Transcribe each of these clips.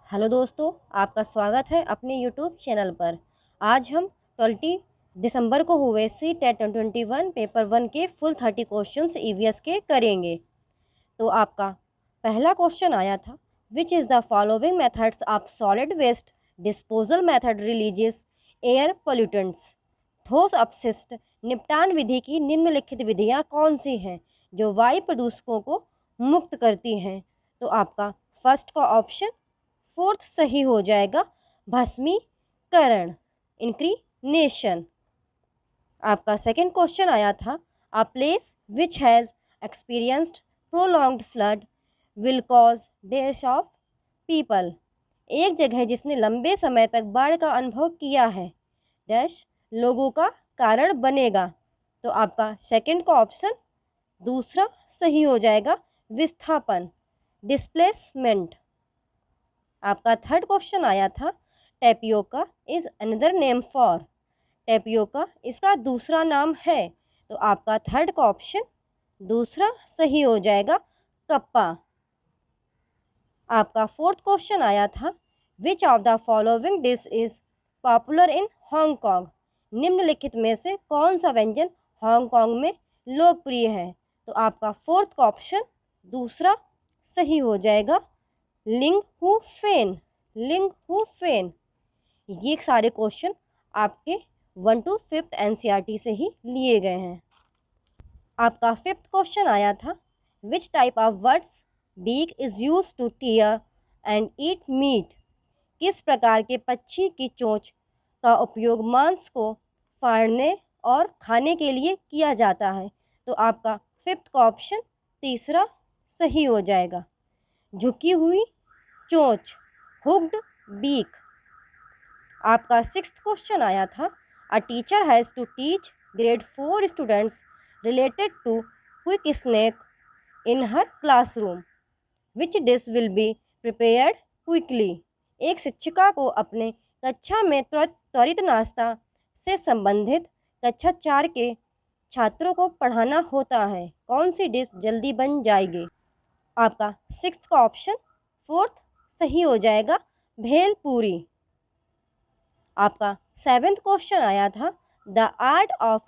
Hello दोस्तों, आपका स्वागत है अपने यूट्यूब चैनल पर। आज हम 20 दिसंबर को हुए सी टेट 2021 पेपर 1 के फुल 30 क्वेश्चंस ईवीएस के करेंगे। तो आपका पहला क्वेश्चन आया था, which is the following methods of solid waste disposal method releases air pollutants. ठोस अपशिष्ट निपटान विधि की निम्नलिखित विधियाँ कौन सी हैं जो वायु प्रदूषकों को मुक्त करती हैं? तो आपका फर्स्ट का ऑप्शन फोर्थ सही हो जाएगा, भस्मीकरण, इंक्रीनेशन। आपका सेकंड क्वेश्चन आया था, a place which has experienced prolonged flood will cause dash of people. एक जगह जिसने लंबे समय तक बाढ़ का अनुभव किया है, डैश लोगों का कारण बनेगा। तो आपका सेकंड का ऑप्शन दूसरा सही हो जाएगा, विस्थापन, डिस्प्लेसमेंट। आपका थर्ड क्वेश्चन आया था, tapioca is another name for. Tapioca इसका दूसरा नाम है। तो आपका थर्ड का ऑप्शन दूसरा सही हो जाएगा, कप्पा। आपका फोर्थ क्वेश्चन आया था, which of the following dish is popular in Hong Kong. निम्नलिखित में से कौन सा व्यंजन हांगकांग में लोकप्रिय है? तो आपका फोर्थ का ऑप्शन दूसरा सही हो जाएगा, लिंग हु फेन, लिंग हु फेन। ये सारे क्वेश्चन आपके 1 to 5th एनसीईआरटी से ही लिए गए हैं। आपका फिफ्थ क्वेश्चन आया था, which type of birds beak is use to tear and eat meat. किस प्रकार के पक्षी की चोंच का उपयोग मांस को फाड़ने और खाने के लिए किया जाता है? तो आपका फिफ्थ का ऑप्शन तीसरा सही हो जाएगा, झुकी हुई चोंच, हुक्ड बीक। आपका सिक्स्थ क्वेश्चन आया था, a teacher has to teach grade 4 students related to quick snack in her classroom, which dish will be prepared quickly. एक शिक्षिका को अपने कक्षा में त्वरित नाश्ता से संबंधित कक्षा 4 के छात्रों को पढ़ाना होता है, कौन सी डिश जल्दी बन जाएगी? आपका सिक्स्थ का ऑप्शन फोर्थ सही हो जाएगा, भेलपूरी। आपका सेवेंथ क्वेश्चन आया था, the art of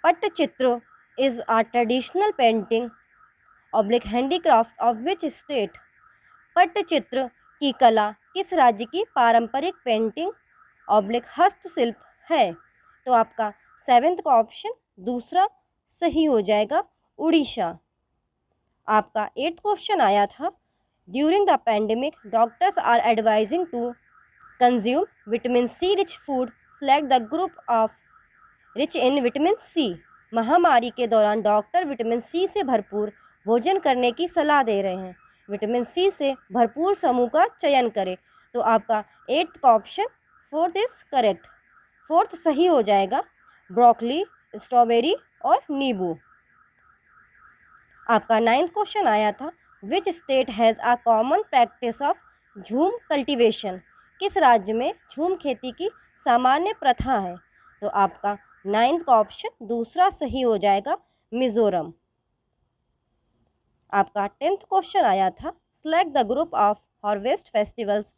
Pattachitra is a traditional painting oblique handicraft of which state. Pattachitra की कला किस राज्य की पारंपरिक पेंटिंग ऑब्लिक हस्तशिल्प है? तो आपका सेवेंथ का ऑप्शन दूसरा सही हो जाएगा, उड़ीसा। आपका एट्थ क्वेश्चन आया था, during the pandemic doctors are advising to consume vitamin C rich food, select the group of rich in vitamin C. महामारी के दौरान डॉक्टर विटामिन सी से भरपूर भोजन करने की सलाह दे रहे हैं, विटामिन सी से भरपूर समूह का चयन करें। तो आपका एट्थ का option fourth is correct, fourth सही हो जाएगा, ब्रोकली, स्ट्रॉबेरी और नींबू। आपका नाइन्थ क्वेश्चन आया था, which state has a common practice of झूम कल्टीवेशन। किस राज्य में झूम खेती की सामान्य प्रथा है? तो आपका नाइन्थ का ऑप्शन दूसरा सही हो जाएगा, मिजोरम। आपका टेंथ क्वेश्चन आया था, select the group of harvest festivals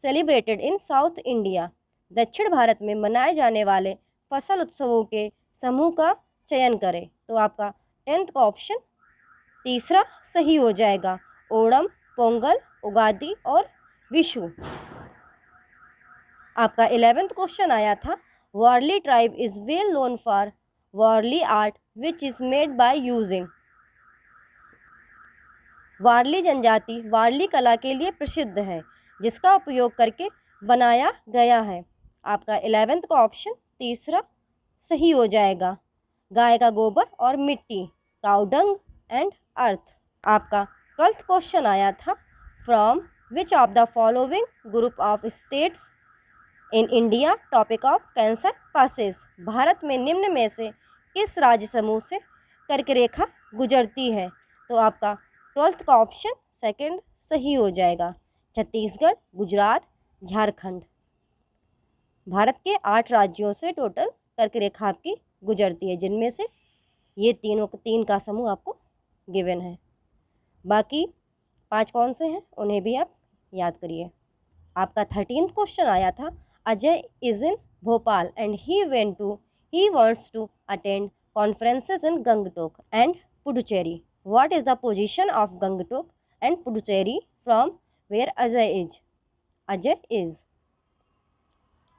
celebrated in south India. दक्षिण भारत में मनाए जाने वाले फसल उत्सवों के समूह का चयन करें। तो आपका टेंथ का ऑप्शन तीसरा सही हो जाएगा, ओणम, पोंगल, उगादि और विशु। आपका 11th क्वेश्चन आया था, Warli tribe is well known for Warli art which is made by using. Warli जनजाति वारली कला के लिए प्रसिद्ध है, जिसका उपयोग करके बनाया गया है। आपका 11th का ऑप्शन तीसरा सही हो जाएगा, गाय का गोबर और मिट्टी, काउडंग एंड अर्थ। आपका 12th क्वेश्चन आया था, from which of the following group of states in India topic of cancer passes. Bharat में निम्न में से किस राज्य समूह से कर्क रेखा गुजरती है? तो आपका 12th का ऑप्शन सेकंड सही हो जाएगा, छत्तीसगढ़, गुजरात, झारखंड। भारत के 8 राज्यों से टोटल कर्क रेखा आपकी गुजरती है, जिनमें से ये तीन का समूह आपको गिवन है। बाकी 5 कौन से हैं उन्हें भी आप याद करिए। आपका 13th क्वेश्चन आया था, Ajay is in Bhopal and he wants to attend conferences in Gangtok and Puducherry. What is the position of Gangtok and Puducherry from where Ajay is? Ajay is,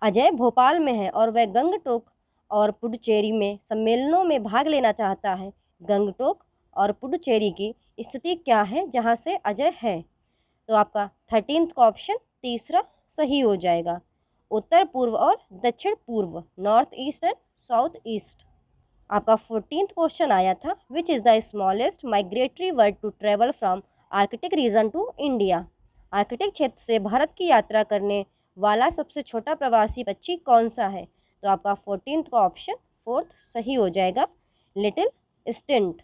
Ajay Bhopal में है और वह गंगटोक और पुडुचेरी में सम्मेलनों में भाग लेना चाहता है. गंगटोक और पुडुचेरी की स्थिति क्या है जहाँ से अजय है? तो आपका 13th का ऑप्शन तीसरा सही हो जाएगा, उत्तर पूर्व और दक्षिण पूर्व, north east and south east. आपका 14th क्वेश्चन आया था, which is the smallest migratory bird to travel from Arctic region to India? Arctic क्षेत्र से भारत की यात्रा करने वाला सबसे छोटा प्रवासी पक्षी कौन सा है? तो आपका 14th का ऑप्शन 4th सही हो जाएगा, लिटिल स्टिंट.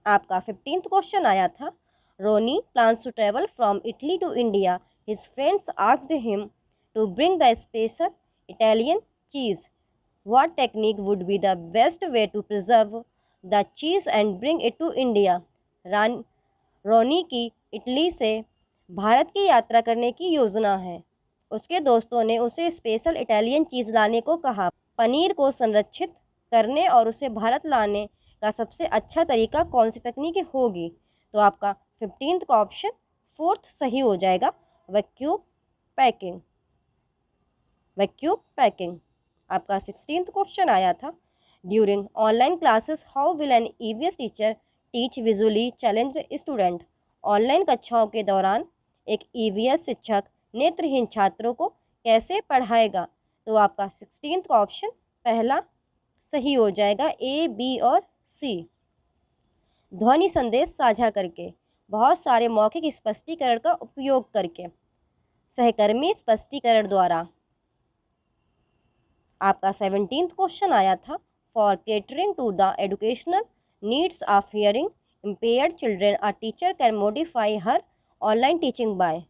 आपका 15th क्वेश्चन आया था, Ronnie plans to travel from Italy to India. His friends asked him to bring the special Italian cheese. What technique would be the best way to preserve the cheese and bring it to India? रोनी की Italy से भारत की यात्रा करने की योजना है. उसके दोस्तों ने उसे स्पेशल इटालियन चीज़ लाने को कहा. पनीर को संरक्षित करने और उसे भारत लाने का सबसे अच्छा तरीका कौन सी तकनीक होगी? तो आपका 15th का ऑप्शन 4th सही हो जाएगा, वैक्यूम पैकिंग. Vacuum packing. आपका 16th क्वेश्चन आया था, during online classes how will an EVS teacher teach visually challenged student? Online कक्षाओं के दौरान एक ईवीएस शिक्षक नेत्रहीन छात्रों को कैसे पढ़ाएगा? तो आपका 16th का ऑप्शन पहला सही हो जाएगा, ए, बी और सी. ध्वनि संदेश साझा करके, बहुत सारे मौखिक स्पष्टीकरण का उपयोग करके, सहकर्मी स्पष्टीकरण द्वारा. आपका 17th क्वेश्चन आया था, for catering to the educational needs of hearing impaired children a teacher can modify her online teaching by.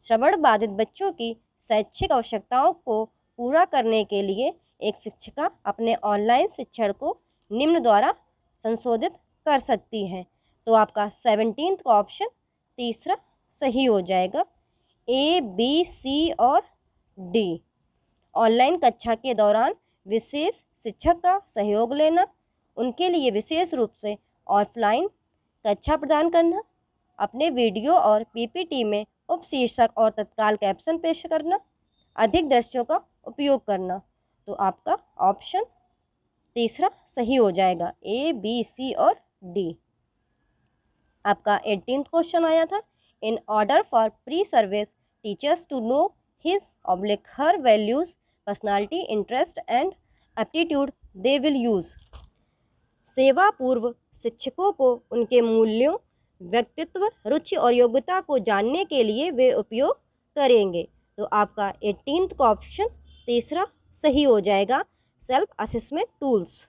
श्रवण बाधित बच्चों की शैक्षिक आवश्यकताओं को पूरा करने के लिए एक शिक्षिका अपने ऑनलाइन शिक्षण को निम्न द्वारा संशोधित कर सकती है. तो आपका 17th का ऑप्शन तीसरा सही हो जाएगा, ए, बी, सी और डी. ऑनलाइन कक्षा के दौरान विशेष शिक्षक का सहयोग लेना, उनके लिए विशेष रूप से ऑफलाइन कक्षा प्रदान करना, अपने वीडियो और पीपीटी में उपशीर्षक और तत्काल कैप्शन पेश करना, अधिक दृश्यों का उपयोग करना. तो आपका ऑप्शन तीसरा सही हो जाएगा, ए, बी, सी और डी. आपका 18th क्वेश्चन आया था, in order for pre service teachers to know his/her values, personality, interest and aptitude they will use. सेवा पूर्व शिक्षकों को उनके मूल्यों, व्यक्तित्व, रुचि और योग्यता को जानने के लिए वे उपयोग करेंगे. तो आपका 18th का ऑप्शन तीसरा सही हो जाएगा, सेल्फ असेसमेंट टूल्स.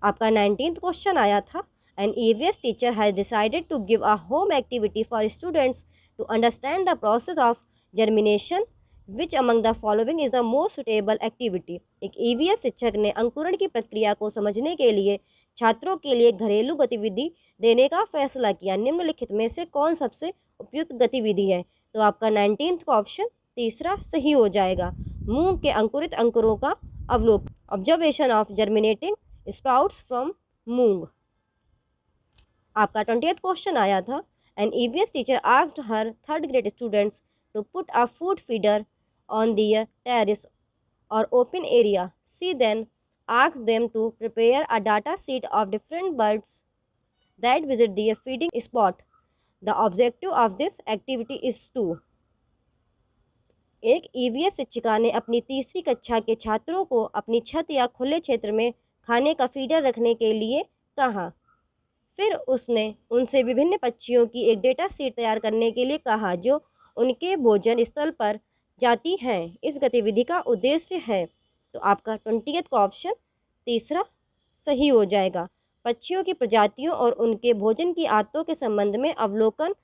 आपका 19th क्वेश्चन आया था, an EVS teacher has decided to give a home activity for students to understand the process of germination. Which among the following is the most suitable activity? एक EVS शिक्षक ने अंकुरण की प्रक्रिया को समझने के लिए छात्रों के लिए घरेलू गतिविधि देने का फैसला किया. निम्नलिखित में से कौन सबसे उपयुक्त गतिविधि है? तो आपका 19th का ऑप्शन तीसरा सही हो जाएगा, मूंग के अंकुरित अंकुरों का अवलोकन, observation of germinating sprouts from moong. आपका 20th क्वेश्चन आया था, an EVS teacher asked her third grade students to put a food feeder on their terrace or open area. She then asked them to prepare a data sheet of different birds that visit their feeding spot. The objective of this activity is to. एक EVS शिक्षिका ने अपनी तीसरी कक्षा के छात्रों को अपनी छत या खुले क्षेत्र में खाने का फीडर रखने के लिए कहा. फिर उसने उनसे विभिन्न पक्षियों की एक डेटा शीट तैयार करने के लिए कहा जो उनके भोजन स्थल पर जाती हैं. इस गतिविधि का उद्देश्य है. तो आपका 20th का ऑप्शन तीसरा सही हो जाएगा, पक्षियों की प्रजातियों और उनके भोजन की आदतों के संबंध में अवलोकन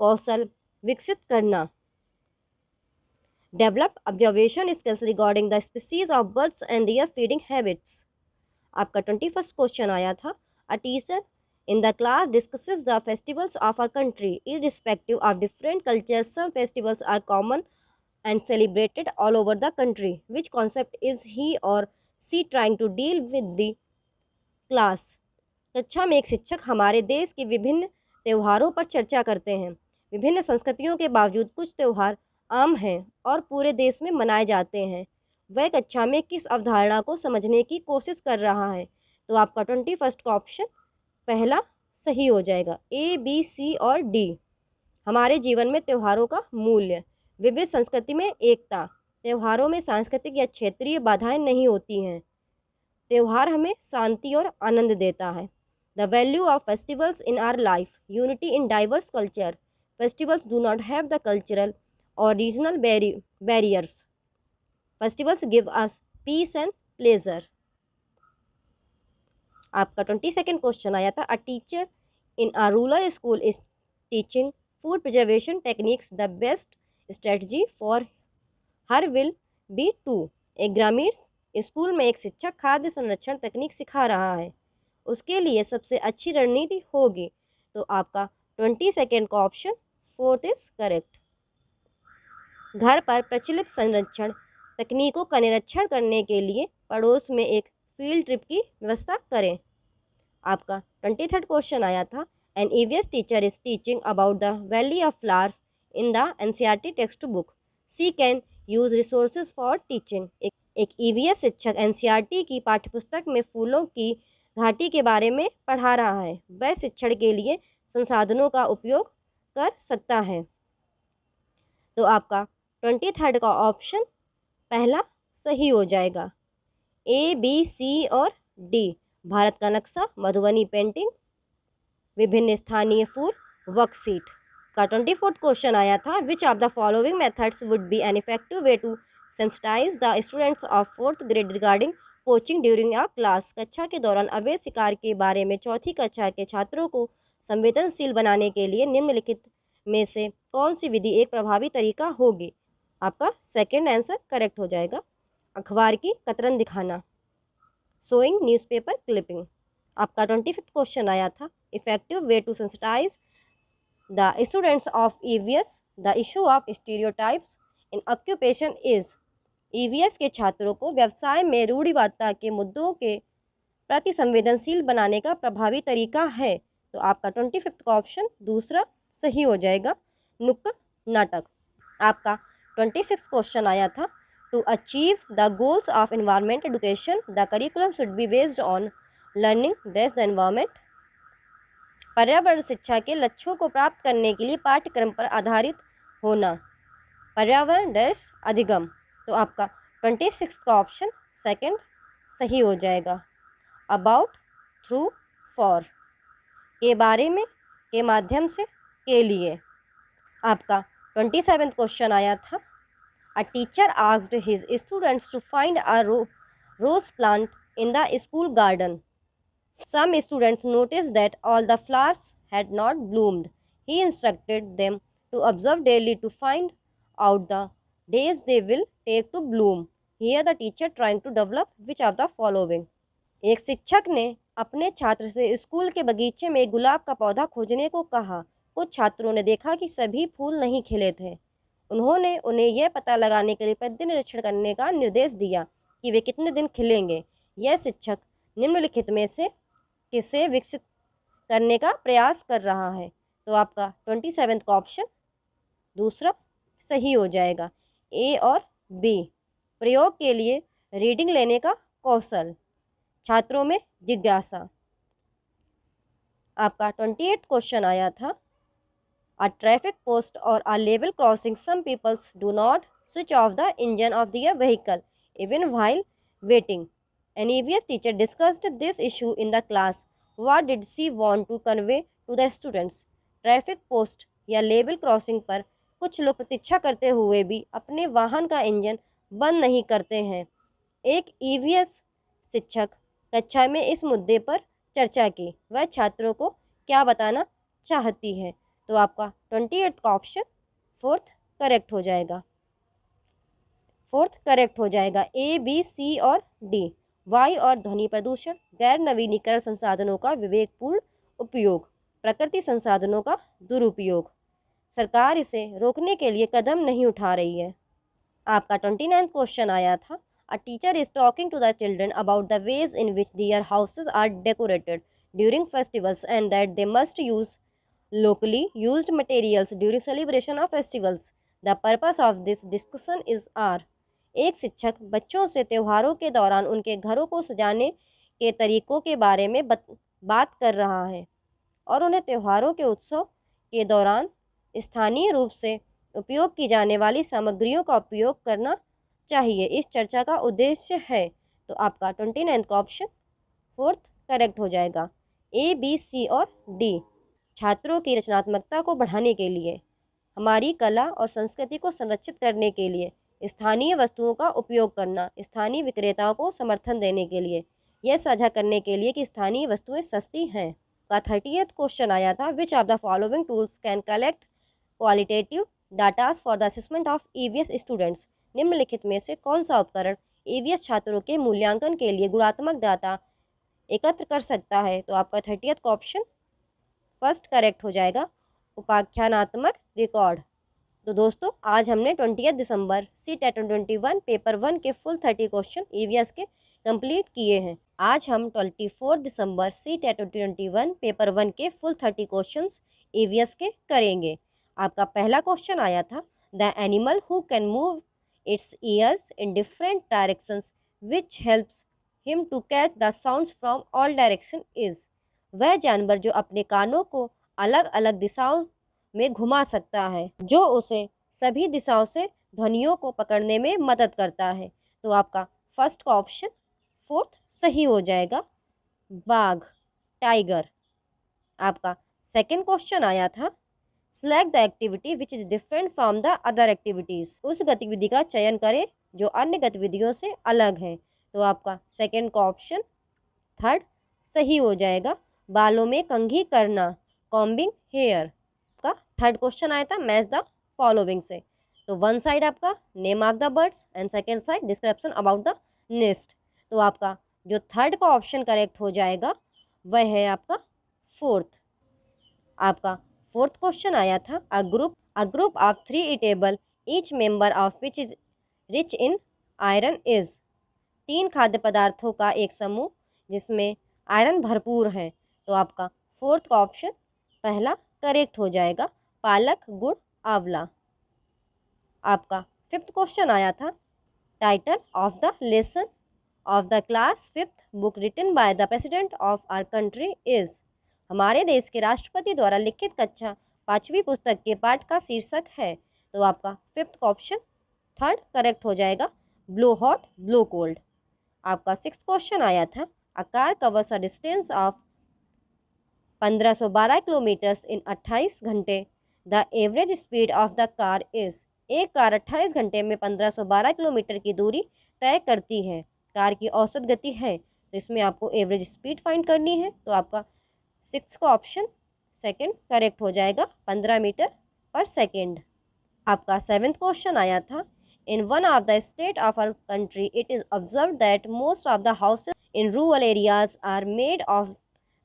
कौशल विकसित करना. Develop observation skills regarding the species of birds and their feeding habits. आपका 21st क्वेश्चन आया था, a teacher In the class discusses the festivals of our country. Irrespective of different cultures, some festivals are common and celebrated all over the country. Which concept is he or she trying to deal with the class? कक्षा में एक शिक्षक हमारे देश के विभिन्न त्योहारों पर चर्चा करते हैं। विभिन्न संस्कृतियों के बावजूद कुछ त्योहार आम हैं और पूरे देश में मनाए जाते हैं। वह कक्षा में किस अवधारणा को समझने की कोशिश कर रहा है? तो आपका 21st का ऑप्शन पहला सही हो जाएगा। ए, बी, सी और डी। हमारे जीवन में त्योहारों का मूल्य। विविध संस्कृति में एकता। त्योहारों में सांस्कृतिक या क्षेत्रीय बाधाएं नहीं होती हैं। त्योहार हमें शांति और आनंद देता है। The value of festivals in our life. Unity in diverse culture. Festivals do not have the cultural or regional barriers. Festivals give us peace and pleasure. आपका 22nd क्वेश्चन आया था। A teacher in a rural school is teaching food preservation techniques. The best strategy for her will be to. एक ग्रामीण school में एक शिक्षक खाद्य संरक्षण तकनीक सिखा रहा है, उसके लिए सबसे अच्छी रणनीति होगी। तो आपका 22nd का ऑप्शन 4th इज करेक्ट। घर पर प्रचलित संरक्षण तकनीकों का निरीक्षण करने के लिए पड़ोस में एक फील्ड ट्रिप की व्यवस्था करें। आपका 23rd क्वेश्चन आया था। An EVS teacher is teaching about the valley of flowers in the NCERT text book. She can use resources for teaching. एक ईवीएस शिक्षक एनसीईआरटी की पाठ्यपुस्तक में फूलों की घाटी के बारे में पढ़ा रहा है। वह शिक्षण के लिए संसाधनों का उपयोग कर सकता है। तो आपका 23rd का ऑप्शन पहला सही हो जाएगा। ए, बी, सी और डी। भारत का नक्शा, मधुबनी पेंटिंग, विभिन्न स्थानीय फूल, वर्कशीट। का 24th क्वेश्चन आया था। Which of the following methods would be an effective way to sensitise the students of 4th grade regarding coaching during a class. कक्षा के दौरान अवैध शिकार के बारे में चौथी कक्षा के छात्रों को संवेदनशील बनाने के लिए निम्नलिखित में से कौन सी विधि एक प्रभावी तरीका होगी? आपका सेकंड आंसर करेक्ट हो जाएगा। अखबार की कतरन दिखाना, शोइंग न्यूज़पेपर क्लिपिंग। आपका 25th क्वेश्चन आया था। Effective way to sensitise the students of EVS the issue of stereotypes in occupation is. EVS के छात्रों को व्यवसाय में रूढ़िवादिता के मुद्दों के प्रति संवेदनशील बनाने का प्रभावी तरीका है। तो आपका 25th का ऑप्शन दूसरा सही हो जाएगा, नुक्कड़ नाटक। आपका 26th क्वेश्चन आया था। To achieve the goals of environment education the curriculum should be based on learning that the environment. पर्यावरण शिक्षा के लक्ष्यों को प्राप्त करने के लिए पाठ्यक्रम पर आधारित होना। पर्यावरण डैश अधिगम। तो आपका 26 का ऑप्शन सेकंड सही हो जाएगा। About, through, for. के बारे में, के माध्यम से, के लिए। आपका 27th क्वेश्चन आया था। A teacher asked his students to find a rose plant in the school garden. Some students noticed that all the flowers had not bloomed. He instructed them to observe daily to find out the days they will take to bloom. Here the teacher trying to develop which of the following. एक शिक्षक ने अपने छात्र से school के बगीचे में गुलाब का पौधा खोजने को कहा। कुछ छात्रों ने देखा कि सभी फूल नहीं खिले थे। उन्होंने उन्हें यह पता लगाने के लिए प्रतिदिन निरीक्षण करने का निर्देश दिया कि वे कितने दिन खिलेंगे। यह शिक्षक निम्नलिखित में से किसे विकसित करने का प्रयास कर रहा है? तो आपका 27th का ऑप्शन दूसरा सही हो जाएगा। ए और बी। प्रयोग के लिए रीडिंग लेने का कौशल, छात्रों में जिज्ञासा। आपका 28th क्वेश्चन आया था। अ ट्रैफिक पोस्ट और a level crossing some peoples do not switch off the engine of their vehicle even while waiting. An EVS teacher discussed this issue in the class. What did she want to convey to the students? Traffic post या level crossing पर कुछ लोग प्रतीक्षा करते हुए भी अपने वाहन का इंजन बंद नहीं करते हैं। एक ईवीएस शिक्षक कक्षा में इस मुद्दे पर चर्चा की। वह छात्रों को क्या बताना चाहती है? तो आपका 28th का ऑप्शन फोर्थ करेक्ट हो जाएगा। फोर्थ करेक्ट हो जाएगा। ए, बी, सी और डी। वायु और ध्वनि प्रदूषण, गैर नवीनीकरण संसाधनों का विवेकपूर्ण उपयोग, प्रकृति संसाधनों का दुरुपयोग। सरकार इसे रोकने के लिए कदम नहीं उठा रही है। आपका 29 क्वेश्चन आया था, a teacher is talking to the children about the ways in which their houses are decorated during festivals and that they must use locally used materials during celebration of festivals. The purpose of this discussion is are एक शिक्षक बच्चों से त्योहारों के दौरान उनके घरों को सजाने के तरीकों के बारे में बात कर रहा है और उन्हें त्योहारों के उत्सव के दौरान स्थानीय रूप से उपयोग की जाने वाली सामग्रियों का उपयोग करना चाहिए। इस चर्चा का उद्देश्य है। तो आपका 29 का ऑप्शन फोर्थ करेक्ट हो जाएगा। ए, बी, सी और डी। छात्रों की रचनात्मकता को बढ़ाने के लिए, हमारी कला और संस्कृति को संरक्षित करने के लिए, स्थानीय वस्तुओं का उपयोग करना, स्थानीय विक्रेताओं को समर्थन देने के लिए, यह साझा करने के लिए कि स्थानीय वस्तुएं सस्ती हैं। का 30th क्वेश्चन आया था, which of the following tools can collect qualitative datas for the assessment of EVS students. निम्नलिखित में से कौन सा उपकरण ईवीएस छात्रों के मूल्यांकन के लिए गुणात्मक डाटा एकत्र कर सकता है। तो आपका 30th का ऑप्शन फर्स्ट करेक्ट हो जाएगा, उपाख्यानात्मक रिकॉर्ड। तो दोस्तों आज हमने 20 दिसंबर CTET 21 पेपर 1 के फुल 30 क्वेश्चन ईवीएस के कंप्लीट किए हैं। आज हम 24 दिसंबर CTET 21 पेपर 1 के फुल 30 क्वेश्चंस ईवीएस के करेंगे। आपका पहला क्वेश्चन आया था, the animal who can move its ears in different directions which helps him to catch the sounds from all direction is. वह जानवर जो अपने कानों को अलग अलग दिशाओं में घुमा सकता है, जो उसे सभी दिशाओं से ध्वनियों को पकड़ने में मदद करता है। तो आपका फर्स्ट का ऑप्शन फोर्थ सही हो जाएगा, बाघ, टाइगर। आपका सेकंड क्वेश्चन आया था, select the activity which is different from the other activities. उस गतिविधि का चयन करें जो अन्य गतिविधियों से अलग है। तो आपका सेकंड का ऑप्शन थर्ड सही हो जाएगा, बालों में कंघी करना, कॉम्बिंग हेयर। का थर्ड क्वेश्चन आया था, मैच द फॉलोइंग से। तो वन साइड आपका name of the birds and second side description about the nest. तो आपका जो थर्ड का ऑप्शन करेक्ट हो जाएगा वह है आपका फोर्थ। आपका फोर्थ क्वेश्चन आया था, अ group of 3 eatable each member of which is rich in iron is. 3 खाद्य पदार्थों का एक समूह जिसमें आयरन भरपूर है। तो आपका फोर्थ का ऑप्शन पहला करेक्ट हो जाएगा, पालक, गुड़, आंवला। आपका फिफ्थ क्वेश्चन आया था, title of the lesson of the class fifth book written by the president of our country is. हमारे देश के राष्ट्रपति द्वारा लिखित कक्षा 5वीं पुस्तक के पाठ का शीर्षक है। तो आपका फिफ्थ का ऑप्शन थर्ड करेक्ट हो जाएगा, ब्लो हॉट ब्लो कोल्ड। आपका सिक्स्थ क्वेश्चन आया था, a car covers a distance of 1512 kilometres इन 28 घंटे, the average speed of the car is. एक कार 28 घंटे में 1512 किलोमीटर की दूरी तय करती है, कार की औसत गति है। तो इसमें आपको एवरेज स्पीड फाइंड करनी है। तो आपका सिक्स का ऑप्शन सेकंड करेक्ट हो जाएगा, 15 मीटर पर सेकेंड। आपका सेवेंथ क्वेश्चन आया था, in one of the state of our country it is observe that most of the houses in rural areas are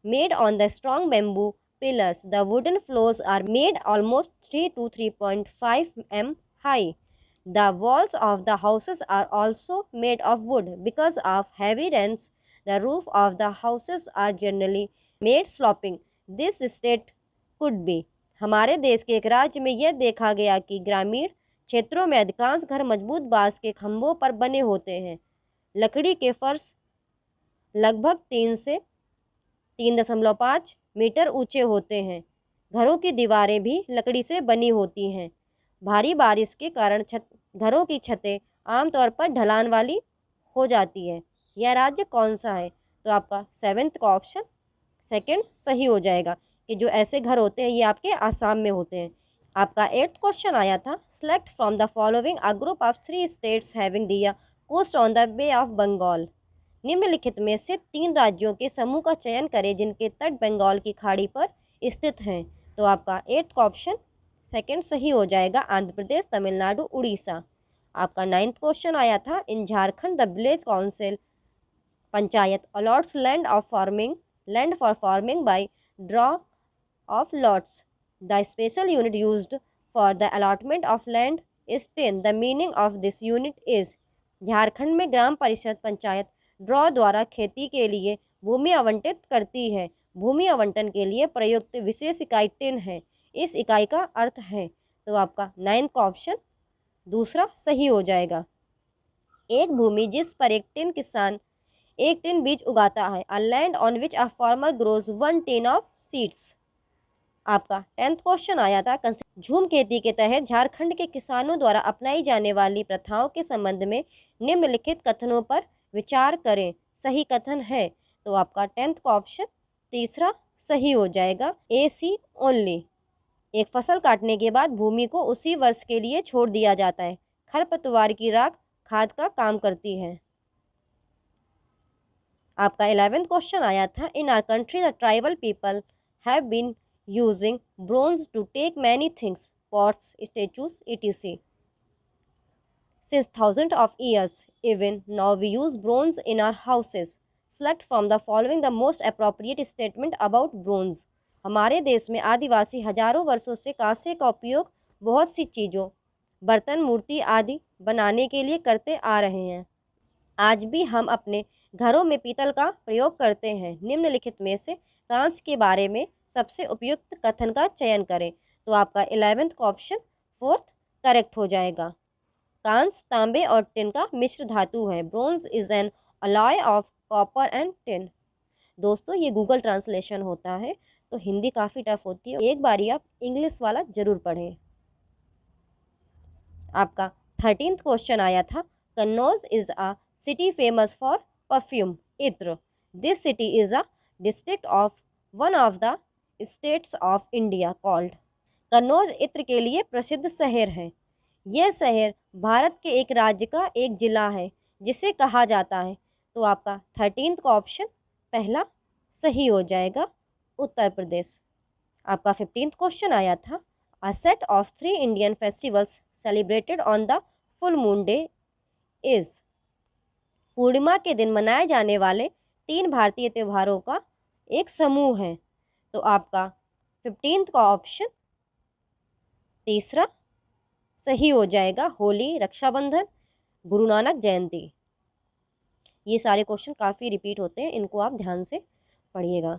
made on the strong bamboo pillars. The wooden floors are made almost 3 to 3.5 m high. The walls of the houses are also made of wood. Because of heavy rains, the roof of the houses are generally made sloping. This state could be. हमारे देश के एक राज्य में यह देखा गया कि ग्रामीण क्षेत्रों में अधिकांश घर मजबूत बांस के खंभों पर बने होते हैं। लकड़ी के फर्श लगभग 3 से 3.5 मीटर ऊंचे होते हैं। घरों की दीवारें भी लकड़ी से बनी होती हैं। भारी बारिश के कारण घरों की छतें आमतौर पर ढलान वाली हो जाती है। यह राज्य कौन सा है? तो आपका सेवेंथ का ऑप्शन सेकंड सही हो जाएगा कि जो ऐसे घर होते हैं ये आपके आसाम में होते हैं। आपका एट्थ क्वेश्चन आया था, select from the following a group of 3 states having the coast on the Bay of Bengal. निम्नलिखित में से 3 राज्यों के समूह का चयन करें जिनके तट बंगाल की खाड़ी पर स्थित हैं। तो आपका एट्थ का ऑप्शन सेकंड सही हो जाएगा, आंध्र प्रदेश, तमिलनाडु, उड़ीसा। आपका 9th क्वेश्चन आया था, in Jharkhand the village council panchayat allots land for farming by draw of lots. The special unit used for the allotment of land is 10. The meaning of this unit is Jharkhand में ग्राम परिषद panchayat draw द्वारा खेती के लिए भूमि आवंटित करती है। भूमि आवंटन के लिए प्रयुक्त विशेष इकाई 10 है। इस इकाई का अर्थ है, तो आपका 9th का ऑप्शन दूसरा सही हो जाएगा। एक भूमि जिस पर एक टिन किसान एक टिन बीज उगाता है। A land on which a farmer grows 1 tin of seeds. आपका 10th क्वेश्चन आया था झूम खेती के तहत झारखंड के किसानों द्वारा अपनाई जाने वाली प्रथाओं के संबंध में निम्नलिखित कथनों पर विचार करें। सही कथन है, तो आपका 10th का ऑप्शन तीसरा सही हो जाएगा, ए सी ओनली। एक फसल काटने के बाद भूमि को उसी वर्ष के लिए छोड़ दिया जाता है। खरपतवार की राख खाद का काम करती है। आपका 11th क्वेश्चन आया था in our country the tribal people have been using bronze to take many things, pots, statues, etc. Since thousands of years, even now we use bronze in our houses. Select from the following the most appropriate statement about bronze. हमारे देश में आदिवासी हजारों वर्षों से कांसे का उपयोग बहुत सी चीज़ों, बर्तन, मूर्ति आदि बनाने के लिए करते आ रहे हैं। आज भी हम अपने घरों में पीतल का प्रयोग करते हैं। निम्नलिखित में से कांच के बारे में सबसे उपयुक्त कथन का चयन करें। तो आपका 11th का ऑप्शन 4th करेक्ट हो जाएगा। कांच तांबे और टिन का मिश्र धातु है। Bronze is an alloy of copper and tin. दोस्तों, ये गूगल ट्रांसलेशन होता है, तो हिंदी काफ़ी टफ होती है। एक बारी आप इंग्लिश वाला जरूर पढ़ें। आपका 13th क्वेश्चन आया था Kannauj is a city famous for perfume ittar. This city is a district of one of the states of India called. Kannauj इत्र के लिए प्रसिद्ध शहर है। यह शहर भारत के एक राज्य का एक जिला है जिसे कहा जाता है। तो आपका 13th का ऑप्शन पहला सही हो जाएगा, उत्तर प्रदेश। आपका 15th क्वेश्चन आया था a set of 3 Indian festivals celebrated on the full moon day is. पूर्णिमा के दिन मनाए जाने वाले 3 भारतीय त्योहारों का एक समूह है। तो आपका 15th का ऑप्शन तीसरा सही हो जाएगा, होली, रक्षाबंधन, गुरु नानक जयंती। ये सारे क्वेश्चन काफ़ी रिपीट होते हैं, इनको आप ध्यान से पढ़िएगा।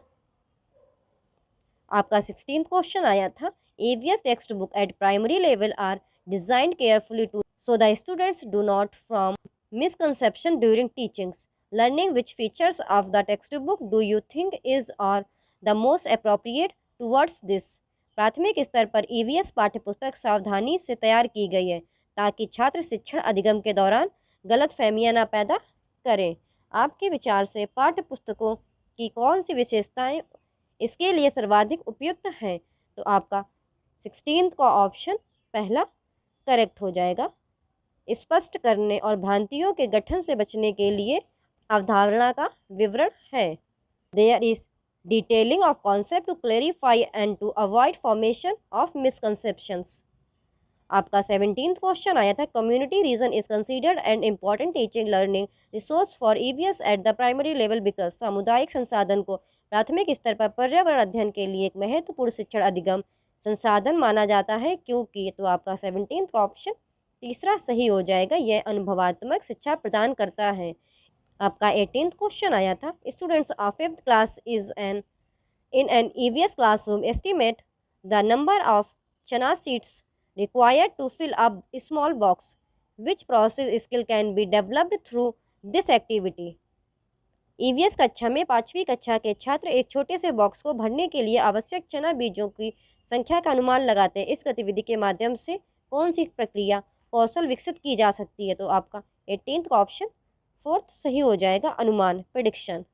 आपका 16th क्वेश्चन आया था AVS text book at primary level are designed carefully to so the students do not from misconception during teachings learning which features of the text book do you think is or the most appropriate towards this. प्राथमिक स्तर पर EVS पाठ्यपुस्तक सावधानी से तैयार की गई है ताकि छात्र शिक्षण अधिगम के दौरान गलत फहमियाँ न पैदा करें। आपके विचार से पाठ्य पुस्तकों की कौन सी विशेषताएं इसके लिए सर्वाधिक उपयुक्त हैं? तो आपका 16th का ऑप्शन पहला करेक्ट हो जाएगा। स्पष्ट करने और भ्रांतियों के गठन से बचने के लिए अवधारणा का विवरण है। There is detailing of concept to clarify and to avoid formation of misconceptions. आपका 17th क्वेश्चन आया था community region is considered and important teaching learning resource for EVS at the primary level because. सामुदायिक संसाधन को प्राथमिक स्तर पर पर्यावरण अध्ययन के लिए एक महत्वपूर्ण शिक्षण अधिगम संसाधन माना जाता है क्योंकि। तो आपका 17th का ऑप्शन तीसरा सही हो जाएगा, यह अनुभवात्मक शिक्षा प्रदान करता है। आपका 18th क्वेश्चन आया था students of 5th class is an in an EVS classroom estimate the number of चना seeds required to fill a small box. Which process skill can be developed through this activity? EVS कक्षा में 5वीं कक्षा के छात्र एक छोटे से बॉक्स को भरने के लिए आवश्यक चना बीजों की संख्या का अनुमान लगाते हैं। इस गतिविधि के माध्यम से कौन सी प्रक्रिया कौशल विकसित की जा सकती है? तो आपका 18th का ऑप्शन 4th सही हो जाएगा, अनुमान, प्रेडिक्शन।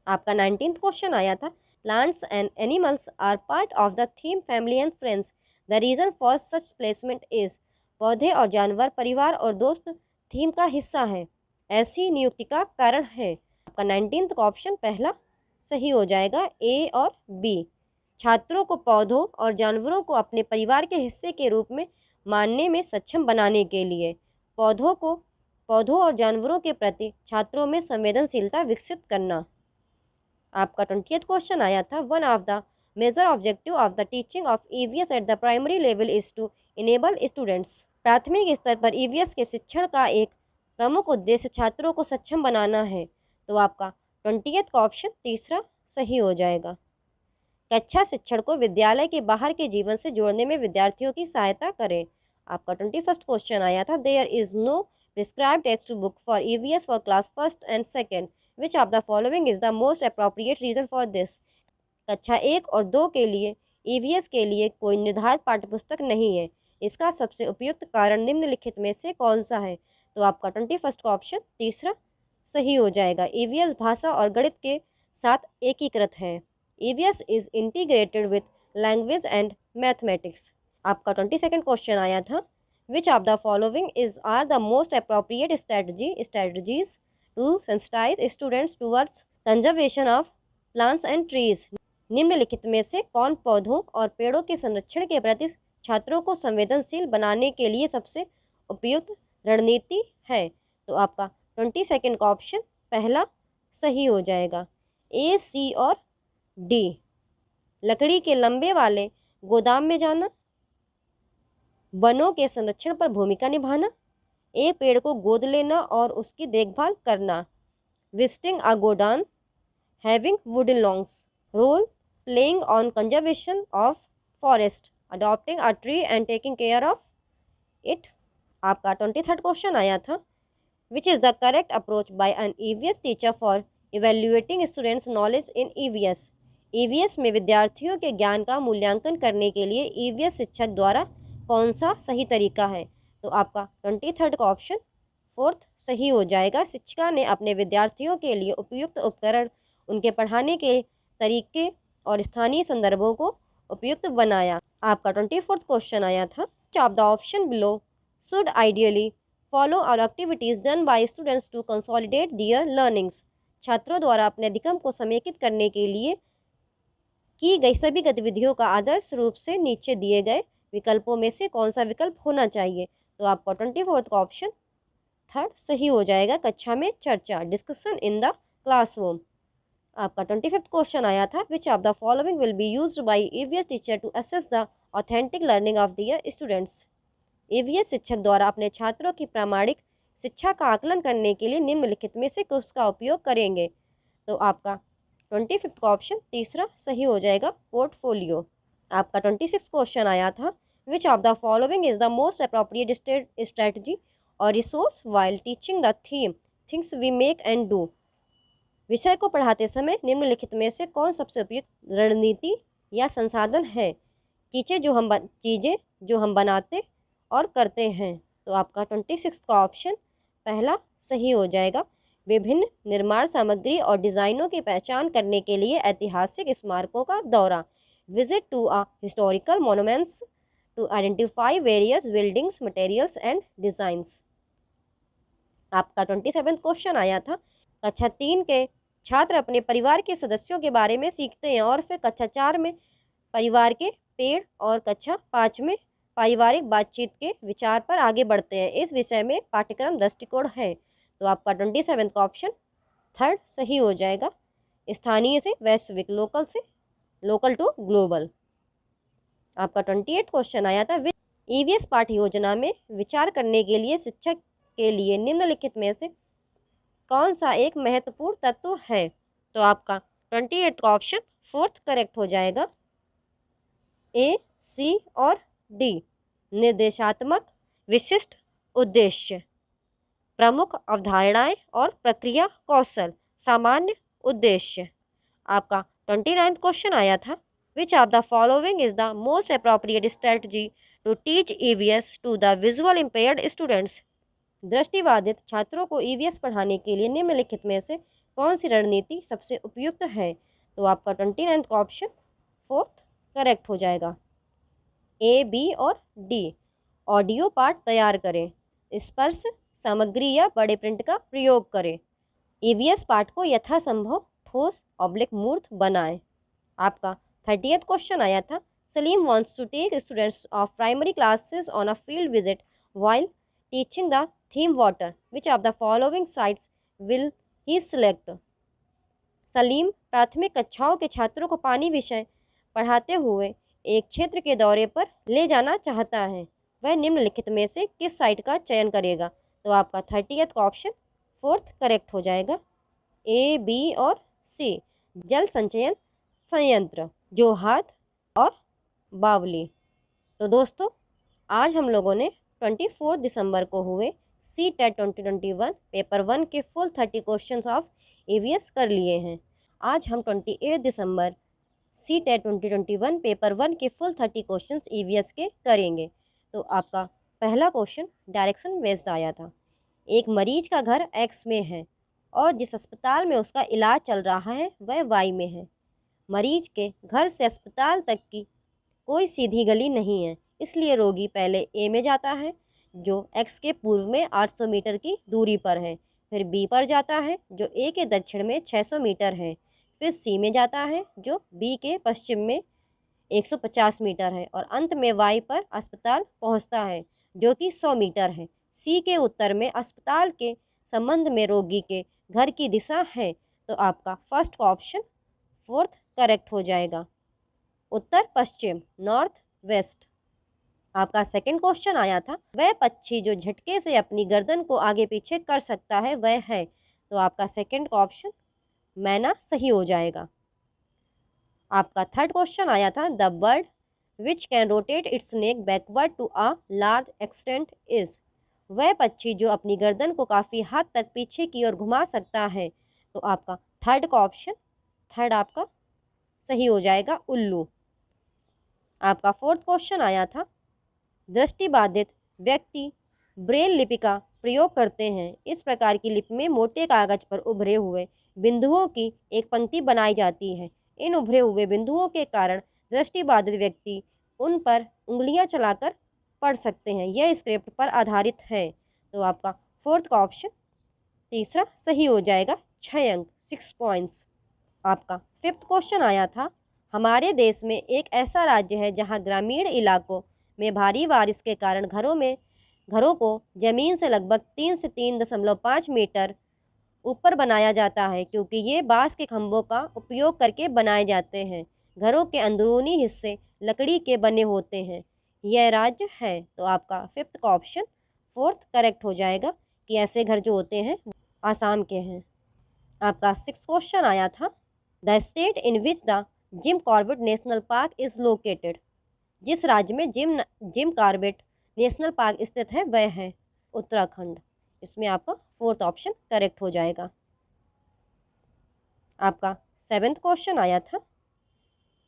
आपका 19th क्वेश्चन आया था plants and animals are part of the theme family and friends the reason for such placement is. पौधे और जानवर परिवार और दोस्त थीम का हिस्सा है, ऐसी नियुक्ति का कारण है। आपका 19th का ऑप्शन पहला सही हो जाएगा, ए और बी। छात्रों को पौधों और जानवरों को अपने परिवार के हिस्से के रूप में मानने में सक्षम बनाने के लिए पौधों और जानवरों के प्रति छात्रों में संवेदनशीलता विकसित करना। आपका 20th क्वेश्चन आया था, one of the major objective of the teaching of EVS at the primary level is to enable students. प्राथमिक स्तर पर ईवीएस के शिक्षण का एक प्रमुख उद्देश्य छात्रों को सक्षम बनाना है। तो आपका 20th का ऑप्शन तीसरा सही हो जाएगा। कक्षा शिक्षण को विद्यालय के बाहर के जीवन से जोड़ने में विद्यार्थियों की सहायता करें। आपका 21st क्वेश्चन आया था, there is no prescribed text book for EVS for class first and second, which of the following is the most appropriate reason for this. कक्षा 1 और 2 के लिए ईवीएस के लिए कोई निर्धारित पाठ्यपुस्तक नहीं है, इसका सबसे उपयुक्त कारण निम्नलिखित में से कौन सा है। तो आपका 21st का ऑप्शन तीसरा सही हो जाएगा। ईवीएस भाषा और गणित के साथ एकीकृत है। EVS is integrated with language and mathematics. आपका 22nd क्वेश्चन आया था, which of the following is are the most appropriate strategies to sensitize students towards conservation of plants and trees. निम्नलिखित में से कौन पौधों और पेड़ों के संरक्षण के प्रति छात्रों को संवेदनशील बनाने के लिए सबसे उपयुक्त रणनीति है। तो आपका 22nd का ऑप्शन पहला सही हो जाएगा। ए, सी और डी। लकड़ी के लंबे वाले गोदाम में जाना, वनों के संरक्षण पर भूमिका निभाना, एक पेड़ को गोद लेना और उसकी देखभाल करना, visiting a godown, having wooden logs, role playing on conservation of forest, adopting a tree and taking care of it. आपका 23rd क्वेश्चन आया था, which is the correct approach by an EVS teacher for evaluating students knowledge in EVS. EVS में विद्यार्थियों के ज्ञान का मूल्यांकन करने के लिए ईवीएस शिक्षक द्वारा कौन सा सही तरीका है। तो आपका 23rd का ऑप्शन फोर्थ सही हो जाएगा। शिक्षिका ने अपने विद्यार्थियों के लिए उपयुक्त उपकरण, उनके पढ़ाने के तरीके और स्थानीय संदर्भों को उपयुक्त बनाया। आपका 24th क्वेश्चन आया था, of the option below should ideally follow are activities done by students to consolidate their learnings. छात्रों द्वारा अपने अधिगम को समेकित करने के लिए की गई सभी गतिविधियों का आदर्श रूप से नीचे दिए गए विकल्पों में से कौन सा विकल्प होना चाहिए। तो आपका 24th का ऑप्शन थर्ड सही हो जाएगा। कक्षा में चर्चा, डिस्कशन इन द क्लासरूम। आपका 25th क्वेश्चन आया था, which of the following will be used by EVS teacher to assess the authentic learning of their students. EVS शिक्षक द्वारा अपने छात्रों की प्रामाणिक शिक्षा का आकलन करने के लिए निम्नलिखित में से किसका उपयोग करेंगे। तो आपका 25th का ऑप्शन तीसरा सही हो जाएगा, पोर्टफोलियो। आपका 26th क्वेश्चन आया था, which of the following is the most appropriate strategy or resource while teaching the theme things we make and do. विषय को पढ़ाते समय निम्नलिखित में से कौन सबसे उपयुक्त रणनीति या संसाधन है। चीज़ें जो हम बनाते और करते हैं। तो आपका 26 का ऑप्शन पहला सही हो जाएगा। विभिन्न निर्माण सामग्री और डिज़ाइनों की पहचान करने के लिए ऐतिहासिक स्मारकों का दौरा, visit to a historical monuments to identify various buildings, materials and designs. आपका 27 क्वेश्चन आया था, कक्षा 3 के छात्र अपने परिवार के सदस्यों के बारे में सीखते हैं और फिर कक्षा 4 में परिवार के पेड़ और कक्षा 5 में पारिवारिक बातचीत के विचार पर आगे बढ़ते हैं। इस विषय में पाठ्यक्रम दृष्टिकोण है। तो आपका 27 का ऑप्शन थर्ड सही हो जाएगा। स्थानीय से वैश्विक, लोकल टू ग्लोबल। आपका 28 क्वेश्चन आया था, ईवीएस पाठ्य योजना में विचार करने के लिए शिक्षक के लिए निम्नलिखित में से कौन सा एक महत्वपूर्ण तत्व है। तो आपका 28 का ऑप्शन फोर्थ करेक्ट हो जाएगा। ए, सी और डी। निर्देशात्मक विशिष्ट उद्देश्य, प्रमुख अवधारणाएं और प्रक्रिया कौशल, सामान्य उद्देश्य। आपका 29 क्वेश्चन आया था, which of the following is the most appropriate strategy to teach EVS to the visual impaired students. दृष्टिबाधित छात्रों को ईवीएस पढ़ाने के लिए निम्नलिखित में से कौन सी रणनीति सबसे उपयुक्त है। तो आपका 29 का ऑप्शन फोर्थ करेक्ट हो जाएगा। ए, बी और डी। ऑडियो पाठ तैयार करें, स्पर्श सामग्री या बड़े प्रिंट का प्रयोग करें, ईवीएस पाठ को यथासंभव ठोस मूर्त बनाएं। आपका 30th क्वेश्चन आया था, Salim wants to take students of primary classes on a field visit while teaching the theme water. Which of the following sites will he select? Salim प्राथमिक कक्षाओं के छात्रों को पानी विषय पढ़ाते हुए एक क्षेत्र के दौरे पर ले जाना चाहता है, वह निम्नलिखित में से किस साइट का चयन करेगा? तो आपका 30th का ऑप्शन 4th करेक्ट हो जाएगा। ए, बी और सी। जल संचयन संयंत्र, जोहात और बावली। तो दोस्तों, आज हम लोगों ने 24 दिसंबर को हुए CTET 2021 पेपर 1 के फुल 30 क्वेश्चंस ऑफ EVS कर लिए हैं। आज हम 28 दिसंबर CTET 2021 पेपर 1 के फुल 30 क्वेश्चंस EVS के करेंगे। तो आपका पहला क्वेश्चन डायरेक्शन बेस्ड आया था। एक मरीज का घर X में है और जिस अस्पताल में उसका इलाज चल रहा है वह Y में है। मरीज के घर से अस्पताल तक की कोई सीधी गली नहीं है, इसलिए रोगी पहले A में जाता है जो X के पूर्व में 800 मीटर की दूरी पर है, फिर B पर जाता है जो A के दक्षिण में 600 मीटर है, फिर C में जाता है जो B के पश्चिम में 150 मीटर है और अंत में Y पर अस्पताल पहुंचता है जो कि 100 मीटर है। C के उत्तर में अस्पताल के संबंध में रोगी के घर की दिशा है। तो आपका फर्स्ट ऑप्शन 4th करेक्ट हो जाएगा, उत्तर पश्चिम, नॉर्थ वेस्ट। आपका सेकंड क्वेश्चन आया था, वह पक्षी जो झटके से अपनी गर्दन को आगे पीछे कर सकता है वह है। तो आपका सेकंड ऑप्शन मैना सही हो जाएगा। आपका थर्ड क्वेश्चन आया था, the bird which can rotate its neck backward to a large extent is. वह पक्षी जो अपनी गर्दन को काफ़ी हद तक पीछे की ओर घुमा सकता है। तो आपका थर्ड का ऑप्शन थर्ड आपका सही हो जाएगा, उल्लू। आपका फोर्थ क्वेश्चन आया था, दृष्टिबाधित व्यक्ति ब्रेल लिपि का प्रयोग करते हैं। इस प्रकार की लिपि में मोटे कागज पर उभरे हुए बिंदुओं की एक पंक्ति बनाई जाती है। इन उभरे हुए बिंदुओं के कारण दृष्टिबाधित व्यक्ति उन पर उंगलियां चलाकर पढ़ सकते हैं। यह स्क्रिप्ट पर आधारित है। तो आपका फोर्थ का ऑप्शन तीसरा सही हो जाएगा, 6 अंक, 6 पॉइंट्स। आपका फिफ्थ क्वेश्चन आया था, हमारे देश में एक ऐसा राज्य है जहां ग्रामीण इलाकों में भारी बारिश के कारण घरों को ज़मीन से लगभग 3 से 3.5 मीटर ऊपर बनाया जाता है, क्योंकि ये बांस के खंभों का उपयोग करके बनाए जाते हैं। घरों के अंदरूनी हिस्से लकड़ी के बने होते हैं। यह राज्य है। तो आपका फिफ्थ का ऑप्शन 4th करेक्ट हो जाएगा कि ऐसे घर जो होते हैं आसाम के हैं। आपका सिक्स्थ क्वेश्चन आया था, the state in which the Jim Corbett national park is located. जिस राज्य में जिम कॉर्बेट नेशनल पार्क स्थित है वह है उत्तराखंड। इसमें आपका फोर्थ ऑप्शन करेक्ट हो जाएगा। आपका 7th क्वेश्चन आया था,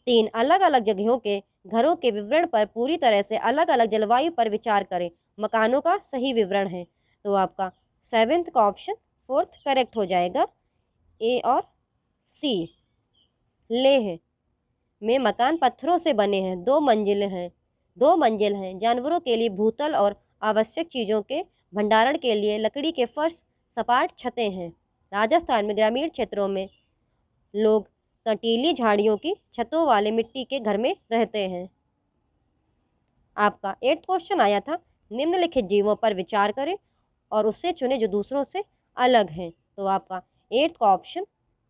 3 अलग अलग जगहों के घरों के विवरण पर पूरी तरह से अलग अलग जलवायु पर विचार करें, मकानों का सही विवरण है। तो आपका 7th का ऑप्शन 4th करेक्ट हो जाएगा, ए और सी। लेह में मकान पत्थरों से बने हैं, 2 मंजिल हैं। जानवरों के लिए भूतल और आवश्यक चीज़ों के भंडारण के लिए लकड़ी के फर्श, सपाट छतें हैं। राजस्थान में ग्रामीण क्षेत्रों में लोग कंटीली झाड़ियों की छतों वाले मिट्टी के घर में रहते हैं। आपका 8th क्वेश्चन आया था, निम्नलिखित जीवों पर विचार करें और उससे चुने जो दूसरों से अलग हैं। तो आपका 8th का ऑप्शन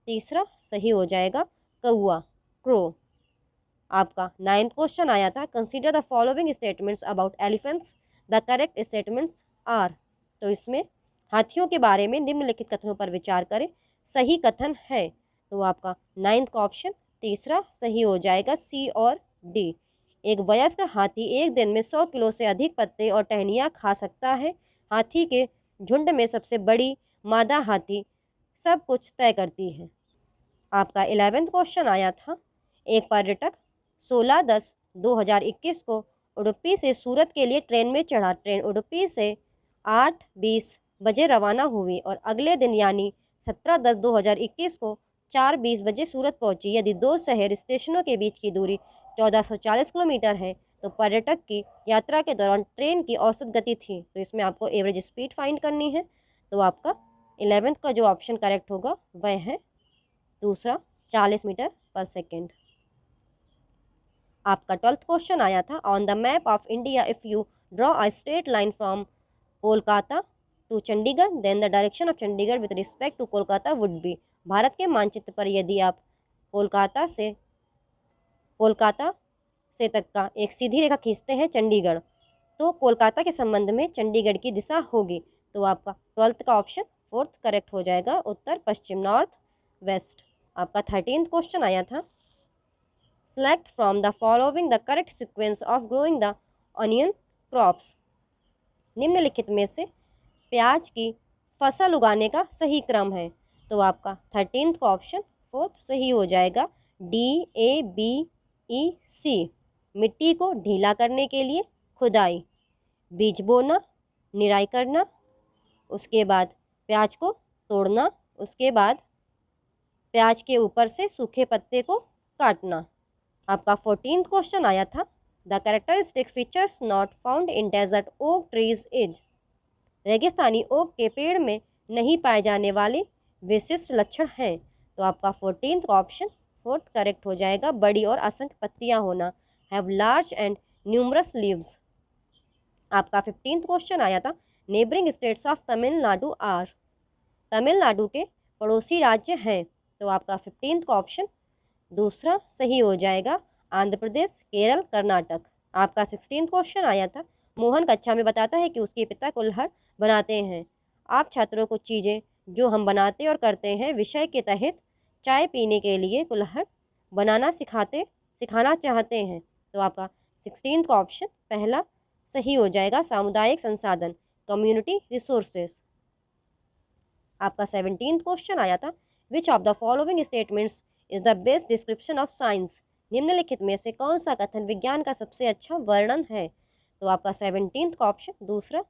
तीसरा सही हो जाएगा, कौआ, क्रो। आपका 9th क्वेश्चन आया था, consider the following statements about elephants, the correct statements are. तो इसमें हाथियों के बारे में निम्नलिखित कथनों पर विचार करें, सही कथन है। तो आपका 9th का ऑप्शन तीसरा सही हो जाएगा, सी और डी। एक वयस्क हाथी एक दिन में 100 किलो से अधिक पत्ते और टहनियाँ खा सकता है। हाथी के झुंड में सबसे बड़ी मादा हाथी सब कुछ तय करती है। आपका 11th क्वेश्चन आया था, एक पर्यटक 16/10/2021 को उडुपी से सूरत के लिए ट्रेन में चढ़ा। ट्रेन उडुपी से 8:20 बजे रवाना हुई और अगले दिन यानी 17/10/2021 को 4:20 बजे सूरत पहुंची। यदि 2 शहर स्टेशनों के बीच की दूरी 1440 किलोमीटर है तो पर्यटक की यात्रा के दौरान ट्रेन की औसत गति थी। तो इसमें आपको एवरेज स्पीड फाइंड करनी है। तो आपका 11th का जो ऑप्शन करेक्ट होगा वह है दूसरा, 40 मीटर पर सेकेंड। आपका 12th क्वेश्चन आया था, on the map of India if you draw a straight line from Kolkata to Chandigarh then the direction of Chandigarh with respect to Kolkata would be. Bharat के मानचित्र पर यदि आप कोलकाता से तक का एक सीधी रेखा खींचते हैं चंडीगढ़, तो कोलकाता के संबंध में चंडीगढ़ की दिशा होगी। तो आपका 12th का ऑप्शन 4th करेक्ट हो जाएगा, उत्तर पश्चिम, नॉर्थ वेस्ट। आपका 13th क्वेश्चन आया था, select from the following the correct sequence of growing the onion crops. निम्नलिखित में से प्याज की फसल उगाने का सही क्रम है। तो आपका 13th का ऑप्शन 4th सही हो जाएगा, DABEC। मिट्टी को ढीला करने के लिए खुदाई, बीज बोना, निराई करना, उसके बाद प्याज को तोड़ना, उसके बाद प्याज के ऊपर से सूखे पत्ते को काटना। आपका 14th क्वेश्चन आया था, the characteristic features not found in desert oak trees is. रेगिस्तानी ओक के पेड़ में नहीं पाए जाने वाले विशिष्ट लक्षण हैं। तो आपका 14th का ऑप्शन 4th करेक्ट हो जाएगा, बड़ी और असंख्य पत्तियां होना, have large and numerous leaves. आपका 15th क्वेश्चन आया था, neighbouring states of Tamil Nadu are. Tamil Nadu के पड़ोसी राज्य हैं। तो आपका 15th का ऑप्शन दूसरा सही हो जाएगा, आंध्र प्रदेश, केरल, कर्नाटक। आपका 16th क्वेश्चन आया था, मोहन कक्षा में बताता है कि उसके पिता कुल्हड़ बनाते हैं। आप छात्रों को चीज़ें जो हम बनाते और करते हैं विषय के तहत चाय पीने के लिए कुल्हड़ बनाना सिखाना चाहते हैं। तो आपका 16th का ऑप्शन पहला सही हो जाएगा, सामुदायिक संसाधन, कम्युनिटी रिसोर्सेज। आपका 17th क्वेश्चन आया था, which of the following statements is the best description of science. निम्नलिखित में से कौन सा कथन विज्ञान का सबसे अच्छा वर्णन है। तो आपका 17th का ऑप्शन दूसरा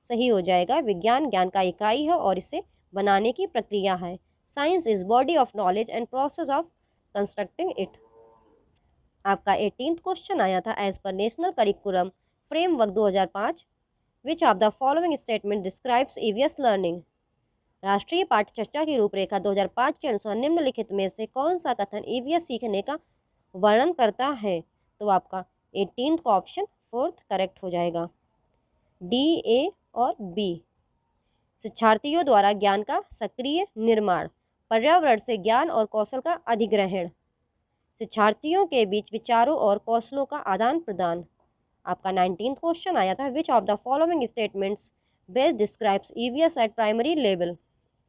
सही हो जाएगा, विज्ञान ज्ञान का इकाई है और इसे बनाने की प्रक्रिया है। Science is body of knowledge and process of constructing it. आपका 18th क्वेश्चन आया था, as per national curriculum framework 2005 which of the following statement describes EVS learning. राष्ट्रीय पाठ चर्चा की रूपरेखा 2005 के अनुसार निम्नलिखित में से कौन सा कथन ईवीएस सीखने का वर्णन करता है। तो आपका 18th का ऑप्शन 4th करेक्ट हो जाएगा, D, A और B। शिक्षार्थियों द्वारा ज्ञान का सक्रिय निर्माण, पर्यावरण से ज्ञान और कौशल का अधिग्रहण, शिक्षार्थियों के बीच विचारों और कौशलों का आदान प्रदान। आपका 19th क्वेश्चन आया था, which of the following statements best describes EVS at primary level.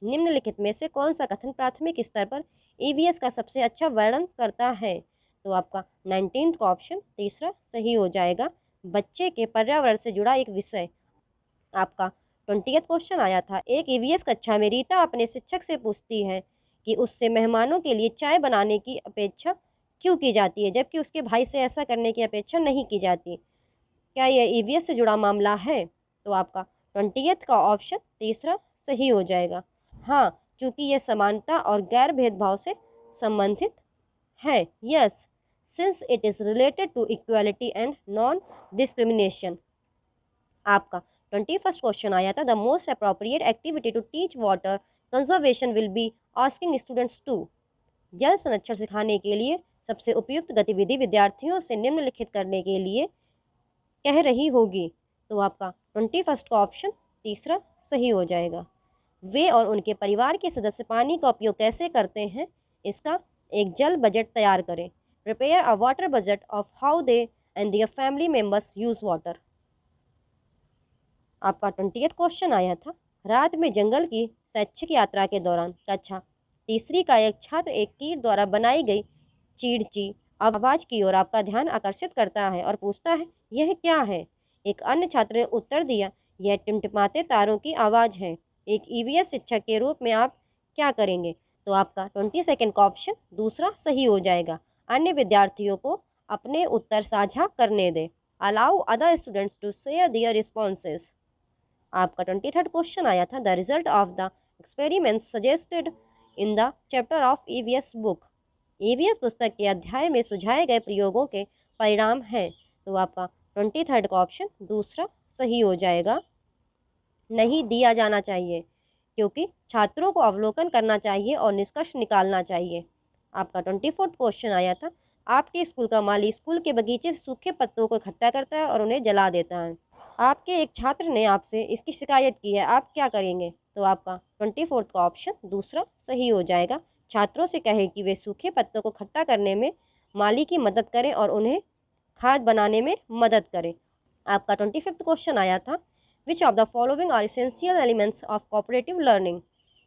निम्नलिखित में से कौन सा कथन प्राथमिक स्तर पर ईवीएस का सबसे अच्छा वर्णन करता है। तो आपका 19th का ऑप्शन तीसरा सही हो जाएगा, बच्चे के पर्यावरण से जुड़ा एक विषय। आपका 20th क्वेश्चन आया था, एक ईवीएस कक्षा में रीता अपने शिक्षक से पूछती है कि उससे मेहमानों के लिए चाय बनाने की अपेक्षा क्यों की जाती है, जबकि उसके भाई से ऐसा करने की अपेक्षा नहीं की जाती। क्या यह ईवीएस से जुड़ा मामला है। तो आपका 20th का ऑप्शन तीसरा सही हो जाएगा, हाँ, क्योंकि यह समानता और गैर भेदभाव से संबंधित है। Yes, since it is related to equality and non discrimination. आपका 21st क्वेश्चन आया था, the most appropriate activity to teach water conservation will be asking students to. जल संरक्षण सिखाने के लिए सबसे उपयुक्त गतिविधि विद्यार्थियों से निम्नलिखित करने के लिए कह रही होगी। तो आपका 21st का ऑप्शन तीसरा सही हो जाएगा, वे और उनके परिवार के सदस्य पानी का उपयोग कैसे करते हैं इसका एक जल बजट तैयार करें। Prepare a water budget of how they and their family members use water. आपका 20th क्वेश्चन आया था, रात में जंगल की शैक्षिक यात्रा के दौरान कक्षा तीसरी का एक छात्र एक कीट द्वारा बनाई गई चीड़ची आवाज की ओर आपका ध्यान आकर्षित करता है और पूछता है, यह क्या है। एक अन्य छात्र ने उत्तर दिया, यह टिमटिमाते तारों की आवाज़ है। एक ईवीएस शिक्षक के रूप में आप क्या करेंगे। तो आपका 22nd का ऑप्शन दूसरा सही हो जाएगा, अन्य विद्यार्थियों को अपने उत्तर साझा करने दें। Allow other students to share their responses. आपका 23rd क्वेश्चन आया था, the result of the experiment suggested in the chapter of EVS book. EVS पुस्तक के अध्याय में सुझाए गए प्रयोगों के परिणाम हैं। तो आपका 23rd का ऑप्शन दूसरा सही हो जाएगा, नहीं दिया जाना चाहिए, क्योंकि छात्रों को अवलोकन करना चाहिए और निष्कर्ष निकालना चाहिए। आपका 24th क्वेश्चन आया था, आपके स्कूल का माली स्कूल के बगीचे से सूखे पत्तों को इकट्ठा करता है और उन्हें जला देता है। आपके एक छात्र ने आपसे इसकी शिकायत की है, आप क्या करेंगे। तो आपका 24th का ऑप्शन दूसरा सही हो जाएगा, छात्रों से कहें कि वे सूखे पत्तों को इकट्ठा करने में माली की मदद करें और उन्हें खाद बनाने में मदद करें। आपका 25वां क्वेश्चन आया था, which of the following are essential elements of cooperative learning.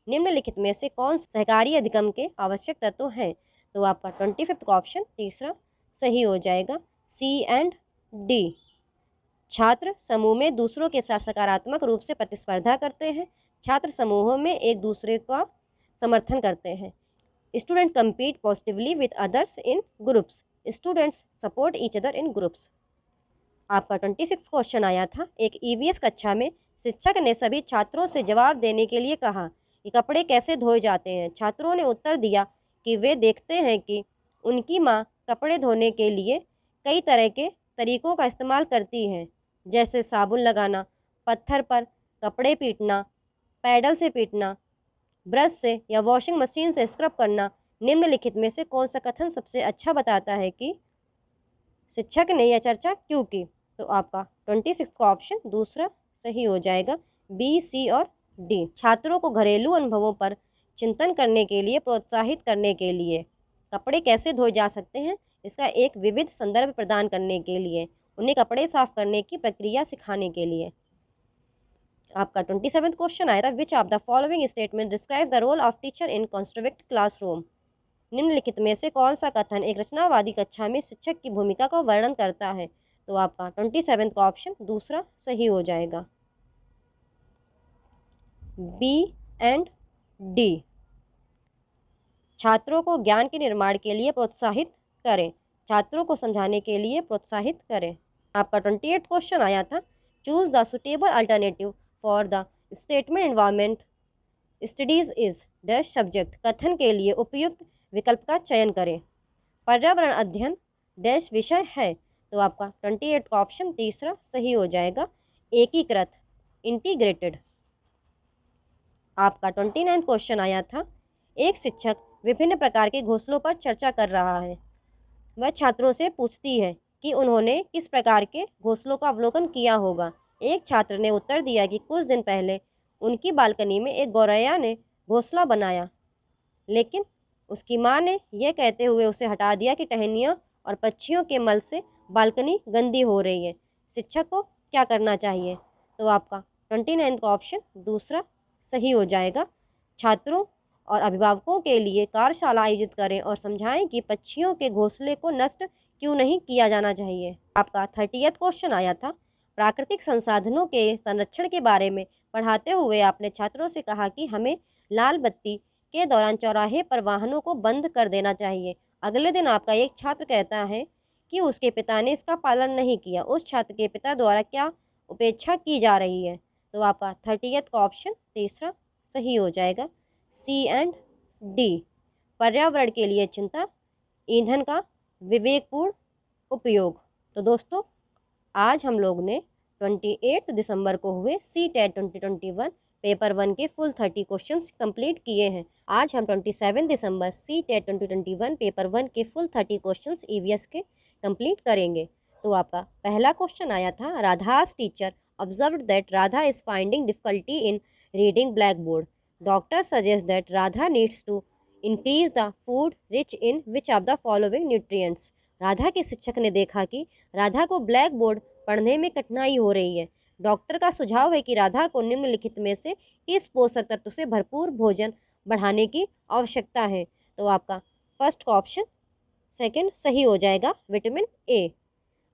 निम्नलिखित में से कौन सहकारी अधिगम के आवश्यक तत्व हैं? तो आपका 25वां का ऑप्शन तीसरा सही हो जाएगा, सी एंड डी। छात्र समूह में दूसरों के साथ सकारात्मक रूप से प्रतिस्पर्धा करते हैं। छात्र समूहों में एक दूसरे का समर्थन करते हैं। Student compete positively with others in groups. Students support each other in groups. आपका 26 क्वेश्चन आया था, एक ईवीएस कक्षा में शिक्षक ने सभी छात्रों से जवाब देने के लिए कहा कि कपड़े कैसे धोए जाते हैं। छात्रों ने उत्तर दिया कि वे देखते हैं कि उनकी माँ कपड़े धोने के लिए कई तरह के तरीकों का इस्तेमाल करती हैं, जैसे साबुन लगाना, पत्थर पर कपड़े पीटना, पैडल से पीटना, ब्रश से या वॉशिंग मशीन से स्क्रब करना। निम्नलिखित में से कौन सा कथन सबसे अच्छा बताता है कि शिक्षक ने यह चर्चा क्यों की? तो आपका 26 का ऑप्शन दूसरा सही हो जाएगा, बी, सी और डी। छात्रों को घरेलू अनुभवों पर चिंतन करने के लिए प्रोत्साहित करने के लिए, कपड़े कैसे धोए जा सकते हैं इसका एक विविध संदर्भ प्रदान करने के लिए, उन्हें कपड़े साफ करने की प्रक्रिया सिखाने के लिए। आपका 27वां क्वेश्चन आया था, which of the following statement describe the role of teacher in construct classroom. निम्नलिखित में से कौन सा कथन एक रचनावादी कक्षा में शिक्षक की भूमिका का वर्णन करता है? तो आपका 27वां का ऑप्शन दूसरा सही हो जाएगा, बी एंड डी। छात्रों को ज्ञान के निर्माण के लिए प्रोत्साहित करें। छात्रों को समझाने के लिए प्रोत्साहित करें। आपका 28 क्वेश्चन आया था, choose the suitable alternative for the statement environment studies is dash subject. कथन के लिए उपयुक्त विकल्प का चयन करें। पर्यावरण अध्ययन डैश विषय है। तो आपका 28 का ऑप्शन तीसरा सही हो जाएगा, एकीकृत, इंटीग्रेटेड। आपका 29वां क्वेश्चन आया था, एक शिक्षक विभिन्न प्रकार के घोंसलों पर चर्चा कर रहा है। वह छात्रों से पूछती है कि उन्होंने किस प्रकार के घोंसलों का अवलोकन किया होगा। एक छात्र ने उत्तर दिया कि कुछ दिन पहले उनकी बालकनी में एक गौरैया ने घोंसला बनाया, लेकिन उसकी माँ ने यह कहते हुए उसे हटा दिया कि टहनियों और पक्षियों के मल से बालकनी गंदी हो रही है। शिक्षक को क्या करना चाहिए? तो आपका 29 का ऑप्शन दूसरा सही हो जाएगा, छात्रों और अभिभावकों के लिए कार्यशाला आयोजित करें और समझाएं कि पक्षियों के घोंसले को नष्ट क्यों नहीं किया जाना चाहिए। आपका 30वां क्वेश्चन आया था, प्राकृतिक संसाधनों के संरक्षण के बारे में पढ़ाते हुए आपने छात्रों से कहा कि हमें लाल बत्ती के दौरान चौराहे पर वाहनों को बंद कर देना चाहिए। अगले दिन आपका एक छात्र कहता है कि उसके पिता ने इसका पालन नहीं किया। उस छात्र के पिता द्वारा क्या उपेक्षा की जा रही है? तो आपका 30वां का ऑप्शन तीसरा सही हो जाएगा, सी एंड डी। पर्यावरण के लिए चिंता, ईंधन का विवेकपूर्ण उपयोग। तो दोस्तों, आज हम लोग ने 28 दिसंबर को हुए CTET 2021 पेपर 1 के फुल 30 क्वेश्चंस कंप्लीट किए हैं। आज हम 27 दिसंबर CTET 2021 पेपर 1 के फुल 30 क्वेश्चंस EVS के कंप्लीट करेंगे। तो आपका पहला क्वेश्चन आया था, राधा's teacher observed that Radha is finding difficulty in reading blackboard. Doctor suggests that Radha needs to increase the food rich in which of the following nutrients. Radha के शिक्षक ने देखा कि राधा को ब्लैक बोर्ड पढ़ने में कठिनाई हो रही है। डॉक्टर का सुझाव है कि राधा को निम्नलिखित में से किस पोषक तत्व से भरपूर भोजन बढ़ाने की आवश्यकता है? तो आपका फर्स्ट का ऑप्शन सेकंड सही हो जाएगा, विटामिन ए।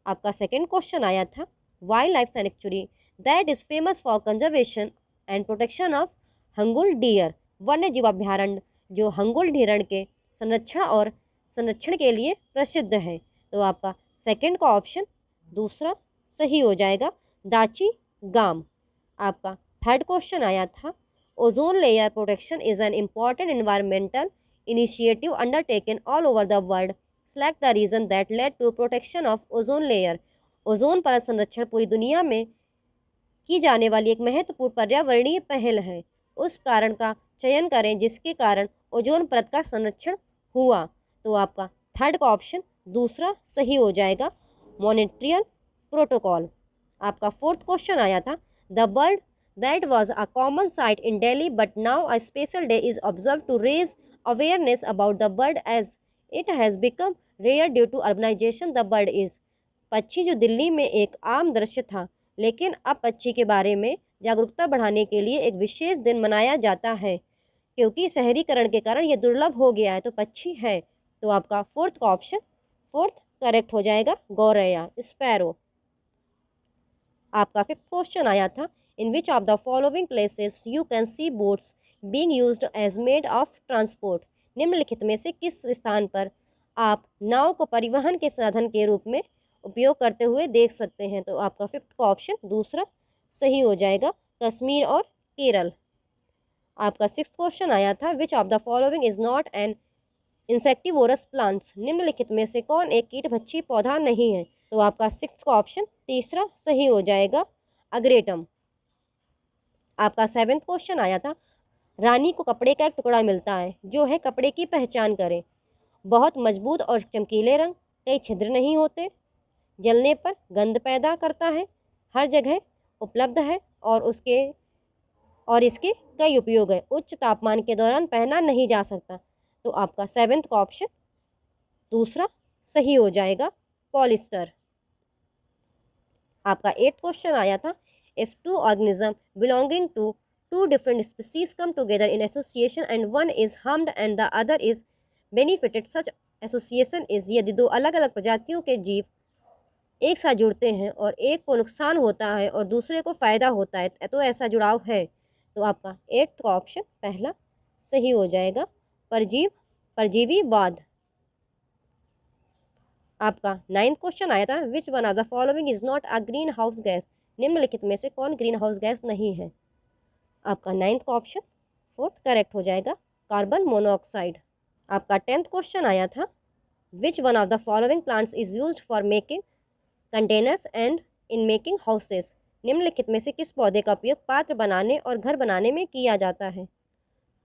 आपका सेकंड क्वेश्चन आया था, wild life sanctuary that is famous for conservation and protection of hangul deer. वन्य जीव अभ्यारण्य जो हंगुल हिरण के संरक्षण के लिए प्रसिद्ध है। तो आपका सेकंड का ऑप्शन दूसरा सही हो जाएगा, दाची गाम। आपका थर्ड क्वेश्चन आया था, ozone layer protection is an important environmental initiative undertaken all over the world. Select the reason that led to protection of ozone layer. Ozone परत संरक्षण पूरी दुनिया में की जाने वाली एक महत्वपूर्ण पर्यावरणीय पहल है। उस कारण का चयन करें जिसके कारण ओजोन परत का संरक्षण हुआ। तो आपका थर्ड का ऑप्शन दूसरा सही हो जाएगा, मॉन्ट्रियल प्रोटोकॉल। आपका फोर्थ क्वेश्चन आया था, the bird That was a common sight in Delhi, but now a special day is observed to raise awareness about the bird as it has become rare due to urbanization. The bird is पक्षी जो दिल्ली में एक आम दृश्य था, लेकिन अब पक्षी के बारे में जागरूकता बढ़ाने के लिए एक विशेष दिन मनाया जाता है, क्योंकि शहरीकरण के कारण ये दुर्लभ हो गया है। तो पक्षी है, तो आपका फोर्थ का ऑप्शन फोर्थ करेक्ट हो जाएगा, गौरैया, स्पैरो। आपका फिफ्थ क्वेश्चन आया था, in which of the following places you can see boats being used as mode of transport. निम्नलिखित में से किस स्थान पर आप नाव को परिवहन के साधन के रूप में उपयोग करते हुए देख सकते हैं। तो आपका फिफ्थ का ऑप्शन दूसरा सही हो जाएगा, कश्मीर और केरल। आपका सिक्स्थ क्वेश्चन आया था, which of the following is not an insectivorous plants. निम्नलिखित में से कौन एक कीटभक्षी पौधा नहीं है। तो आपका सिक्स्थ का ऑप्शन तीसरा सही हो जाएगा, अग्रेटम। आपका सेवेंथ क्वेश्चन आया था, रानी को कपड़े का एक टुकड़ा मिलता है जो है कपड़े की पहचान करें। बहुत मजबूत और चमकीले रंग, कई छिद्र नहीं होते, जलने पर गंध पैदा करता है, हर जगह उपलब्ध है और इसके कई उपयोग है, उच्च तापमान के दौरान पहना नहीं जा सकता। तो आपका सेवेंथ का ऑप्शन दूसरा सही हो जाएगा, पॉलिस्टर। आपका एट्थ क्वेश्चन आया था, if two organism belonging to two different species come together in association and one is harmed and the other is benefited, such association is. यदि दो अलग अलग प्रजातियों के जीव एक साथ जुड़ते हैं और एक को नुकसान होता है और दूसरे को फ़ायदा होता है, तो ऐसा जुड़ाव है। तो आपका एट्थ का ऑप्शन पहला सही हो जाएगा, परजीवीवाद। आपका नाइन्थ क्वेश्चन आया था, which one of the following is not a green house gas. निम्नलिखित में से कौन ग्रीन हाउस गैस नहीं है। आपका नाइन्थ का ऑप्शन फोर्थ करेक्ट हो जाएगा, कार्बन मोनोऑक्साइड। आपका टेंथ क्वेश्चन आया था, which one of the following plants is used for making containers and in making houses. निम्नलिखित में से किस पौधे का उपयोग पात्र बनाने और घर बनाने में किया जाता है।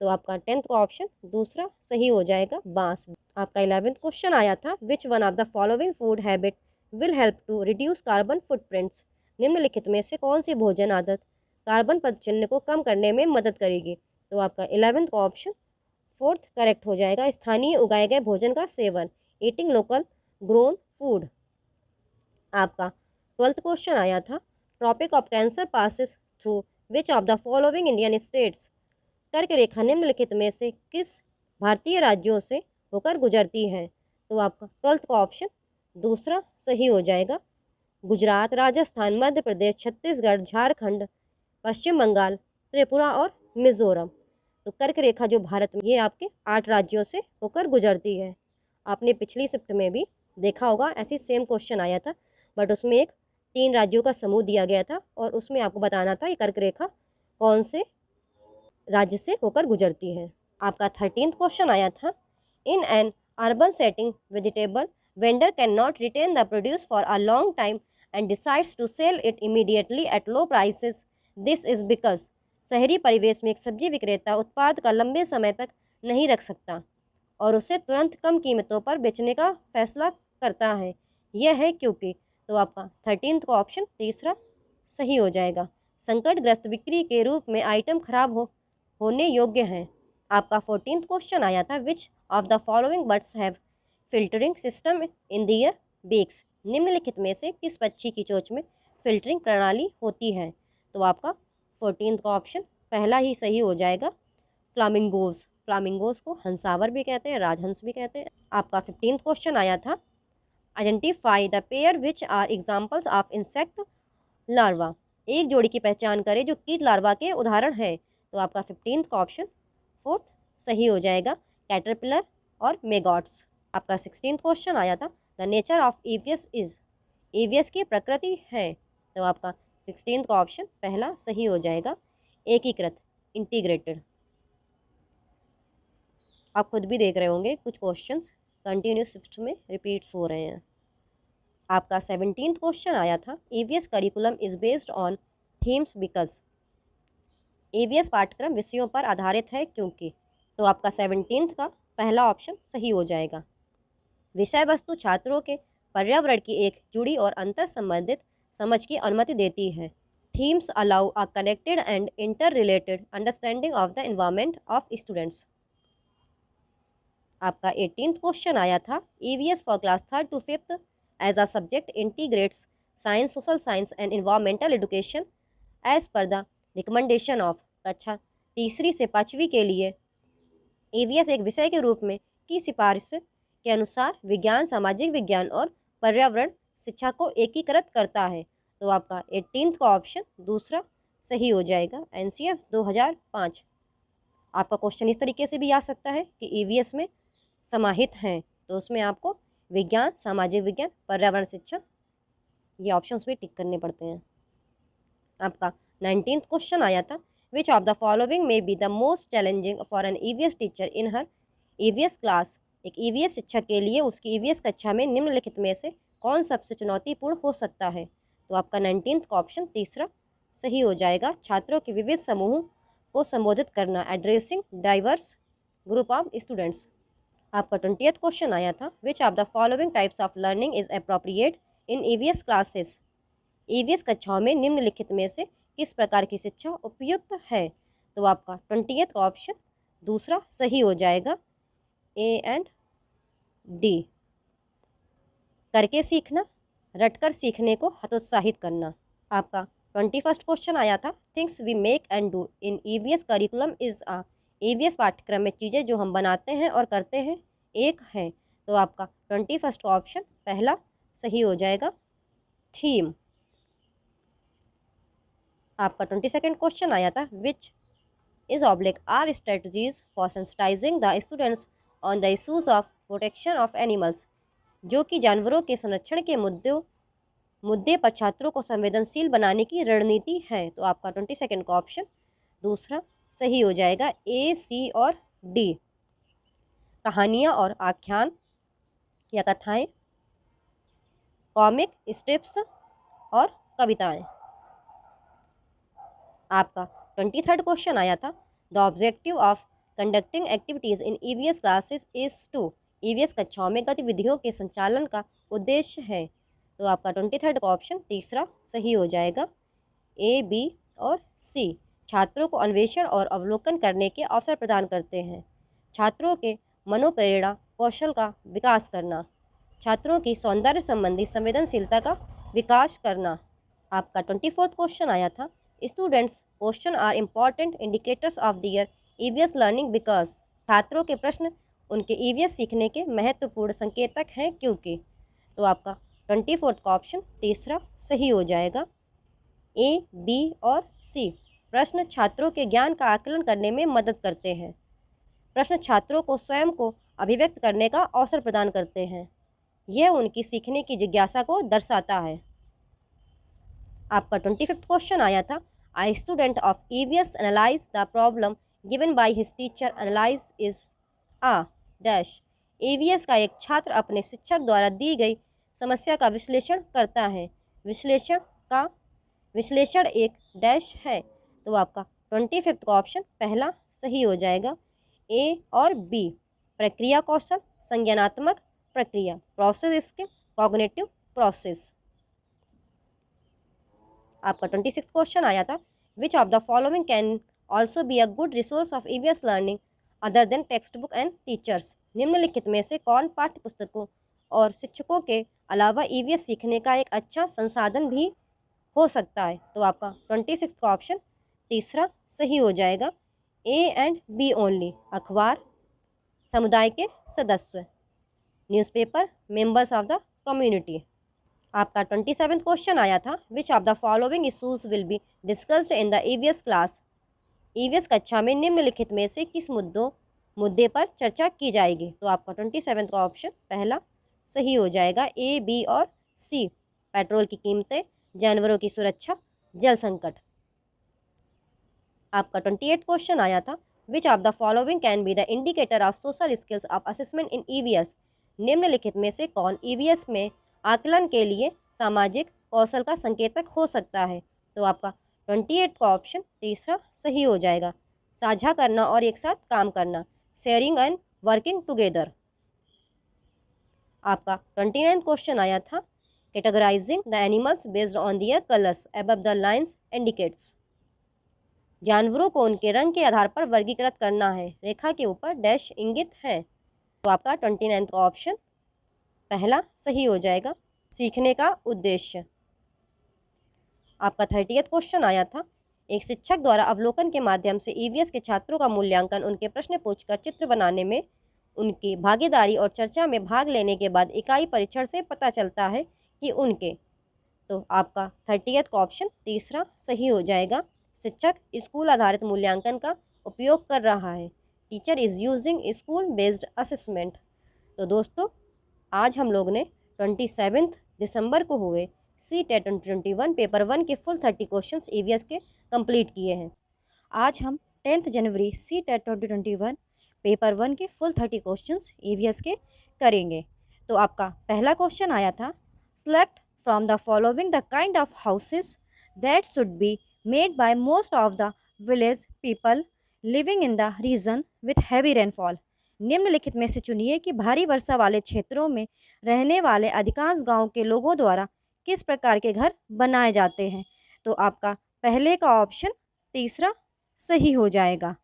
तो आपका टेंथ का ऑप्शन दूसरा सही हो जाएगा, बांस। आपका 11th क्वेश्चन आया था, which one of the following food habit will help to reduce carbon footprints. निम्नलिखित में से कौन सी भोजन आदत कार्बन पदचिह्न को कम करने में मदद करेगी। तो आपका 11th का ऑप्शन फोर्थ करेक्ट हो जाएगा, स्थानीय उगाए गए भोजन का सेवन, ईटिंग लोकल ग्रोन फूड। आपका 12th क्वेश्चन आया था, tropic of cancer passes through which of the following Indian states. कर्क रेखा निम्नलिखित में से किस भारतीय राज्यों से होकर गुजरती है। तो आपका 12th का ऑप्शन दूसरा सही हो जाएगा, गुजरात, राजस्थान, मध्य प्रदेश, छत्तीसगढ़, झारखंड, पश्चिम बंगाल, त्रिपुरा और मिजोरम। तो कर्क रेखा जो भारत में, ये आपके 8 राज्यों से होकर गुजरती है। आपने पिछली शिफ्ट में भी देखा होगा, ऐसी सेम क्वेश्चन आया था, बट उसमें एक 3 राज्यों का समूह दिया गया था और उसमें आपको बताना था ये कर्क रेखा कौन से राज्य से होकर गुजरती है। आपका 13th क्वेश्चन आया था, in an urban setting vegetable vendor can not retain the produce for a long time and decides to sell it immediately at low prices, this is because. शहरी परिवेश में एक सब्जी विक्रेता उत्पाद का लंबे समय तक नहीं रख सकता और उसे तुरंत कम कीमतों पर बेचने का फैसला करता है, यह है क्योंकि। तो आपका 13th का ऑप्शन तीसरा सही हो जाएगा, संकटग्रस्त बिक्री के रूप में आइटम खराब होने योग्य हैं। आपका 14th क्वेश्चन आया था, which of the following birds have filtering system in their beaks. निम्नलिखित में से किस पक्षी की चोंच में फिल्टरिंग प्रणाली होती है। तो आपका 14th का ऑप्शन पहला ही सही हो जाएगा, फ्लामिंगोज। फ्लामिंगोज को हंसावर भी कहते हैं, राजहंस भी कहते हैं। आपका 15th क्वेश्चन आया था, identify the pair which are examples of insect larva. एक जोड़ी की पहचान करें जो कीट लार्वा के उदाहरण है। तो आपका 15th का ऑप्शन फोर्थ सही हो जाएगा, कैटरपिलर और मेगॉट्स। आपका 16th क्वेश्चन आया था, the nature of EVS is. EVS की प्रकृति है। तो आपका 16th का ऑप्शन पहला सही हो जाएगा, एकीकृत, इंटीग्रेटेड। आप खुद भी देख रहे होंगे कुछ क्वेश्चंस कंटिन्यूस शिफ्ट में रिपीट्स हो रहे हैं। आपका 17th क्वेश्चन आया था, EVS curriculum is based on themes because. EVS पाठ्यक्रम विषयों पर आधारित है क्योंकि। तो आपका 17th का पहला ऑप्शन सही हो जाएगा, विषय वस्तु छात्रों के पर्यावरण की एक जुड़ी और अंतर संबंधित समझ की अनुमति देती है। Themes allow a connected and interrelated understanding of the environment of students. आपका 18th क्वेश्चन आया था, EVS for class 3rd to 5th as a subject integrates science, social science and environmental education as per the recommendation of. कक्षा तीसरी से 5वीं के लिए EVS एक विषय के रूप में की सिफारिश के अनुसार विज्ञान, सामाजिक विज्ञान और पर्यावरण शिक्षा को एकीकृत करता है। तो आपका 18th का ऑप्शन दूसरा सही हो जाएगा। एनसीएफ 2005। आपका क्वेश्चन इस तरीके से भी आ सकता है कि ईवीएस में समाहित हैं, तो उसमें आपको विज्ञान, सामाजिक विज्ञान, पर्यावरण शिक्षा, ये ऑप्शंस भी टिक करने पड़ते हैं। आपका 19th क्वेश्चन आया था, which of the following may be the most challenging for an EVS teacher in her EVS class. एक ईवीएस शिक्षक के लिए उसकी ईवीएस कक्षा में निम्नलिखित में से कौन सबसे चुनौतीपूर्ण हो सकता है। तो आपका 19th का ऑप्शन तीसरा सही हो जाएगा। छात्रों के विविध समूहों को संबोधित करना, addressing diverse group of students. आपका 20th क्वेश्चन आया था, which of the following types of learning is appropriate in EVS classes. EVS कक्षाओं में निम्नलिखित में से किस प्रकार की शिक्षा उपयुक्त है। तो आपका 20th का ऑप्शन दूसरा सही हो जाएगा, ए एंड डी। करके सीखना, रटकर सीखने को हतोत्साहित करना। आपका 21st क्वेश्चन आया था, things we make and do in EVS curriculum is a. EVS पाठ्यक्रम में चीज़ें जो हम बनाते हैं और करते हैं एक है। तो आपका 21st का ऑप्शन पहला सही हो जाएगा, थीम। आपका 22nd क्वेश्चन आया था, which is oblique are strategies for sensitizing the students on the issues of protection of animals. जो कि जानवरों के संरक्षण के मुद्दे पर छात्रों को संवेदनशील बनाने की रणनीति है। तो आपका 22nd का ऑप्शन दूसरा सही हो जाएगा, ए, सी और डी। कहानियाँ और आख्यान या कथाएं, कॉमिक स्ट्रिप्स और कविताएं। आपका 23rd क्वेश्चन आया था, the objective of conducting activities in EVS classes is to. EVS कक्षाओं में गतिविधियों के संचालन का उद्देश्य है। तो आपका 23rd का ऑप्शन तीसरा सही हो जाएगा, ए, बी और सी। छात्रों को अन्वेषण और अवलोकन करने के अवसर प्रदान करते हैं। छात्रों के मनोप्रेरणा कौशल का विकास करना। छात्रों की सौंदर्य संबंधी संवेदनशीलता का विकास करना। आपका 24th क्वेश्चन आया था, students question are important indicators of their EVS learning because. छात्रों के प्रश्न उनके ईवीएस सीखने के महत्वपूर्ण संकेतक हैं क्योंकि। तो आपका 24th का ऑप्शन तीसरा सही हो जाएगा, ए, बी और सी। प्रश्न छात्रों के ज्ञान का आकलन करने में मदद करते हैं। प्रश्न छात्रों को स्वयं को अभिव्यक्त करने का अवसर प्रदान करते हैं। यह उनकी सीखने की जिज्ञासा को दर्शाता है। आपका 25th क्वेश्चन आया था, a student of EVS analyse the problem given by his teacher analyse is a dash. EVS का एक छात्र अपने शिक्षक द्वारा दी गई समस्या का विश्लेषण करता है। विश्लेषण एक डैश है। तो आपका 25th का ऑप्शन पहला सही हो जाएगा, ए और बी। प्रक्रिया कौशल, संज्ञानात्मक प्रक्रिया, प्रोसेस स्किल, कॉग्निटिव प्रोसेस। आपका 26th क्वेश्चन आया था, which of the following can also be a good resource of EVS learning other than text book and teachers. निम्नलिखित में से कौन पाठ्य पुस्तकों और शिक्षकों के अलावा ईवीएस सीखने का एक अच्छा संसाधन भी हो सकता है। तो आपका 26th का ऑप्शन तीसरा सही हो जाएगा, ए एंड बी ओनली। अखबार, समुदाय के सदस्य, newspaper, members of the community. आपका 27th क्वेश्चन आया था, which of the following issues will be discussed in the EVS class. EVS कक्षा में निम्नलिखित में से किस मुद्दे पर चर्चा की जाएगी। तो आपका 27th का ऑप्शन पहला सही हो जाएगा, ए, बी और सी। पेट्रोल की कीमतें, जानवरों की सुरक्षा, जल संकट। आपका 28th क्वेश्चन आया था, which of the following can be the indicator of social skills of assessment in EVS. निम्नलिखित में से कौन ईवीएस में आकलन के लिए सामाजिक कौशल का संकेतक हो सकता है। तो आपका 28th का ऑप्शन तीसरा सही हो जाएगा, साझा करना और एक साथ काम करना, शेयरिंग एंड वर्किंग टुगेदर। आपका 29th क्वेश्चन आया था, Categorizing the animals based on their colors above the lines indicates. जानवरों को उनके रंग के आधार पर वर्गीकृत करना है, रेखा के ऊपर डैश इंगित है। तो आपका 29 का ऑप्शन पहला सही हो जाएगा। सीखने का उद्देश्य। आपका 30th क्वेश्चन आया था, एक शिक्षक द्वारा अवलोकन के माध्यम से ईवीएस के छात्रों का मूल्यांकन उनके प्रश्न पूछकर चित्र बनाने में उनकी भागीदारी और चर्चा में भाग लेने के बाद इकाई परीक्षण से पता चलता है कि उनके। तो आपका 30th का ऑप्शन तीसरा सही हो जाएगा। शिक्षक स्कूल आधारित मूल्यांकन का उपयोग कर रहा है। Teacher is using school based assessment. तो दोस्तों, आज हम लोग ने 27 दिसंबर को हुए CTET 2021 पेपर 1 के फुल 30 क्वेश्चंस ईवीएस के कंप्लीट किए हैं। आज हम 10 जनवरी CTET 2021 पेपर 1 के फुल 30 क्वेश्चंस ईवीएस के करेंगे। तो आपका पहला क्वेश्चन आया था, select from the following the kind of houses that should be made by most of the village people living in the region with heavy rainfall. निम्नलिखित में से चुनिए कि भारी वर्षा वाले क्षेत्रों में रहने वाले अधिकांश गांव के लोगों द्वारा किस प्रकार के घर बनाए जाते हैं। तो आपका पहले का ऑप्शन तीसरा सही हो जाएगा।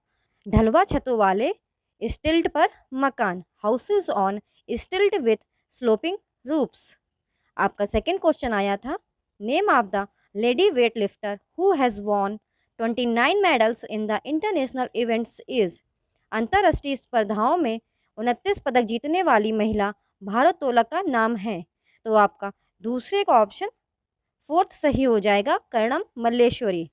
ढलवा छतों वाले स्टिल्ट पर मकान, हाउसेस ऑन स्टिल्ट विथ स्लोपिंग रूफ्स। आपका सेकंड क्वेश्चन आया था, name of the lady weight lifter who has won 29 medals in the international events is. अंतर्राष्ट्रीय स्पर्धाओं में 29 पदक जीतने वाली महिला भारोत्तोलक का नाम है। तो आपका दूसरे का ऑप्शन फोर्थ सही हो जाएगा, कर्णम मल्लेश्वरी।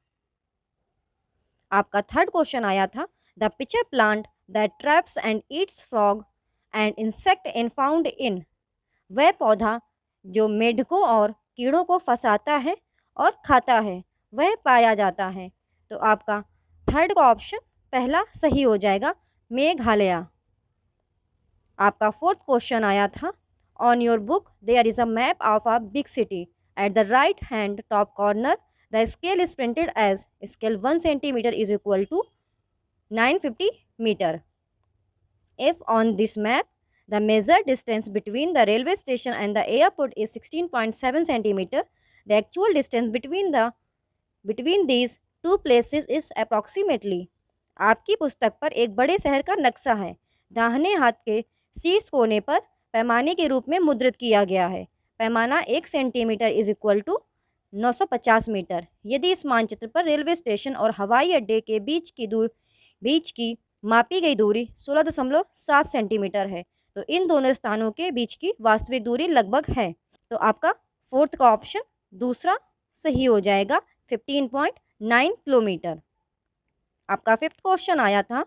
आपका थर्ड क्वेश्चन आया था, the pitcher plant that traps and Yeats frog and insect in found in. वह पौधा जो मेढकों और कीड़ों को फंसाता है और खाता है, वह पाया जाता है। तो आपका थर्ड का ऑप्शन पहला सही हो जाएगा, मेघालय। आपका फोर्थ क्वेश्चन आया था, on your book there is a map of a big city at the right hand top corner the scale is printed as scale 1 centimetre is equal to 950 metre. If on this map the measured distance between the railway station and the airport is 16.7 centimeter, the actual distance between these two places is approximately। आपकी पुस्तक पर एक बड़े शहर का नक्शा है, दाहिने हाथ के शीर्ष कोने पर पैमाने के रूप में मुद्रित किया गया है। पैमाना 1 centimetre is equal to 950 metre. यदि इस मानचित्र पर रेलवे स्टेशन और हवाई अड्डे के बीच की मापी गई दूरी 16.7 सेंटीमीटर है, तो इन दोनों स्थानों के बीच की वास्तविक दूरी लगभग है। तो आपका फोर्थ का ऑप्शन दूसरा सही हो जाएगा, 15.9 किलोमीटर। आपका फिफ्थ क्वेश्चन आया था,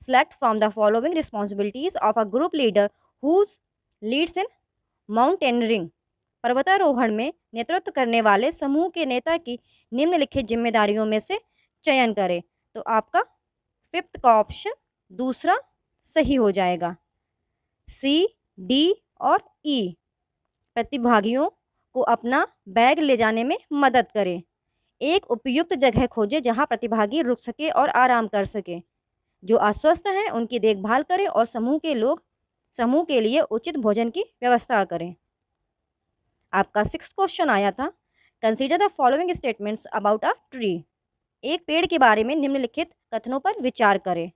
select from the following responsibilities of a group leader whose leads in mountaineering. पर्वतारोहण में नेतृत्व करने वाले समूह के नेता की निम्नलिखित जिम्मेदारियों में से चयन करें। तो आपका फिफ्थ का ऑप्शन दूसरा सही हो जाएगा, C, D और E। प्रतिभागियों को अपना बैग ले जाने में मदद करें। एक उपयुक्त जगह खोजें जहां प्रतिभागी रुक सके और आराम कर सके। जो अस्वस्थ हैं उनकी देखभाल करें और समूह के लिए उचित भोजन की व्यवस्था करें। आपका सिक्स्थ क्वेश्चन आया था, consider the following statements about a tree. एक पेड़ के बारे में निम्नलिखित कथनों पर विचार करें।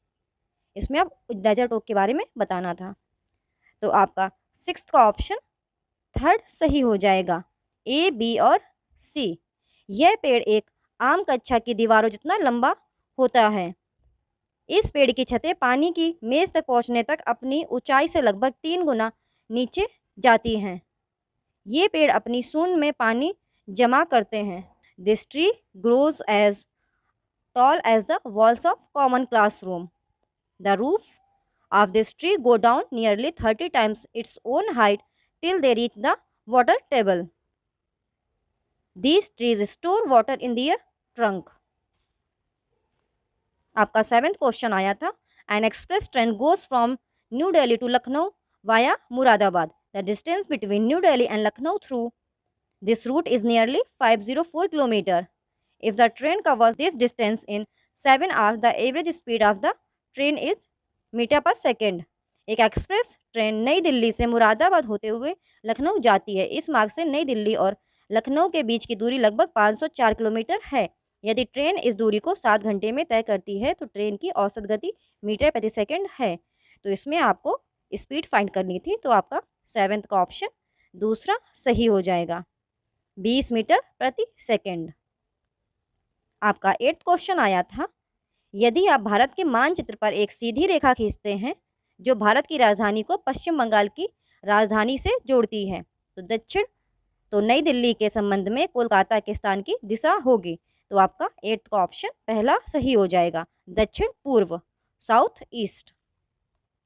इसमें अब डेजर्ट ओक के बारे में बताना था। तो आपका सिक्स्थ का ऑप्शन थर्ड सही हो जाएगा, A, B और C। यह पेड़ एक आम कक्षा की दीवारों जितना लंबा होता है। इस पेड़ की छतें पानी की मेज तक पहुंचने तक अपनी ऊंचाई से लगभग 3 गुना नीचे जाती हैं। ये पेड़ अपनी सूंड में पानी जमा करते हैं। This tree grows as tall as the walls of common classroom. The roof of this tree go down nearly 30 times its own height till they reach the water table. These trees store water in their trunk. आपका 7th question आया था, an express train goes from New Delhi to Lucknow via Muradabad. The distance between New Delhi and Lucknow through this route is nearly 504 km. If the train covers this distance in 7 hours, the average speed of the train is metre per second. एक express train नई दिल्ली से मुरादाबाद होते हुए लखनऊ जाती है। इस मार्ग से नई दिल्ली और लखनऊ के बीच की दूरी लगभग 504 किलोमीटर है। यदि ट्रेन इस दूरी को 7 घंटे में तय करती है तो ट्रेन की औसत गति मीटर प्रति सेकंड है। तो इसमें आपको स्पीड फाइंड करनी थी, तो आपका 7th का ऑप्शन दूसरा सही हो जाएगा, 20 मीटर प्रति सेकंड। आपका 8th क्वेश्चन आया था, यदि आप भारत के मानचित्र पर एक सीधी रेखा खींचते हैं जो भारत की राजधानी को पश्चिम बंगाल की राजधानी से जोड़ती है, तो नई दिल्ली के संबंध में कोलकाता के स्थान की दिशा होगी। तो आपका 8th का ऑप्शन पहला सही हो जाएगा, दक्षिण पूर्व, साउथ ईस्ट।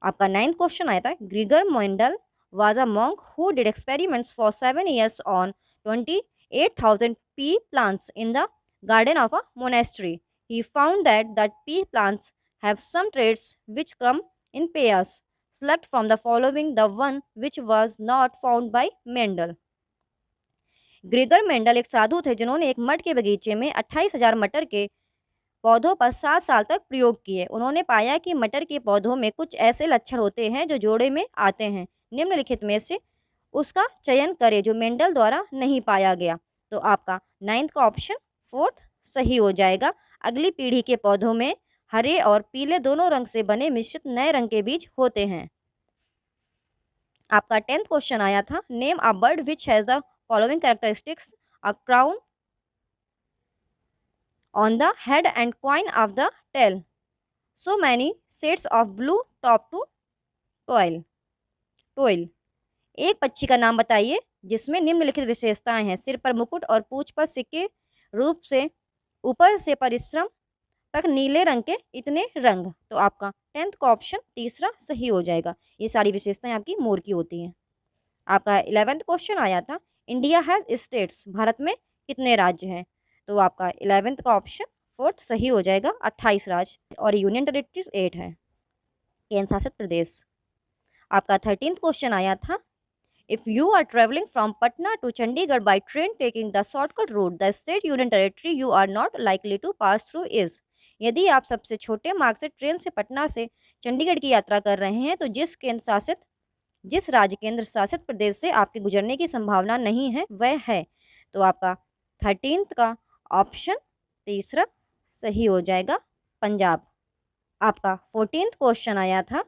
आपका 9th क्वेश्चन आया था, ग्रिगर Mendel was a monk who did experiments for 7 years on 28,000 pea plants in the garden of a monastery. He found that the pea plants have some traits which come in pairs. Select from the following the one which was not found by Mendel. Gregor Mendel एक साधु थे जिन्होंने एक मठ के बगीचे में 28,000 मटर के पौधों पर 7 साल तक प्रयोग किए। उन्होंने पाया कि मटर के पौधों में कुछ ऐसे लक्षण होते हैं जो जोड़े में आते हैं। निम्नलिखित में से उसका चयन करें जो मेंडल द्वारा नहीं पाया गया। तो आपका 9th का ऑप्शन 4th सही हो जाएगा। अगली पीढ़ी के पौधों में हरे और पीले दोनों रंग से बने मिश्रित नए रंग के बीज होते हैं। आपका 10th क्वेश्चन आया था, name a bird which has the following characteristics, a crown on the head and coin of the tail, so many shades of blue top to toil. एक पक्षी का नाम बताइए जिसमें निम्नलिखित विशेषताएं हैं, सिर पर मुकुट और पूंछ पर सिक्के रूप से ऊपर से परिश्रम तक नीले रंग के इतने रंग। तो आपका 10th का ऑप्शन तीसरा सही हो जाएगा। ये सारी विशेषताएं आपकी मोर की होती हैं। आपका 11th क्वेश्चन आया था, इंडिया हैज स्टेट्स, भारत में कितने राज्य हैं। तो आपका 11th का ऑप्शन 4th सही हो जाएगा, 28 राज्य, और यूनियन टेरिटरीज 8 है, केंद्र शासित प्रदेश। आपका 13th क्वेश्चन आया था, if you are travelling from Patna to Chandigarh by train taking the shortcut route, the state union territory you are not likely to pass through is. यदि आप सबसे छोटे मार्ग से ट्रेन से पटना से चंडीगढ़ की यात्रा कर रहे हैं तो जिस राज्य केंद्र शासित प्रदेश से आपके गुजरने की संभावना नहीं है वह है। तो आपका 13th का ऑप्शन तीसरा सही हो जाएगा, पंजाब। आपका 14th क्वेश्चन आया था,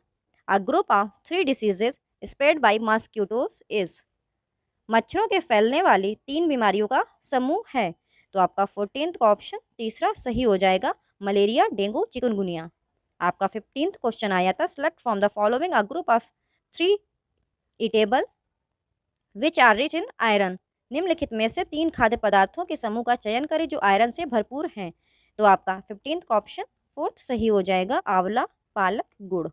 अ group of 3 diseases spread by mosquitoes is, मच्छरों के फैलने वाली 3 बीमारियों का समूह है। तो आपका 14th का ऑप्शन तीसरा सही हो जाएगा, मलेरिया, डेंगू, चिकनगुनिया। आपका 15th क्वेश्चन आया था, select from the following a group of 3 eatable which are rich in iron, निम्नलिखित में से 3 खाद्य पदार्थों के समूह का चयन करें जो आयरन से भरपूर हैं। तो आपका 15th का ऑप्शन 4th सही हो जाएगा, आंवला, पालक, गुड़।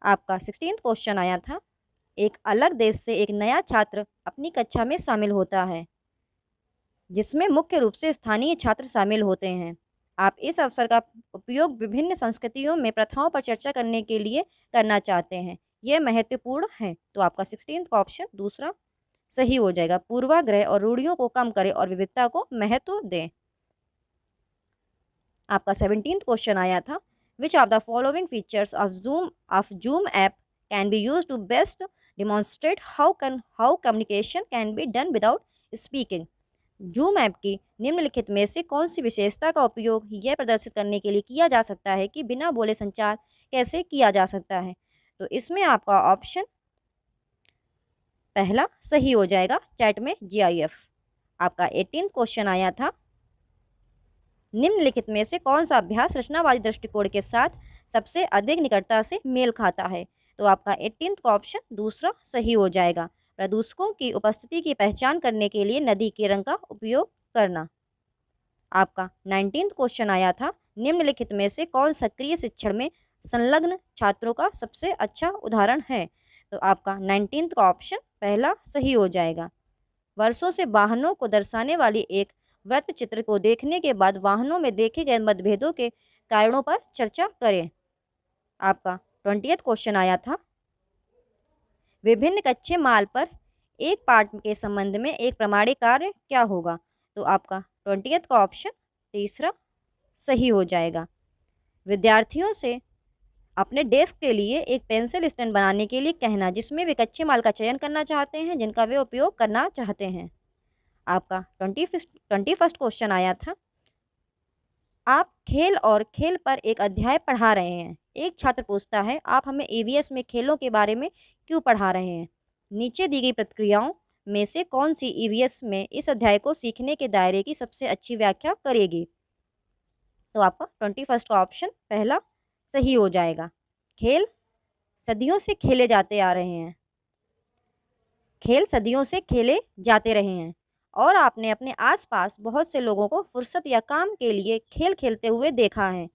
आपका 16th क्वेश्चन आया था, एक अलग देश से एक नया छात्र अपनी कक्षा में शामिल होता है जिसमें मुख्य रूप से स्थानीय छात्र शामिल होते हैं। आप इस अवसर का उपयोग विभिन्न संस्कृतियों में प्रथाओं पर चर्चा करने के लिए करना चाहते हैं, यह महत्वपूर्ण है। तो आपका 16th का ऑप्शन दूसरा सही हो जाएगा, पूर्वाग्रह और रूढ़ियों को कम करें और विविधता को महत्व दें। आपका 17th क्वेश्चन आया था, which of the following features of Zoom app can be use to best demonstrate how communication can be done without speaking. Zoom app की निम्नलिखित में से कौन सी विशेषता का उपयोग यह प्रदर्शित करने के लिए किया जा सकता है कि बिना बोले संचार कैसे किया जा सकता है। तो इसमें आपका ऑप्शन पहला सही हो जाएगा, चैट में GIF। आपका 18th क्वेश्चन आया था, निम्नलिखित में से कौन सा अभ्यास रचनावादी दृष्टिकोण के साथ सबसे अधिक निकटता से मेल खाता है। तो आपका 18th का ऑप्शन दूसरा सही हो जाएगा, प्रदूषकों की उपस्थिति की पहचान करने के लिए नदी के रंग का उपयोग करना। आपका 19th क्वेश्चन आया था, निम्नलिखित में से कौन सक्रिय शिक्षण में संलग्न छात्रों का सबसे अच्छा उदाहरण है। तो आपका 19th का ऑप्शन पहला सही हो जाएगा, वर्षों से वाहनों को दर्शाने वाली एक वृत्त चित्र को देखने के बाद वाहनों में देखे गए मतभेदों के कारणों पर चर्चा करें। आपका 20th क्वेश्चन आया था, विभिन्न कच्चे माल पर एक पार्ट के संबंध में एक प्रमाणिक कार्य क्या होगा। तो आपका 20th का ऑप्शन तीसरा सही हो जाएगा, विद्यार्थियों से अपने डेस्क के लिए एक पेंसिल स्टैंड बनाने के लिए कहना, जिसमें वे कच्चे माल का चयन करना चाहते हैं जिनका वे उपयोग करना चाहते हैं। आपका 21st क्वेश्चन आया था, आप खेल और खेल पर एक अध्याय पढ़ा रहे हैं। एक छात्र पूछता है, आप हमें ईवीएस में खेलों के बारे में क्यों पढ़ा रहे हैं? नीचे दी गई प्रतिक्रियाओं में से कौन सी ईवीएस में इस अध्याय को सीखने के दायरे की सबसे अच्छी व्याख्या करेगी? तो आपका 21st का ऑप्शन पहला सही हो जाएगा। खेल सदियों से खेले जाते आ रहे हैं। खेल सदियों से खेले जाते रहे हैं और आपने अपने आसपास बहुत से लोगों को फुर्सत या काम के लिए खेल खेलते हुए देखा है।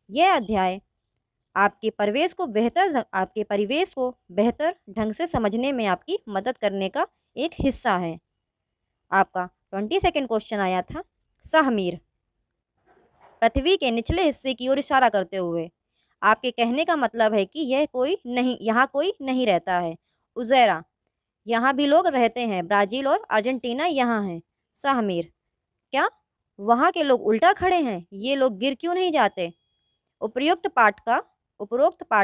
यह अध्याय आपके परिवेश को बेहतर ढंग से समझने में आपकी मदद करने का एक हिस्सा है। आपका 22nd क्वेश्चन आया था, सहमीर पृथ्वी के निचले हिस्से की ओर इशारा करते हुए, आपके कहने का मतलब है कि यहाँ कोई नहीं रहता है। उज़ैरा, यहाँ भी लोग रहते हैं। ब्राज़ील और अर्जेंटीना यहाँ हैं। सहमीर, क्या वहाँ के लोग उल्टा खड़े हैं? ये लोग गिर क्यों नहीं जाते? उपरोक्त पाठ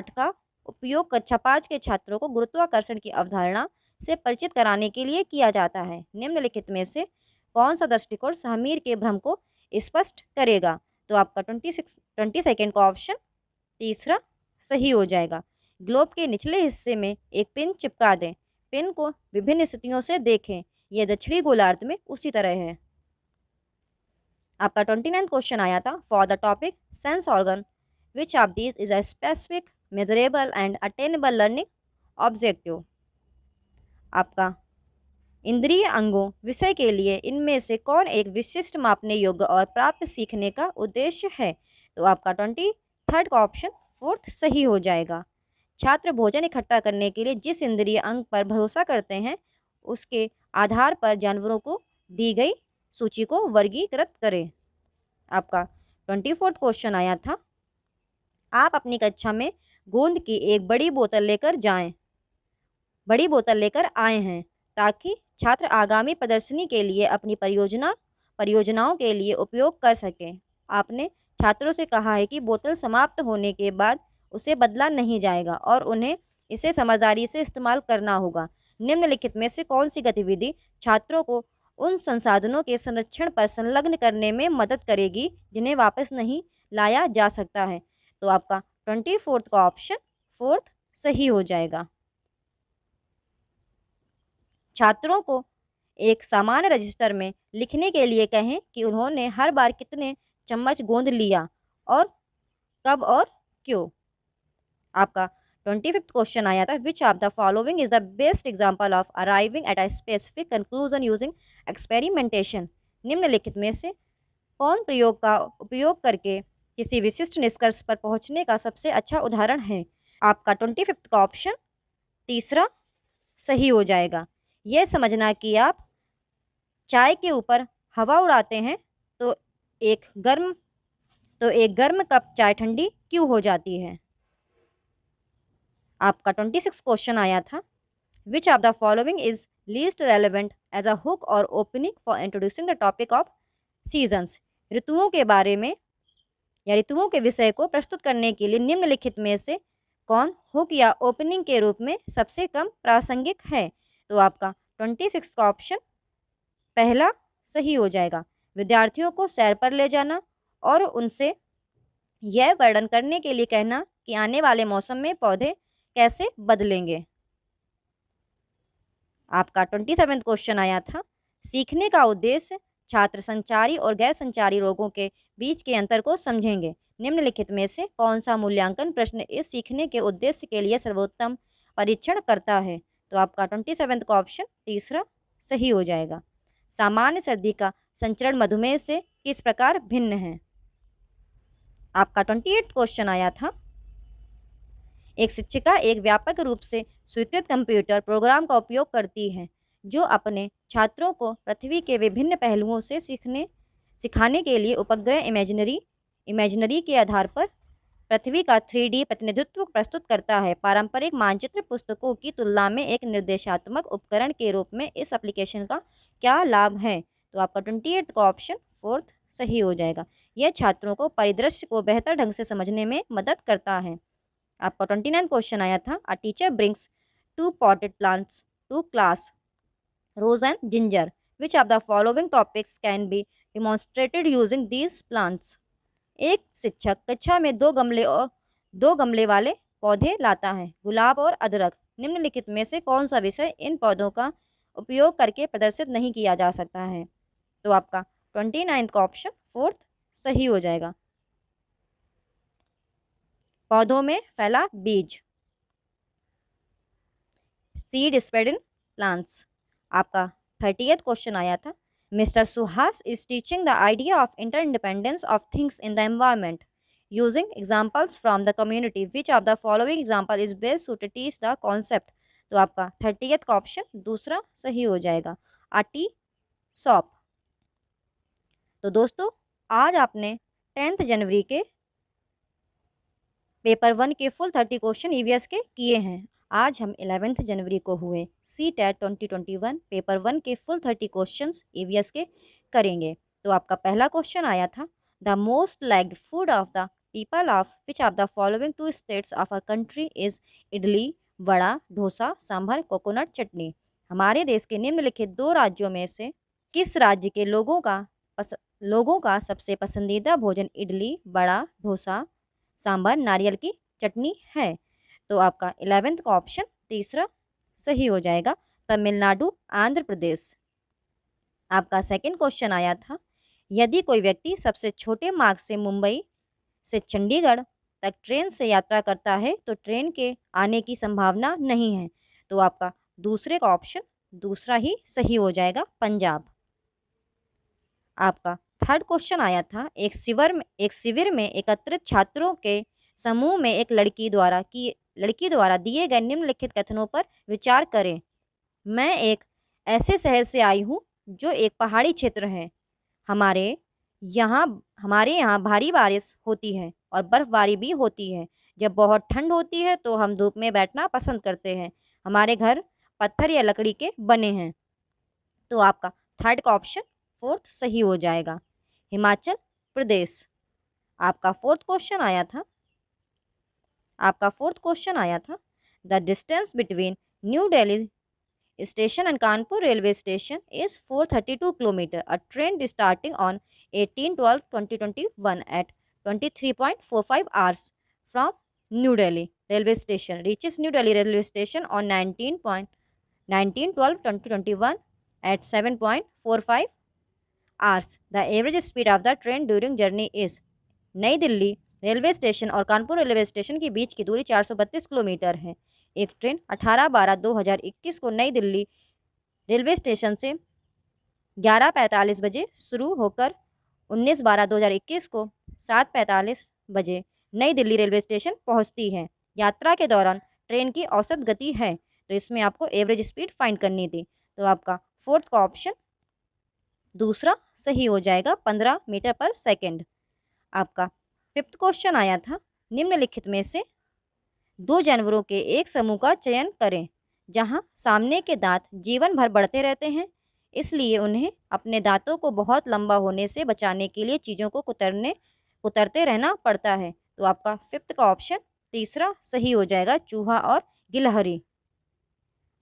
का उपयोग कक्षा 5 के छात्रों को गुरुत्वाकर्षण की अवधारणा से परिचित कराने के लिए किया जाता है। निम्नलिखित में से कौन सा दृष्टिकोण सहमीर के भ्रम को स्पष्ट करेगा? तो आपका 22nd का ऑप्शन तीसरा सही हो जाएगा। ग्लोब के निचले हिस्से में एक पिन चिपका दें। पिन को विभिन्न स्थितियों से देखें। यह दक्षिणी गोलार्ध में उसी तरह है। आपका 29th क्वेश्चन आया था, for the topic sense organ which of these is a specific measurable and attainable learning objective. आपका इंद्रिय अंगों विषय के लिए इनमें से कौन एक विशिष्ट मापने योग्य और प्राप्त सीखने का उद्देश्य है? तो आपका 23rd का ऑप्शन फोर्थ सही हो जाएगा। छात्र भोजन इकट्ठा करने के लिए जिस इंद्रिय अंग पर भरोसा करते हैं उसके आधार पर जानवरों को दी गई सूची को वर्गीकृत करें। आपका 24th क्वेश्चन आया था, आप अपनी कक्षा में गोंद की एक बड़ी बोतल लेकर आए हैं ताकि छात्र आगामी प्रदर्शनी के लिए अपनी परियोजनाओं के लिए उपयोग कर सकें। आपने छात्रों से कहा है कि बोतल समाप्त होने के बाद उसे बदला नहीं जाएगा और उन्हें इसे समझदारी से इस्तेमाल करना होगा। निम्नलिखित में से कौन सी गतिविधि छात्रों को उन संसाधनों के संरक्षण पर संलग्न करने में मदद करेगी जिन्हें वापस नहीं लाया जा सकता है? तो आपका 24th का ऑप्शन फोर्थ सही हो जाएगा। छात्रों को एक सामान्य रजिस्टर में लिखने के लिए कहें कि उन्होंने हर बार कितने चम्मच गोंद लिया और कब और क्यों। आपका 25th क्वेश्चन आया था, which of the following is the best example of arriving at a specific conclusion using experimentation. निम्नलिखित में से कौन प्रयोग का उपयोग करके किसी विशिष्ट निष्कर्ष पर पहुंचने का सबसे अच्छा उदाहरण है? आपका 25th का ऑप्शन तीसरा सही हो जाएगा। यह समझना कि आप चाय के ऊपर हवा उड़ाते हैं तो एक गर्म कप चाय ठंडी क्यों हो जाती है? आपका 26 क्वेश्चन आया था, which of the following is least relevant as a hook or opening for introducing the topic of seasons. ऋतुओं के बारे में या ऋतुओं के विषय को प्रस्तुत करने के लिए निम्नलिखित में से कौन हुक या ओपनिंग के रूप में सबसे कम प्रासंगिक है? तो आपका 26 का ऑप्शन पहला सही हो जाएगा। विद्यार्थियों को सैर पर ले जाना और उनसे यह वर्णन करने के लिए कहना कि आने वाले मौसम में पौधे कैसे बदलेंगे। आपका 27th क्वेश्चन आया था, सीखने का उद्देश्य छात्र संचारी और गैर संचारी रोगों के बीच के अंतर को समझेंगे। निम्नलिखित में से कौन सा मूल्यांकन प्रश्न इस सीखने के उद्देश्य के लिए सर्वोत्तम परीक्षण करता है? तो आपका 27th का ऑप्शन तीसरा सही हो जाएगा। सामान्य सर्दी का संचरण मधुमेह से किस प्रकार भिन्न है? आपका 28th क्वेश्चन आया था, एक शिक्षिका एक व्यापक रूप से स्वीकृत कंप्यूटर प्रोग्राम का उपयोग करती है जो अपने छात्रों को पृथ्वी के विभिन्न पहलुओं से सिखाने के लिए उपग्रह इमेजिनरी के आधार पर पृथ्वी का 3D प्रतिनिधित्व प्रस्तुत करता है। पारंपरिक मानचित्र पुस्तकों की तुलना में एक निर्देशात्मक उपकरण के रूप में इस एप्लीकेशन का क्या लाभ है? तो आपका 28 का ऑप्शन फोर्थ सही हो जाएगा। यह छात्रों को परिदृश्य को बेहतर ढंग से समझने में मदद करता है। आपका 29 क्वेश्चन आया था, a teacher brings 2 potted plants to class, rose and ginger, which of the following topics can be demonstrated using these plants. एक शिक्षक कक्षा में दो गमले वाले पौधे लाता है, गुलाब और अदरक। निम्नलिखित में से कौन सा विषय इन पौधों का उपयोग करके प्रदर्शित नहीं किया जा सकता है? तो आपका 29 का ऑप्शन फोर्थ सही हो जाएगा। पौधों में फैला बीज, सीड स्प्रेड इन प्लांट्स। आपका 30th क्वेश्चन आया था, mister Suhas is teaching the idea of interdependence of things in the environment using examples from the community, which of the following example is best to teach the concept. तो आपका 30th का option दूसरा सही हो जाएगा, अ tea shop. तो दोस्तों, आज आपने 10th जनवरी के पेपर 1 के फुल 30 क्वेश्चन ईवीएस के किए हैं। आज हम 11th जनवरी को हुए CTET 2021 पेपर 1 के फुल 30 क्वेश्चंस ईवीएस के करेंगे। तो आपका पहला क्वेश्चन आया था, the most liked food of the people of which of the following 2 states of our country is idli, vada, dosa, sambar, coconut chutney. हमारे देश के निम्नलिखित 2 राज्यों में से किस राज्य के लोगों का सबसे पसंदीदा भोजन इडली, वड़ा, डोसा, सांभर, नारियल की चटनी है? तो आपका 11th का ऑप्शन तीसरा सही हो जाएगा, तमिलनाडु, आंध्र प्रदेश। आपका सेकंड क्वेश्चन आया था, यदि कोई व्यक्ति सबसे छोटे मार्ग से मुंबई से चंडीगढ़ तक ट्रेन से यात्रा करता है तो ट्रेन के आने की संभावना नहीं है। तो आपका दूसरे का ऑप्शन दूसरा ही सही हो जाएगा, पंजाब। आपका थर्ड क्वेश्चन आया था, एक शिविर में एकत्रित छात्रों के समूह में एक लड़की द्वारा दिए गए निम्नलिखित कथनों पर विचार करें। मैं एक ऐसे शहर से आई हूँ जो एक पहाड़ी क्षेत्र है। हमारे यहाँ भारी बारिश होती है और बर्फबारी भी होती है। जब बहुत ठंड होती है तो हम धूप में बैठना पसंद करते हैं। हमारे घर पत्थर या लकड़ी के बने हैं। तो आपका थर्ड का ऑप्शन फोर्थ सही हो जाएगा, हिमाचल प्रदेश। आपका फोर्थ क्वेश्चन आया था, the distance between New Delhi station and Kanpur railway station is 432 kilometre. A train starting on 18/12/2021 at 23.45 hours from New Delhi railway station reaches New Delhi railway station on 19/12/2021 at 7.45 hours. The average speed of the train during journey is। नई Delhi railway station और Kanpur railway station के बीच की दूरी 432 kilometre है। एक train 18/12/2021 को नई Delhi railway station से 11:45 बजे शुरू होकर 19/12/2021 को 7:45 बजे नई दिल्ली रेलवे स्टेशन पहुंचती है। यात्रा के दौरान ट्रेन की औसत गति है, तो इसमें आपको एवरेज स्पीड फाइंड करनी थी। तो आपका फोर्थ का ऑप्शन दूसरा सही हो जाएगा, 15 मीटर पर सेकेंड। आपका फिफ्थ क्वेश्चन आया था, निम्नलिखित में से 2 जानवरों के एक समूह का चयन करें जहां सामने के दांत जीवन भर बढ़ते रहते हैं, इसलिए उन्हें अपने दांतों को बहुत लंबा होने से बचाने के लिए चीज़ों को कुतरते रहना पड़ता है। तो आपका फिफ्थ का ऑप्शन तीसरा सही हो जाएगा, चूहा और गिलहरी।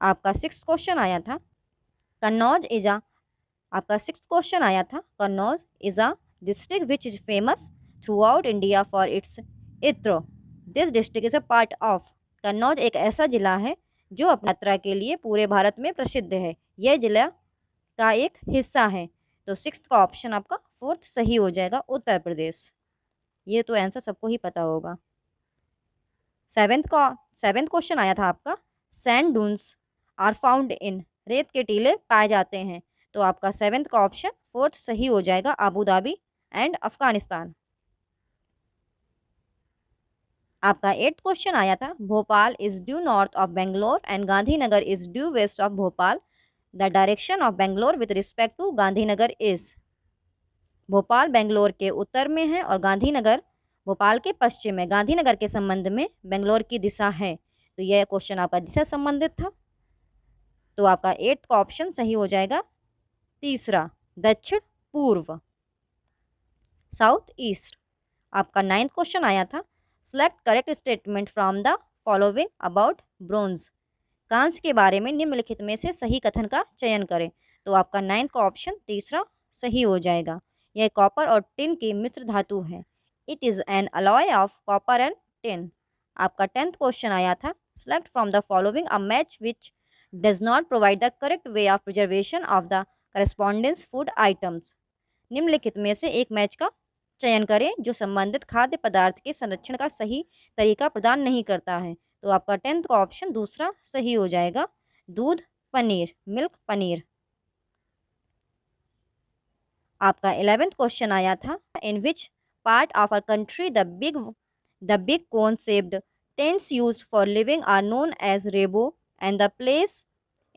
आपका सिक्स्थ क्वेश्चन आया था, Kannauj is a district which is famous throughout India for its ittar. This district is a part of. Kannauj एक ऐसा जिला है जो अपनी यात्रा के लिए पूरे भारत में प्रसिद्ध है। यह जिला का एक हिस्सा है। तो सिक्स्थ का ऑप्शन आपका फोर्थ सही हो जाएगा, उत्तर प्रदेश। ये तो आंसर सबको ही पता होगा। सेवेंथ क्वेश्चन आया था आपका, sand dunes are found in. रेत के टीले पाए जाते हैं। तो आपका सेवेंथ का ऑप्शन फोर्थ सही हो जाएगा, अबू धाबी एंड अफगानिस्तान। आपका 8th क्वेश्चन आया था, Bhopal is due north of Bangalore and Gandhinagar is due west of Bhopal. The direction of Bangalore with respect to Gandhinagar is. Bhopal Bangalore के उत्तर में है और गांधीनगर भोपाल के पश्चिम में। गांधीनगर के संबंध में बेंगलोर की दिशा है। तो यह क्वेश्चन आपका दिशा संबंधित था। तो आपका 8th का ऑप्शन सही हो जाएगा, तीसरा, दक्षिण पूर्व, साउथ ईस्ट। आपका 9th क्वेश्चन आया था, select correct statement from the following about bronze. कांस्य के बारे में निम्नलिखित में से सही कथन का चयन करें। तो आपका 9th का ऑप्शन तीसरा सही हो जाएगा। यह कॉपर और टिन की मिश्र धातु है। It is an alloy of copper and tin. आपका 10th क्वेश्चन आया था, select from the following a match which does not provide the correct way of preservation of the correspondence food items. निम्नलिखित में से एक मैच का चयन करें जो संबंधित खाद्य पदार्थ के संरक्षण का सही तरीका प्रदान नहीं करता है। तो आपका 10th का ऑप्शन दूसरा सही हो जाएगा, दूध पनीर, मिल्क पनीर। आपका 11th क्वेश्चन आया था, in which part of our country the big cone shaped tents used for living are known as rebo and the place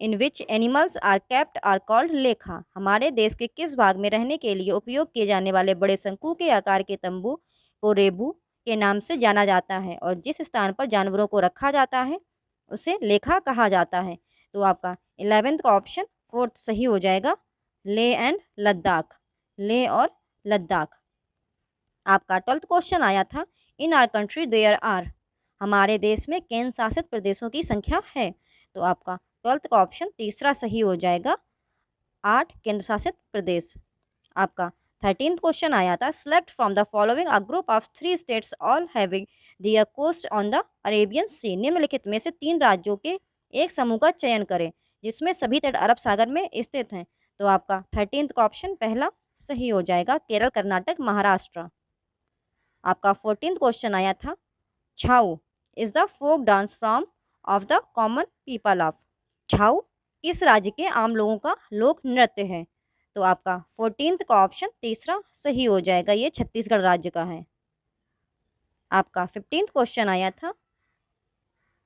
in which animals are kept are called lekha. हमारे देश के किस भाग में रहने के लिए उपयोग किए जाने वाले बड़े शंकु के आकार के तंबू को रेबू के नाम से जाना जाता है और जिस स्थान पर जानवरों को रखा जाता है उसे लेखा कहा जाता है। तो आपका 11th का ऑप्शन 4th सही हो जाएगा, ले एंड लद्दाख, ले और लद्दाख। आपका 12th क्वेश्चन आया था, in our country there are. हमारे देश में केंद्र शासित प्रदेशों की संख्या है। तो आपका 12th का ऑप्शन तीसरा सही हो जाएगा, 8 केंद्र शासित प्रदेश। आपका 13th क्वेश्चन आया था, select from the following a group of 3 states all having their coast on the Arabian sea. निम्नलिखित में से 3 राज्यों के एक समूह का चयन करें जिसमें सभी तट अरब सागर में स्थित हैं। तो आपका 13th का ऑप्शन पहला सही हो जाएगा, केरल, कर्नाटक, महाराष्ट्र। आपका 14th क्वेश्चन आया था, Chhau is the folk dance from of the common people of. Chhau किस राज्य के आम लोगों का लोक नृत्य है। तो आपका 14th का ऑप्शन तीसरा सही हो जाएगा, ये छत्तीसगढ़ राज्य का है। आपका 15th क्वेश्चन आया था,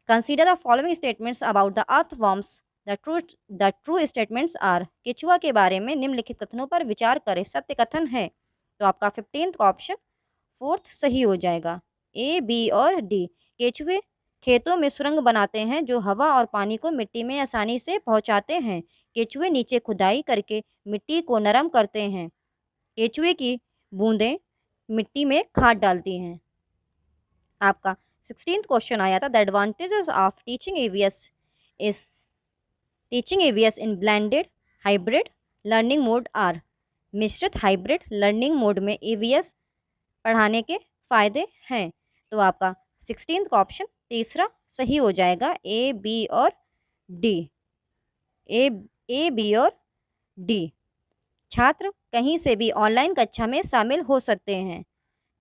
consider the following statements about the earthworms the true statements are. केचुआ के बारे में निम्नलिखित कथनों पर विचार करें, सत्य कथन है। तो आपका 15th का ऑप्शन 4th सही हो जाएगा, ए, बी और डी। केचुए खेतों में सुरंग बनाते हैं जो हवा और पानी को मिट्टी में आसानी से पहुंचाते हैं। केचुए नीचे खुदाई करके मिट्टी को नरम करते हैं। केचुए की बूंदें मिट्टी में खाद डालती हैं। आपका 16th क्वेश्चन आया था, the advantages of teaching EVS in blended hybrid learning mode are. मिश्रित हाइब्रिड लर्निंग मोड में ईवीएस पढ़ाने के फायदे हैं। तो आपका 16th का ऑप्शन तीसरा सही हो जाएगा, ए, बी और डी, ए, बी और डी। छात्र कहीं से भी ऑनलाइन कक्षा में शामिल हो सकते हैं।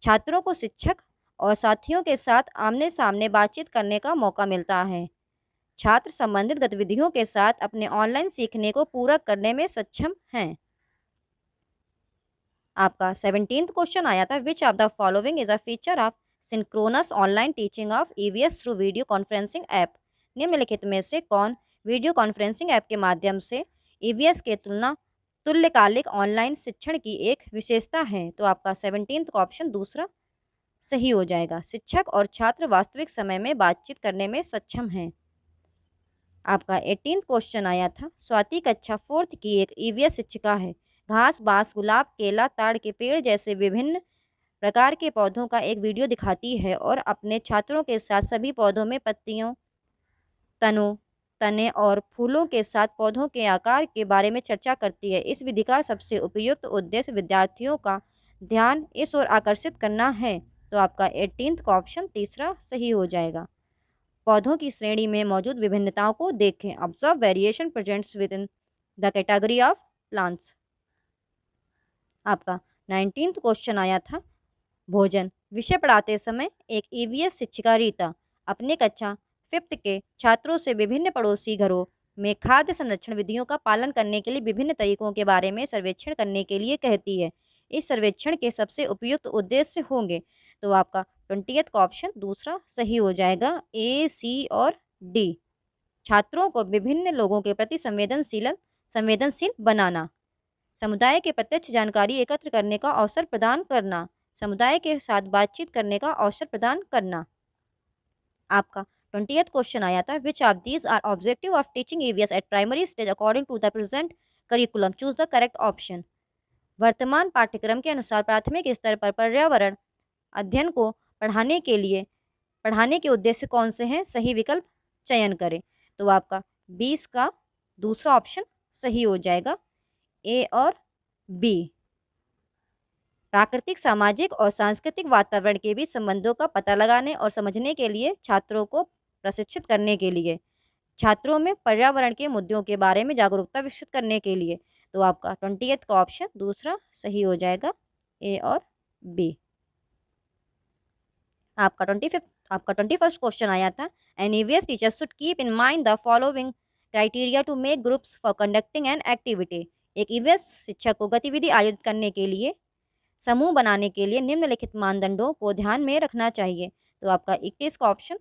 छात्रों को शिक्षक और साथियों के साथ आमने सामने बातचीत करने का मौका मिलता है। छात्र संबंधित गतिविधियों के साथ अपने ऑनलाइन सीखने को पूरा करने में सक्षम हैं। आपका 17th क्वेश्चन आया था, which of the following is a feature of synchronous online teaching of EVS through video conferencing app. निम्नलिखित में से कौन वीडियो कॉन्फ्रेंसिंग ऐप के माध्यम से ईवीएस के तुल्यकालिक ऑनलाइन शिक्षण की एक विशेषता है। तो आपका 17th का ऑप्शन दूसरा सही हो जाएगा, शिक्षक और छात्र वास्तविक समय में बातचीत करने में सक्षम हैं। आपका 18th क्वेश्चन आया था, स्वाति कक्षा 4th की एक ईवीएस शिक्षिका है। घास, बांस, गुलाब, केला, ताड़ के पेड़ जैसे विभिन्न प्रकार के पौधों का एक वीडियो दिखाती है और अपने छात्रों के साथ सभी पौधों में पत्तियों, तने और फूलों के साथ पौधों के आकार के बारे में चर्चा करती है। इस विधि का सबसे उपयुक्त उद्देश्य विद्यार्थियों का ध्यान इस ओर आकर्षित करना है। तो आपका 18th का ऑप्शन तीसरा सही हो जाएगा, पौधों की श्रेणी में मौजूद विभिन्नताओं को देखें। Observe variation presents with in the category of plants. आपका 19th क्वेश्चन आया था, भोजन विषय पढ़ाते समय एक ईवीएस शिक्षिका रीता अपने कक्षा 5th के छात्रों से विभिन्न पड़ोसी घरों में खाद्य संरक्षण विधियों का पालन करने के लिए विभिन्न तरीकों के बारे में सर्वेक्षण करने के लिए कहती है। इस सर्वेक्षण के सबसे उपयुक्त उद्देश्य होंगे। तो आपका 20th का ऑप्शन दूसरा सही हो जाएगा, ए, सी और डी। छात्रों को विभिन्न लोगों के प्रति संवेदनशील बनाना, समुदाय के प्रत्यक्ष जानकारी एकत्र करने का अवसर प्रदान करना, समुदाय के साथ बातचीत करने का अवसर प्रदान करना। आपका 20th क्वेश्चन आया था, which of these are objective of teaching EVS at primary stage according to the present curriculum, choose the correct option. वर्तमान पाठ्यक्रम के अनुसार प्राथमिक स्तर पर पर्यावरण अध्ययन को पढ़ाने के लिए पढ़ाने के उद्देश्य कौन से हैं, सही विकल्प चयन करें। तो आपका 20 का दूसरा ऑप्शन सही हो जाएगा, ए और बी। प्राकृतिक, सामाजिक और सांस्कृतिक वातावरण के बीच संबंधों का पता लगाने और समझने के लिए छात्रों को प्रशिक्षित करने के लिए, छात्रों में पर्यावरण के मुद्दों के बारे में जागरूकता विकसित करने के लिए। तो आपका 28 का ऑप्शन दूसरा सही हो जाएगा, ए और बी। आपका 21st क्वेश्चन आया था, an EVS teacher should keep in mind the following criteria to make groups for conducting an activity. एक ईवीएस शिक्षक को गतिविधि आयोजित करने के लिए, समूह बनाने के लिए निम्नलिखित मानदंडों को ध्यान में रखना चाहिए। तो आपका 21 का ऑप्शन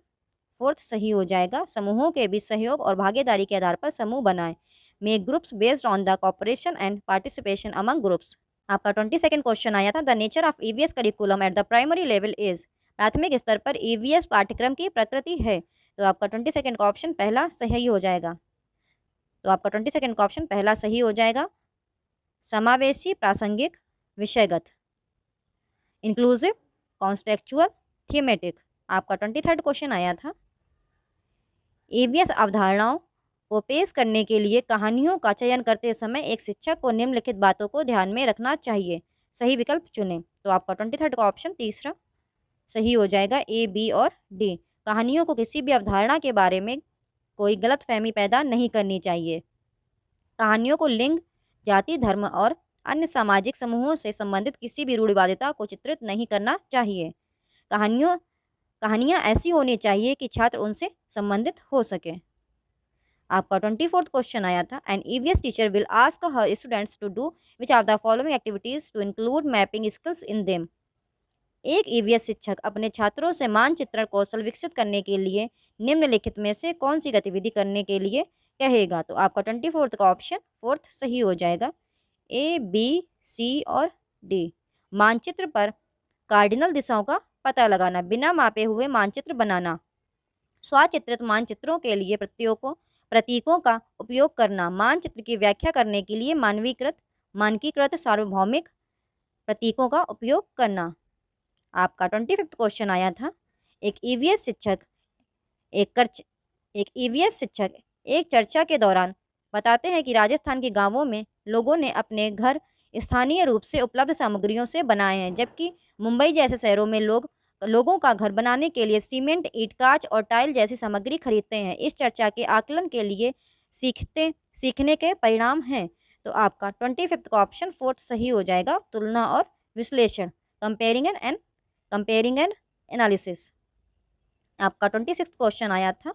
फोर्थ सही हो जाएगा, समूहों के बीच सहयोग और भागीदारी के आधार पर समूह बनाएं। Make groups based on the cooperation and participation among groups. आपका 22nd क्वेश्चन आया था, the nature of EVS curriculum eight the primary level is. प्राथमिक स्तर पर ईवीएस पाठ्यक्रम की प्रकृति है। तो आपका 22nd का ऑप्शन पहला सही हो जाएगा। तो आपका 22nd का ऑप्शन पहला सही हो जाएगा, समावेशी, प्रासंगिक, विषयगत, इंक्लूसिव, कॉन्टेक्चुअल, थीमेटिक। आपका 23rd क्वेश्चन आया था, ईवीएस अवधारणाओं को पेश करने के लिए कहानियों का चयन करते समय एक शिक्षक को निम्नलिखित बातों को ध्यान में रखना चाहिए। सही विकल्प चुनें। तो आपका 23rd का ऑप्शन तीसरा सही हो जाएगा, ए, बी और डी। कहानियों को किसी भी अवधारणा के बारे में कोई गलतफहमी पैदा नहीं करनी चाहिए। कहानियों को लिंग, जाति, धर्म और अन्य सामाजिक समूहों से संबंधित किसी भी रूढ़िवादिता को चित्रित नहीं करना चाहिए। कहानियाँ ऐसी होनी चाहिए कि छात्र उनसे संबंधित हो सके। आपका 24th क्वेश्चन आया था, an EVS teacher will ask her students to do which of the following activities to include mapping skills in them. एक ईवीएस शिक्षक अपने छात्रों से मानचित्रण कौशल विकसित करने के लिए निम्नलिखित में से कौन सी गतिविधि करने के लिए कहेगा। तो आपका 24th का ऑप्शन फोर्थ सही हो जाएगा, ए, बी, सी और डी। मानचित्र पर कार्डिनल दिशाओं का पता लगाना, बिना मापे हुए मानचित्र बनाना, स्वचित्रित मानचित्रों के लिए प्रतीकों का उपयोग करना, मानचित्र की व्याख्या करने के लिए मानकीकृत सार्वभौमिक प्रतीकों का उपयोग करना। आपका 25th क्वेश्चन आया था, एक ईवीएस शिक्षक एक चर्चा के दौरान बताते हैं कि राजस्थान के गांवों में लोगों ने अपने घर स्थानीय रूप से उपलब्ध सामग्रियों से बनाए हैं, जबकि मुंबई जैसे शहरों में लोगों का घर बनाने के लिए सीमेंट, ईंट, कांच और टाइल जैसी सामग्री खरीदते हैं। इस चर्चा के आकलन के लिए सीखने के परिणाम हैं। तो आपका 25th का ऑप्शन फोर्थ सही हो जाएगा, तुलना और विश्लेषण, कंपेयरिंग एंड एनालिसिस। आपका 26th क्वेश्चन आया था,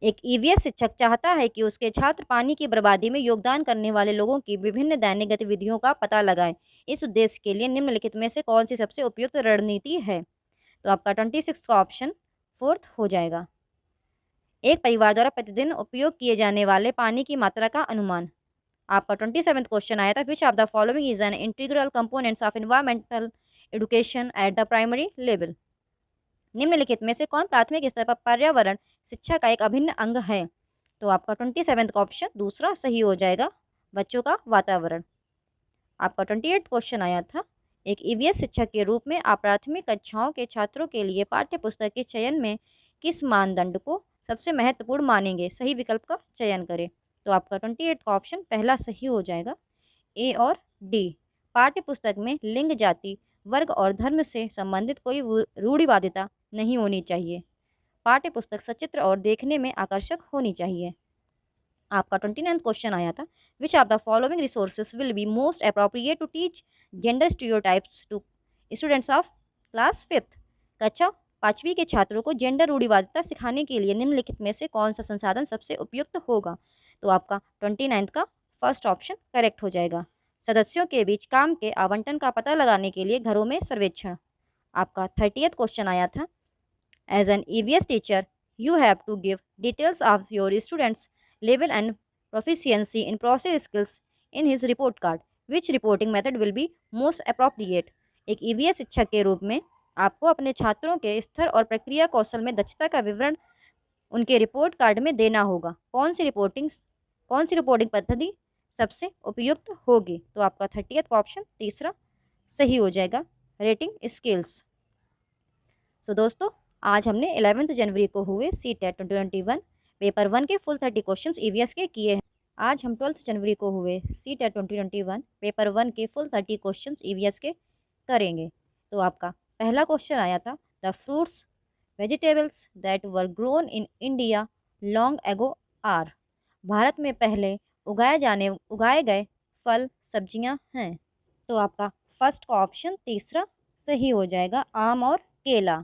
एक ईवीएस शिक्षक चाहता है कि उसके छात्र पानी की बर्बादी में योगदान करने वाले लोगों की विभिन्न दैनिक गतिविधियों का पता लगाएं। इस उद्देश्य के लिए निम्नलिखित में से कौन सी सबसे उपयुक्त रणनीति है। तो आपका 26 का ऑप्शन फोर्थ हो जाएगा, एक परिवार द्वारा प्रतिदिन उपयोग किए जाने वाले पानी की मात्रा का अनुमान। आपका 27th क्वेश्चन आया था, which of the following is an integral components of environmental education at the primary level. निम्नलिखित में से कौन प्राथमिक स्तर पर पर्यावरण शिक्षा का एक अभिन्न अंग है। तो आपका 27th का ऑप्शन दूसरा सही हो जाएगा, बच्चों का वातावरण। आपका 28th क्वेश्चन आया था, एक ईवीएस शिक्षक के रूप में आप प्राथमिक कक्षाओं के छात्रों के लिए पाठ्य पुस्तक के चयन में किस मानदंड को सबसे महत्वपूर्ण मानेंगे। सही विकल्प का चयन करें। तो आपका 28 का ऑप्शन पहला सही हो जाएगा, ए और डी। पाठ्य पुस्तक में लिंग, जाति, वर्ग और धर्म से संबंधित कोई रूढ़िवादिता नहीं होनी चाहिए। पाठ्य पुस्तक सचित्र और देखने में आकर्षक होनी चाहिए। आपका 29th क्वेश्चन आया था, which of the following resources will be most appropriate to teach gender stereotypes to students of class 5th। कक्षा 5वीं के छात्रों को जेंडर रूढ़िवादिता सिखाने के लिए निम्नलिखित में से कौन सा संसाधन सबसे उपयुक्त होगा। तो आपका 29th का फर्स्ट ऑप्शन करेक्ट हो जाएगा, सदस्यों के बीच काम के आवंटन का पता लगाने के लिए घरों में सर्वेक्षण। आपका 30th क्वेश्चन आया था, as an EVS teacher you have to give details of your students level and proficiency in process skills in his report card, which reporting method will be most appropriate. एक EVS शिक्षक के रूप में आपको अपने छात्रों के स्तर और प्रक्रिया कौशल में दक्षता का विवरण उनके रिपोर्ट कार्ड में देना होगा। कौन सी रिपोर्टिंग पद्धति सबसे उपयुक्त होगी। तो आपका 30th का ऑप्शन तीसरा सही हो जाएगा, रेटिंग स्केल्स। सो दोस्तों, आज हमने 11 जनवरी को हुए CTET 2021 पेपर 1 के फुल 30 क्वेश्चंस EVS के किए हैं। आज हम 12 जनवरी को हुए CTET 2021 पेपर 1 के फुल 30 क्वेश्चंस EVS के करेंगे। तो आपका पहला क्वेश्चन आया था, the fruits vegetables that were grown in India long ago are. Bharat में पहले उगाए गए फल सब्जियां हैं। तो आपका फर्स्ट का ऑप्शन तीसरा सही हो जाएगा, आम और केला।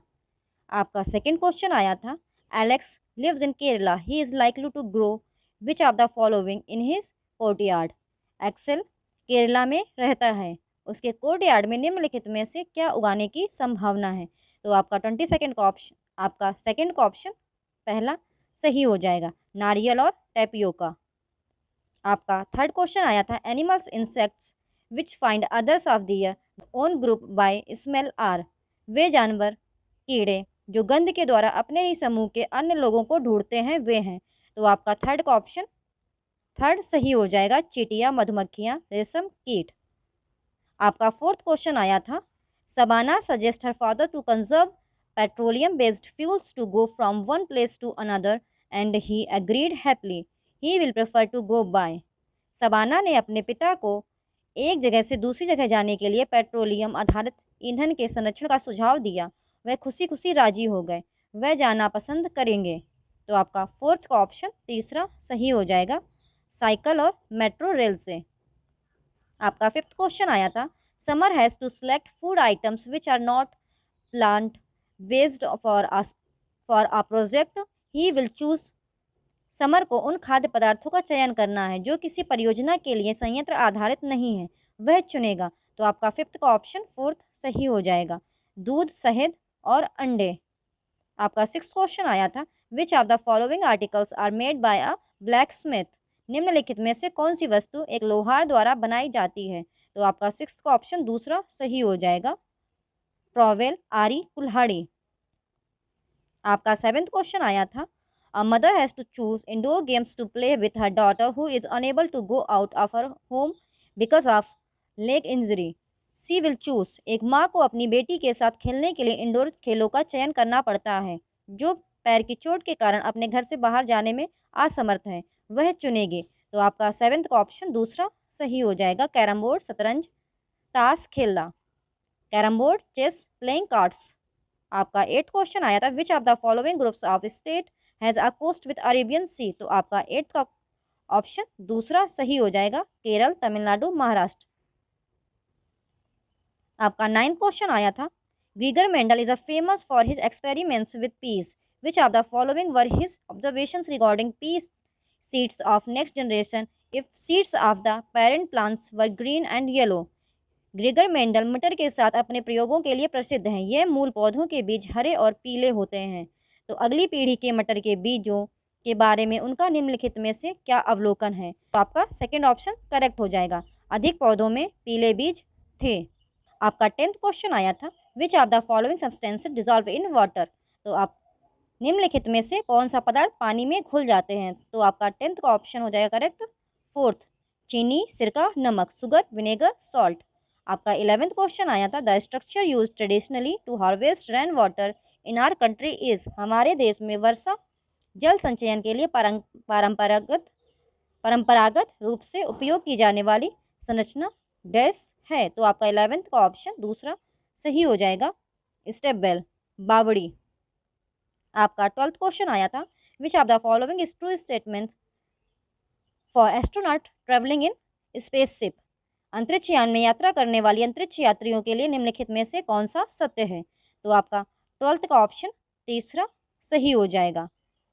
आपका सेकंड क्वेश्चन आया था, Alex lives in Kerala, he is likely to grow which of the following in his courtyard. एक्सेल केरला में रहता है, उसके कोर्टयार्ड में निम्नलिखित में से क्या उगाने की संभावना है। तो आपका 22 का ऑप्शन, आपका सेकंड का ऑप्शन पहला सही हो जाएगा, नारियल और टेपियोका। आपका थर्ड क्वेश्चन आया था, animals insects which find others of their own group by smell are. वे जानवर कीड़े जो गंध के द्वारा अपने ही समूह के अन्य लोगों को ढूंढते हैं वे हैं। तो आपका थर्ड का ऑप्शन थर्ड सही हो जाएगा, चींटियां, मधुमक्खियां, रेशम कीट। आपका फोर्थ क्वेश्चन आया था, Shabana suggest her father to conserve petroleum based fuels to go from one place to another and he agreed happily, he will prefer to go by. Shabana ने अपने पिता को एक जगह से दूसरी जगह जाने के लिए पेट्रोलियम आधारित ईंधन के संरक्षण का सुझाव दिया। वह खुशी खुशी राजी हो गए, वह जाना पसंद करेंगे। तो आपका फोर्थ का ऑप्शन तीसरा सही हो जाएगा, साइकिल और मेट्रो रेल से। आपका फिफ्थ क्वेश्चन आया था, Samar has to select food items which are not plant based for a project, he will choose. Samar को उन खाद्य पदार्थों का चयन करना है जो किसी परियोजना के लिए संयंत्र आधारित नहीं है, वह चुनेगा। तो आपका फिफ्थ का ऑप्शन फोर्थ सही हो जाएगा, दूध, शहद और अंडे। आपका सिक्स्थ क्वेश्चन आया था, which of the following articles are made by a blacksmith. निम्नलिखित में से कौन सी वस्तु एक लोहार द्वारा बनाई जाती है। तो आपका सिक्स्थ का ऑप्शन दूसरा सही हो जाएगा, ट्रॉवेल, आरी, कुल्हाड़ी। आपका सेवेंथ क्वेश्चन आया था, a mother has to choose indoor games to play with her daughter who is unable to go out of her home because of leg injury, she will choose. एक माँ को अपनी बेटी के साथ खेलने के लिए इंडोर खेलों का चयन करना पड़ता है जो पैर की चोट के कारण अपने घर से बाहर जाने में असमर्थ है, वह चुनेगी। तो आपका सेवेंथ का ऑप्शन दूसरा सही हो जाएगा, कैरम बोर्ड, शतरंज, ताश खेलना। Carrom board, chess, playing cards. आपका एट्थ क्वेश्चन आया था, which of the following groups of state has a coast with Arabian sea. तो आपका एट्थ का ऑप्शन दूसरा सही हो जाएगा, केरल, तमिलनाडु, महाराष्ट्र। आपका नाइन्थ क्वेश्चन आया था, Gregor Mendel is a famous for his experiments with peas, which of the following were his observations regarding peas seeds of next generation if seeds of the parent plants were green and yellow. Gregor Mendel मटर के साथ अपने प्रयोगों के लिए प्रसिद्ध हैं, यह मूल पौधों के बीज हरे और पीले होते हैं। तो अगली पीढ़ी के मटर के बीजों के बारे में उनका निम्नलिखित में से क्या अवलोकन है। तो आपका सेकंड ऑप्शन करेक्ट हो जाएगा, अधिक पौधों में पीले बीज थे। आपका 10th क्वेश्चन आया था, which of the following substances dissolve in water. तो आप निम्नलिखित में से कौन सा पदार्थ पानी में घुल जाते हैं। तो आपका 10th का ऑप्शन हो जाएगा करेक्ट, फोर्थ, चीनी, सिरका, नमक, शुगर, विनेगर, सॉल्ट। आपका 11th क्वेश्चन आया था, the structure use traditionally to harvest rain water in our country is. हमारे देश में वर्षा जल संचयन के लिए परंपरागत रूप से उपयोग की जाने वाली संरचना डैश है। तो आपका 11th का ऑप्शन दूसरा सही हो जाएगा, स्टेप बेल, बावड़ी। आपका 12th क्वेश्चन आया था, which of the following is true statement for astronaut travelling in spaceship. अंतरिक्ष यान में यात्रा करने वाली अंतरिक्ष यात्रियों के लिए निम्नलिखित में से कौन सा सत्य है। तो आपका 12th का ऑप्शन तीसरा सही हो जाएगा,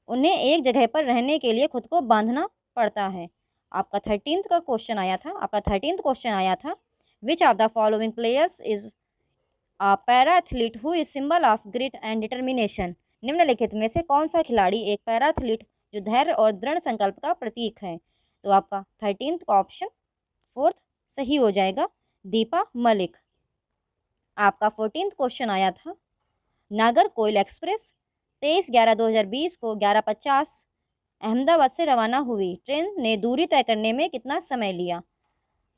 उन्हें एक जगह पर रहने के लिए खुद को बांधना पड़ता है। आपका 13th का क्वेश्चन आया था, आपका 13th क्वेश्चन आया था, which of the following players is a para athlete who is symbol of grit and determination. निम्नलिखित में से कौन सा खिलाड़ी एक पैरा एथलीट जो धैर्य और दृढ़ संकल्प का प्रतीक है। तो आपका 13th का ऑप्शन फोर्थ सही हो जाएगा, दीपा मलिक। आपका 14th क्वेश्चन आया था, नागरकोइल एक्सप्रेस 23/11/2020 को 11:50 अहमदाबाद से रवाना हुई ट्रेन ने दूरी तय करने में कितना समय लिया।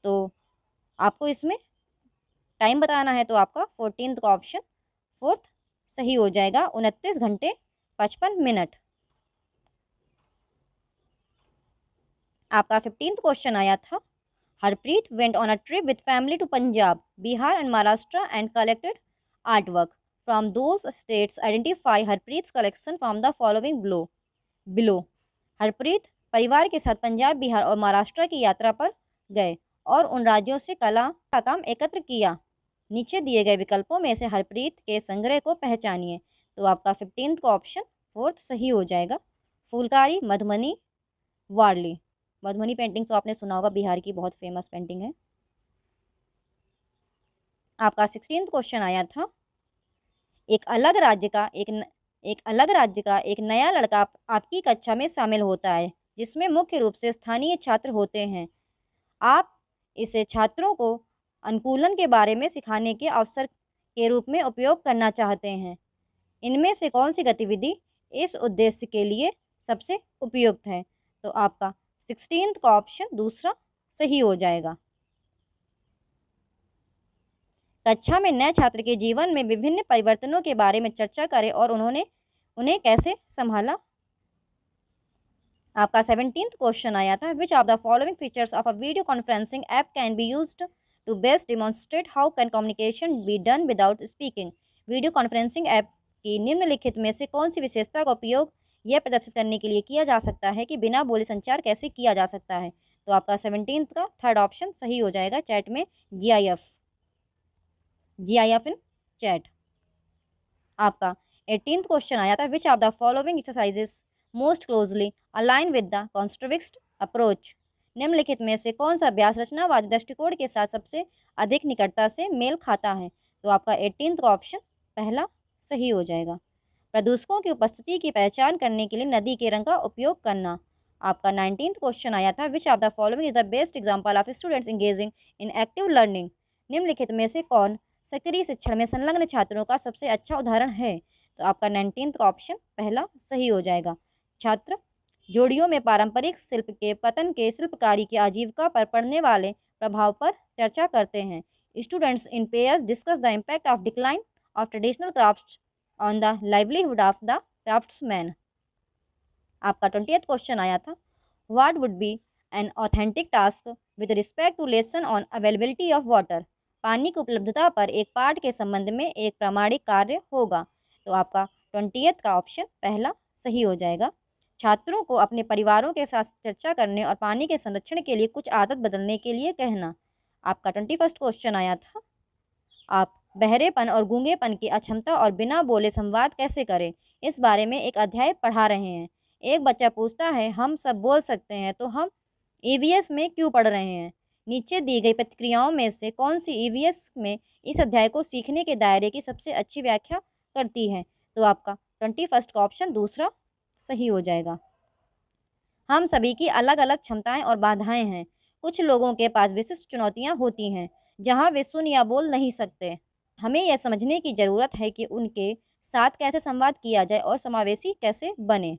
तो आपको इसमें टाइम बताना है। तो आपका 14th का ऑप्शन फोर्थ सही हो जाएगा 29 घंटे 55 मिनट। आपका 15th क्वेश्चन आया था, Harpreet went on a trip with family to Punjab, Bihar and Maharashtra and collected art work from those states. Identify Harpreet collection from the following below. Harpreet परिवार के साथ पंजाब, बिहार और महाराष्ट्र की यात्रा पर गए और उन राज्यों से कला का काम एकत्र किया। नीचे दिए गए विकल्पों में से हरप्रीत के संग्रह को पहचानिए। तो आपका 15th का ऑप्शन 4th सही हो जाएगा। फुलकारी, मधुबनी, वारली। मधुबनी पेंटिंग तो आपने सुना होगा, बिहार की बहुत फेमस पेंटिंग है। आपका 16th क्वेश्चन आया था, एक अलग राज्य का एक नया लड़का आपकी कक्षा में शामिल होता है, जिसमें मुख्य रूप से स्थानीय छात्र होते हैं। आप इसे छात्रों को अनुकूलन के बारे में सिखाने के अवसर के रूप में उपयोग करना चाहते हैं। इनमें से कौन सी गतिविधि इस उद्देश्य के लिए सबसे उपयुक्त है? तो आपका 16th का ऑप्शन दूसरा सही हो जाएगा। कक्षा में नए छात्र के जीवन में विभिन्न परिवर्तनों के बारे में चर्चा करें और उन्हें कैसे संभाला। आपका 17th क्वेश्चन आया था, which of the following features of a video conferencing app can be used to best demonstrate how can communication be done without speaking. Video conferencing app की निम्नलिखित में से कौन सी विशेषता का उपयोग यह प्रदर्शित करने के लिए किया जा सकता है कि बिना बोले संचार कैसे किया जा सकता है? तो आपका 17th का थर्ड ऑप्शन सही हो जाएगा, चैट में GIF इन चैट। आपका 18th क्वेश्चन आया था, which of the following exercises most closely align with the constructivist approach. निम्नलिखित में से कौन सा अभ्यास रचनावादी दृष्टिकोण के साथ सबसे अधिक निकटता से मेल खाता है? तो आपका 18th का ऑप्शन पहला सही हो जाएगा। प्रदूषकों की उपस्थिति की पहचान करने के लिए नदी के रंग का उपयोग करना। आपका 19th क्वेश्चन आया था, which of the following is the best example of students engaging in active learning. निम्नलिखित में से कौन सक्रिय शिक्षण में संलग्न छात्रों का सबसे अच्छा उदाहरण है? तो आपका 19th का ऑप्शन पहला सही हो जाएगा। छात्र जोड़ियों में पारंपरिक शिल्प के पतन के शिल्पकारी की आजीविका पर पड़ने वाले प्रभाव पर चर्चा करते हैं। Students in pairs discuss the impact of decline of traditional crafts on the livelihood of the craftsman. आपका 20th क्वेश्चन आया था, what would be an authentic task with respect to lesson on availability of water. पानी की उपलब्धता पर एक पाठ के संबंध में एक प्रामाणिक कार्य होगा। तो आपका 20th का ऑप्शन पहला सही हो जाएगा। छात्रों को अपने परिवारों के साथ चर्चा करने और पानी के संरक्षण के लिए कुछ आदत बदलने के लिए कहना। आपका 21st क्वेश्चन आया था, आप बहरेपन और गूंगेपन की अक्षमता और बिना बोले संवाद कैसे करें, इस बारे में एक अध्याय पढ़ा रहे हैं। एक बच्चा पूछता है, हम सब बोल सकते हैं तो हम EVS में क्यों पढ़ रहे हैं? नीचे दी गई प्रतिक्रियाओं में से कौन सी EVS में इस अध्याय को सीखने के दायरे की सबसे अच्छी व्याख्या करती है? तो आपका 21st का ऑप्शन दूसरा सही हो जाएगा। हम सभी की अलग अलग क्षमताएं और बाधाएं हैं। कुछ लोगों के पास विशिष्ट चुनौतियां होती हैं जहां वे सुन या बोल नहीं सकते। हमें यह समझने की ज़रूरत है कि उनके साथ कैसे संवाद किया जाए और समावेशी कैसे बने।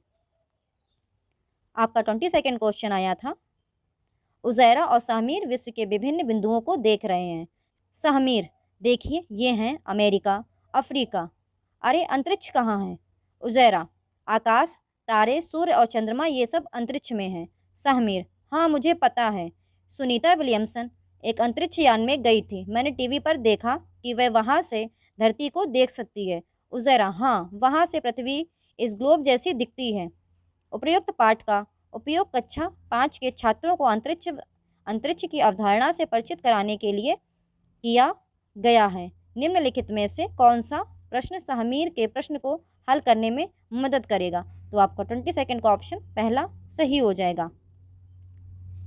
आपका 22nd क्वेश्चन आया था, उज़ैरा और सहमीर विश्व के विभिन्न बिंदुओं को देख रहे हैं। सहमीर, देखिए ये हैं अमेरिका, अफ्रीका। अरे अंतरिक्ष कहाँ है? उज़ैरा, आकाश, तारे, सूर्य और चंद्रमा ये सब अंतरिक्ष में हैं। सहमीर, हाँ मुझे पता है। सुनीता विलियमसन एक अंतरिक्ष यान में गई थी। मैंने टीवी पर देखा कि वह वहाँ से धरती को देख सकती है। उज़ैरा, हाँ वहाँ से पृथ्वी इस ग्लोब जैसी दिखती है। उपयुक्त पाठ का उपयोग कक्षा 5 के छात्रों को अंतरिक्ष की अवधारणा से परिचित कराने के लिए किया गया है। निम्नलिखित में से कौन सा प्रश्न सहमीर के प्रश्न को हल करने में मदद करेगा? तो आपका 22nd का ऑप्शन पहला सही हो जाएगा।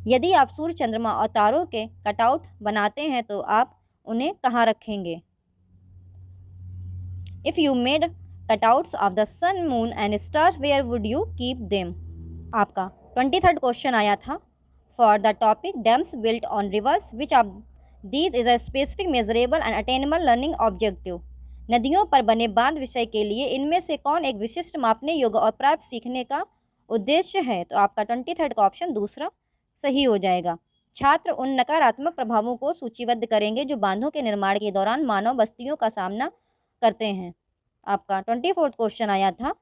यदि आप सूर्य, चंद्रमा और तारों के कटआउट बनाते हैं तो आप उन्हें कहाँ रखेंगे? If you made cutouts of the sun, moon and stars, where would you keep them? आपका 23rd क्वेश्चन आया था, for the topic dams built on rivers, which of these is a specific measurable and attainable learning objective. नदियों पर बने बांध विषय के लिए इनमें से कौन एक विशिष्ट मापने योग्य और प्राप्त सीखने का उद्देश्य है? तो आपका 23rd का ऑप्शन दूसरा सही हो जाएगा। छात्र उन नकारात्मक प्रभावों को सूचीबद्ध करेंगे जो बांधों के निर्माण के दौरान मानव बस्तियों का सामना करते हैं। आपका 24th क्वेश्चन आया था,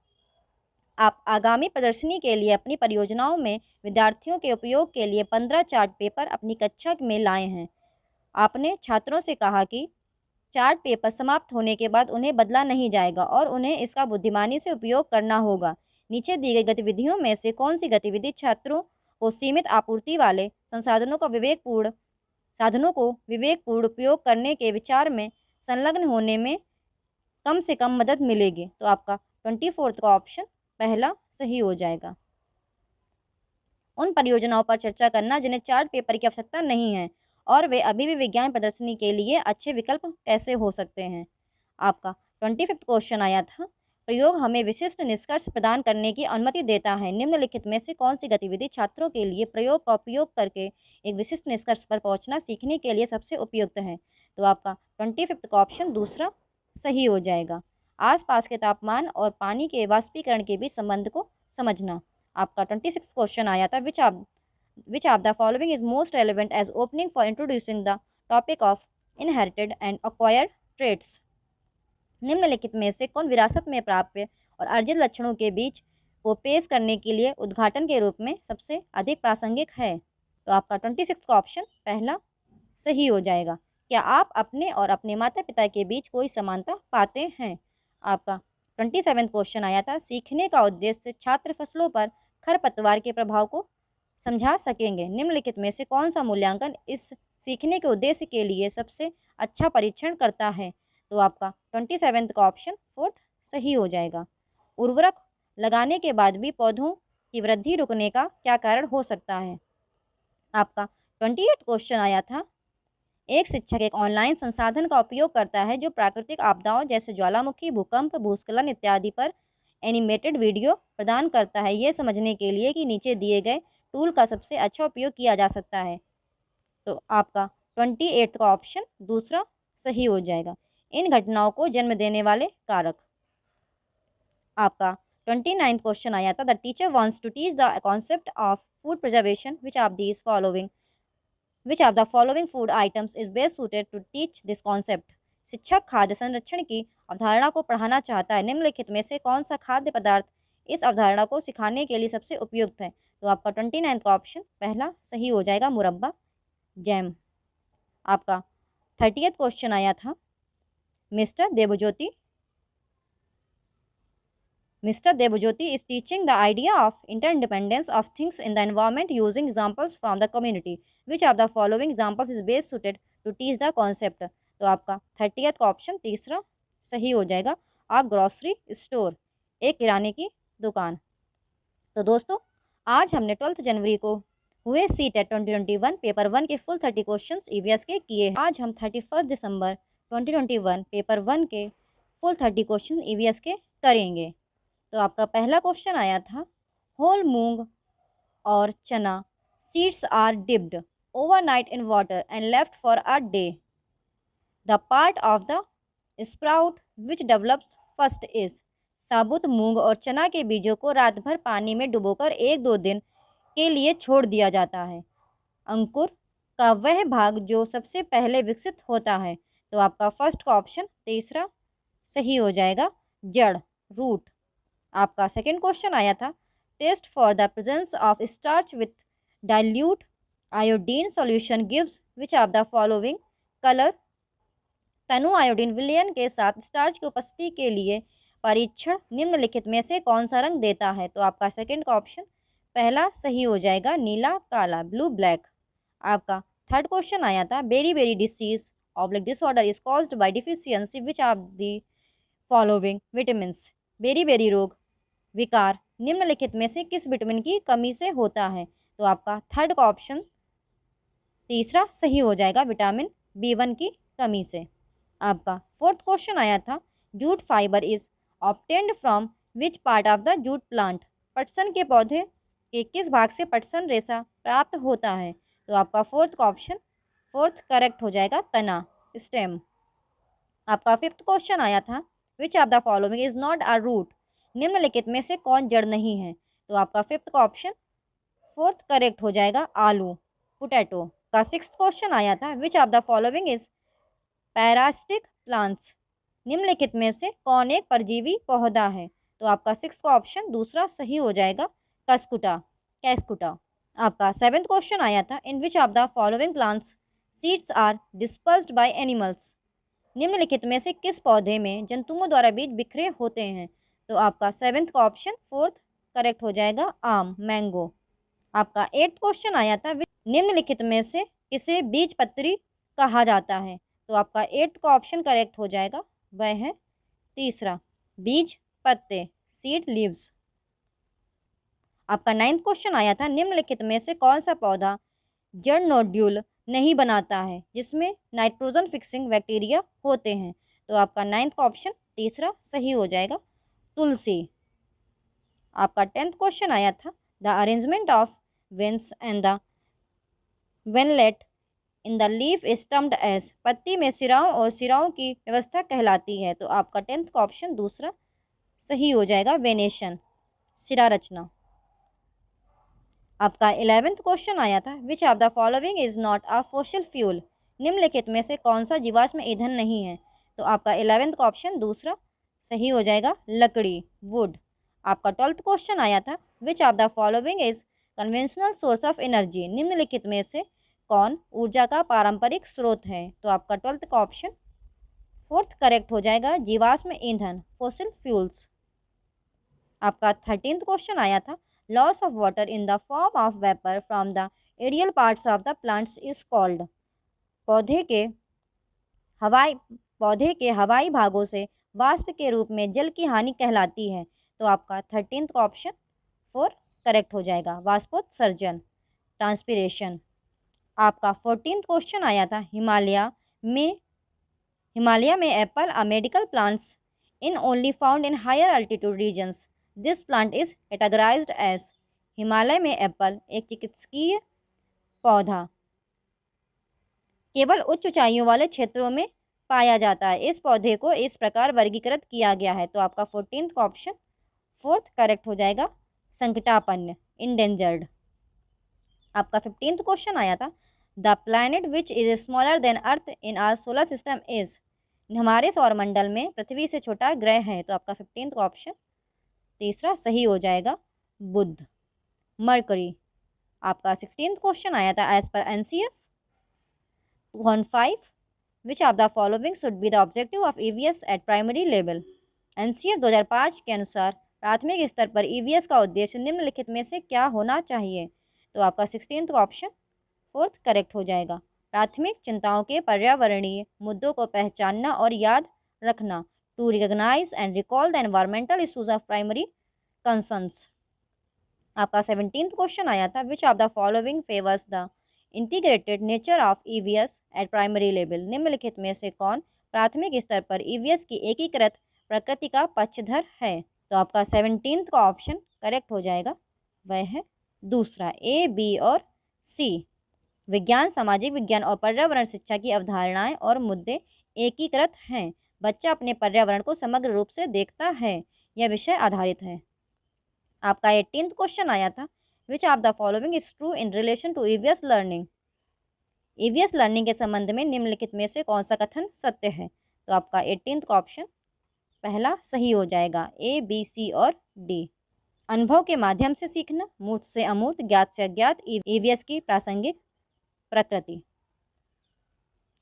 आप आगामी प्रदर्शनी के लिए अपनी परियोजनाओं में विद्यार्थियों के उपयोग के लिए 15 चार्ट पेपर अपनी कक्षा में लाए हैं। आपने छात्रों से कहा कि चार्ट पेपर समाप्त होने के बाद उन्हें बदला नहीं जाएगा और उन्हें इसका बुद्धिमानी से उपयोग करना होगा। नीचे दी गई गतिविधियों में से कौन सी गतिविधि छात्रों को सीमित आपूर्ति वाले साधनों को विवेकपूर्ण उपयोग करने के विचार में संलग्न होने में कम से कम मदद मिलेगी? तो आपका 24th का ऑप्शन पहला सही हो जाएगा। उन परियोजनाओं पर चर्चा करना जिन्हें चार्ट पेपर की आवश्यकता नहीं है और वे अभी भी विज्ञान प्रदर्शनी के लिए अच्छे विकल्प कैसे हो सकते हैं? आपका 25th क्वेश्चन आया था, प्रयोग हमें विशिष्ट निष्कर्ष प्रदान करने की अनुमति देता है। निम्नलिखित में से कौन सी गतिविधि छात्रों के लिए प्रयोग का उपयोग करके एक विशिष्ट निष्कर्ष पर पहुंचना सीखने के लिए सबसे उपयुक्त है? तो आपका 25th का ऑप्शन दूसरा सही हो जाएगा। आसपास के तापमान और पानी के वाष्पीकरण के बीच संबंध को समझना। आपका 26th क्वेश्चन आया था, which of the following is most relevant as opening for introducing the topic of inherited and acquired traits? निम्नलिखित में से कौन विरासत में प्राप्य और अर्जित लक्षणों के बीच को पेश करने के लिए उद्घाटन के रूप में सबसे अधिक प्रासंगिक है? तो आपका 26 का ऑप्शन पहला सही हो जाएगा। क्या आप अपने और अपने माता पिता के बीच कोई समानता पाते हैं? आपका 27 क्वेश्चन आया था, सीखने का उद्देश्य छात्र फसलों पर खरपतवार के प्रभाव को समझा सकेंगे। निम्नलिखित में से कौन सा मूल्यांकन इस सीखने के उद्देश्य के लिए सबसे अच्छा परीक्षण करता है? तो आपका 27 का ऑप्शन फोर्थ सही हो जाएगा। उर्वरक लगाने के बाद भी पौधों की वृद्धि रुकने का क्या कारण हो सकता है? आपका 28 क्वेश्चन आया था, एक शिक्षक एक ऑनलाइन संसाधन का उपयोग करता है जो प्राकृतिक आपदाओं जैसे ज्वालामुखी, भूकंप, भूस्खलन इत्यादि पर एनिमेटेड वीडियो प्रदान करता है, ये समझने के लिए कि नीचे दिए गए टूल का सबसे अच्छा उपयोग किया जा सकता है। तो आपका 28 का ऑप्शन दूसरा सही हो जाएगा। इन घटनाओं को जन्म देने वाले कारक। आपका 29th क्वेश्चन आया था, the teacher wants to teach the concept of food preservation, which of the following food items is best suited to teach this concept? शिक्षक खाद्य संरक्षण की अवधारणा को पढ़ाना चाहता है, निम्नलिखित में से कौन सा खाद्य पदार्थ इस अवधारणा को सिखाने के लिए सबसे उपयुक्त है? तो आपका 29 का ऑप्शन पहला सही हो जाएगा, मुरब्बा, जैम। आपका 30th क्वेश्चन आया था, mister Debojyoti is teaching the idea of interdependence of things in the environment using examples from the community. Which of the following examples is best suited to teach the concept? तो आपका 30th का option तीसरा सही हो जाएगा, आ grocery store, एक किराने की दुकान। तो दोस्तों, आज हमने 12 जनवरी को हुए CTET 2021 पेपर 1 के फुल 30 क्वेश्चंस EVS के किए। आज हम 31 दिसंबर 2021 पेपर 1 के फुल 30 क्वेश्चन EVS के करेंगे। तो आपका पहला क्वेश्चन आया था, होल मूंग और chana seeds are dipped overnight in water and left for a day. The part of the sprout which develops first is. साबुत मूंग और चना के बीजों को रात भर पानी में डुबोकर 1-2 दिन के लिए छोड़ दिया जाता है। अंकुर का वह भाग जो सबसे पहले विकसित होता है। तो आपका फर्स्ट का ऑप्शन तीसरा सही हो जाएगा, जड़, रूट। आपका सेकंड क्वेश्चन आया था, test for the presence of starch with dilute iodine solution gives which of the following colour. तनु आयोडीन विलयन के साथ स्टार्च की उपस्थिति के लिए परीक्षण निम्नलिखित में से कौन सा रंग देता है? तो आपका सेकंड का ऑप्शन पहला सही हो जाएगा, नीला, काला, ब्लू, ब्लैक। आपका थर्ड क्वेश्चन आया था, beri disease oblique disorder is caused by deficiency which of the following vitamins. Beri रोग विकार निम्नलिखित में से किस विटामिन की कमी से होता है? तो आपका थर्ड का ऑप्शन तीसरा सही हो जाएगा, विटामिन B1 की कमी से। आपका फोर्थ क्वेश्चन आया था, jute fibre is obtained from which part of the jute plant. पटसन के पौधे के किस भाग से पटसन रेशा प्राप्त होता है? तो आपका फोर्थ का ऑप्शन फोर्थ करेक्ट हो जाएगा, तना, स्टेम। आपका फिफ्थ क्वेश्चन आया था, which of the following is not a root. निम्नलिखित में से कौन जड़ नहीं है? तो आपका फिफ्थ का ऑप्शन फोर्थ करेक्ट हो जाएगा, आलू, पोटैटो। का सिक्स्थ क्वेश्चन आया था, which of the following is parasitic plants. निम्नलिखित में से कौन एक परजीवी पौधा है? तो आपका 6 का ऑप्शन दूसरा सही हो जाएगा, कस्कुटा, कैस्कुटा। आपका 7th क्वेश्चन आया था, in which of the following plants seeds are dispersed by animals? निम्नलिखित में से किस पौधे में जंतुओं द्वारा बीज बिखरे होते हैं? तो आपका 7th का ऑप्शन 4th करेक्ट हो जाएगा, आम, मैंगो। आपका 8th क्वेश्चन आया था, निम्नलिखित में से किसे बीजपत्री कहा जाता है? तो आपका 8th का ऑप्शन करेक्ट हो जाएगा, वह है तीसरा, बीज पत्ते, सीड लीव्स। आपका 9th क्वेश्चन आया था, निम्नलिखित में से कौन सा पौधा जड़ नोड्यूल नहीं बनाता है जिसमें नाइट्रोजन फिक्सिंग बैक्टीरिया होते हैं? तो आपका 9th का ऑप्शन तीसरा सही हो जाएगा, तुलसी। आपका 10th क्वेश्चन आया था, the arrangement of veins and the veinlet in the leaf is termed as, पत्ती में सिराओं और सिराओं की व्यवस्था कहलाती है? तो आपका 10th का ऑप्शन दूसरा सही हो जाएगा, वेनेशन, सिरा रचना। आपका 11th क्वेश्चन आया था, which of the following is not a fossil fuel? निम्नलिखित में से कौन सा जीवाश्म ईंधन नहीं है? तो आपका 11th का ऑप्शन दूसरा सही हो जाएगा, लकड़ी, वुड। आपका 12th क्वेश्चन आया था, which of the following is conventional source of energy? निम्नलिखित में से कौन ऊर्जा का पारंपरिक स्रोत है? तो आपका 12th का ऑप्शन 4th करेक्ट हो जाएगा, जीवाश्म ईंधन, फॉसिल फ्यूल्स। आपका 13th क्वेश्चन आया था, loss of water in the form of vapour from the aerial parts of the plants is called, पौधे के हवाई भागों से वाष्प के रूप में जल की हानि कहलाती है? तो आपका 13th का ऑप्शन 4 करेक्ट हो जाएगा, वाष्पोत्सर्जन, ट्रांसपिरेशन। आपका 14th क्वेश्चन आया था, हिमालय में apple a medical plants in only found in higher altitude regions, this plant is categorised as, Himalaya में एप्पल एक चिकित्सकीय पौधा केवल उच्च ऊंचाइयों वाले क्षेत्रों में पाया जाता है, इस पौधे को इस प्रकार वर्गीकृत किया गया है? तो आपका 14th का ऑप्शन 4th करेक्ट हो जाएगा, संकटापन्न, इंडेंजर्ड। आपका 15th क्वेश्चन आया था, the planet which is smaller than Earth in our solar system is, हमारे सौरमंडल में पृथ्वी से छोटा ग्रह है? तो आपका 15th का ऑप्शन तीसरा सही हो जाएगा, बुध, मरकरी। आपका 16th क्वेश्चन आया था, as per NCF 215 which of the following should be the objective of EVS at primary level? NCF 2005 के अनुसार प्राथमिक स्तर पर EVS का उद्देश्य निम्नलिखित में से क्या होना चाहिए? तो आपका 16th का ऑप्शन 4th करेक्ट हो जाएगा, प्राथमिक चिंताओं के पर्यावरणीय मुद्दों को पहचानना और याद रखना, to recognise and recall the environmental issues of primary concerns. आपका 17th क्वेश्चन आया था, which of the following favours the integrated nature of EVS at primary level? निम्नलिखित में से कौन प्राथमिक स्तर पर EVS की एकीकृत प्रकृति का पक्षधर है? तो आपका 17th का ऑप्शन करेक्ट हो जाएगा, वह है दूसरा, A, B और C। विज्ञान, सामाजिक विज्ञान और पर्यावरण शिक्षा की अवधारणाएं और मुद्दे एकीकृत हैं, बच्चा अपने पर्यावरण को समग्र रूप से देखता है, यह विषय आधारित है। आपका 18th क्वेश्चन आया था, which of the following is true in relation to EVS learning? EVS learning के संबंध में निम्नलिखित में से कौन सा कथन सत्य है? तो आपका 18th का ऑप्शन पहला सही हो जाएगा, A, B, C और D। अनुभव के माध्यम से सीखना, मूर्त से अमूर्त, ज्ञात से अज्ञात, EVS की प्रासंगिक प्रकृति।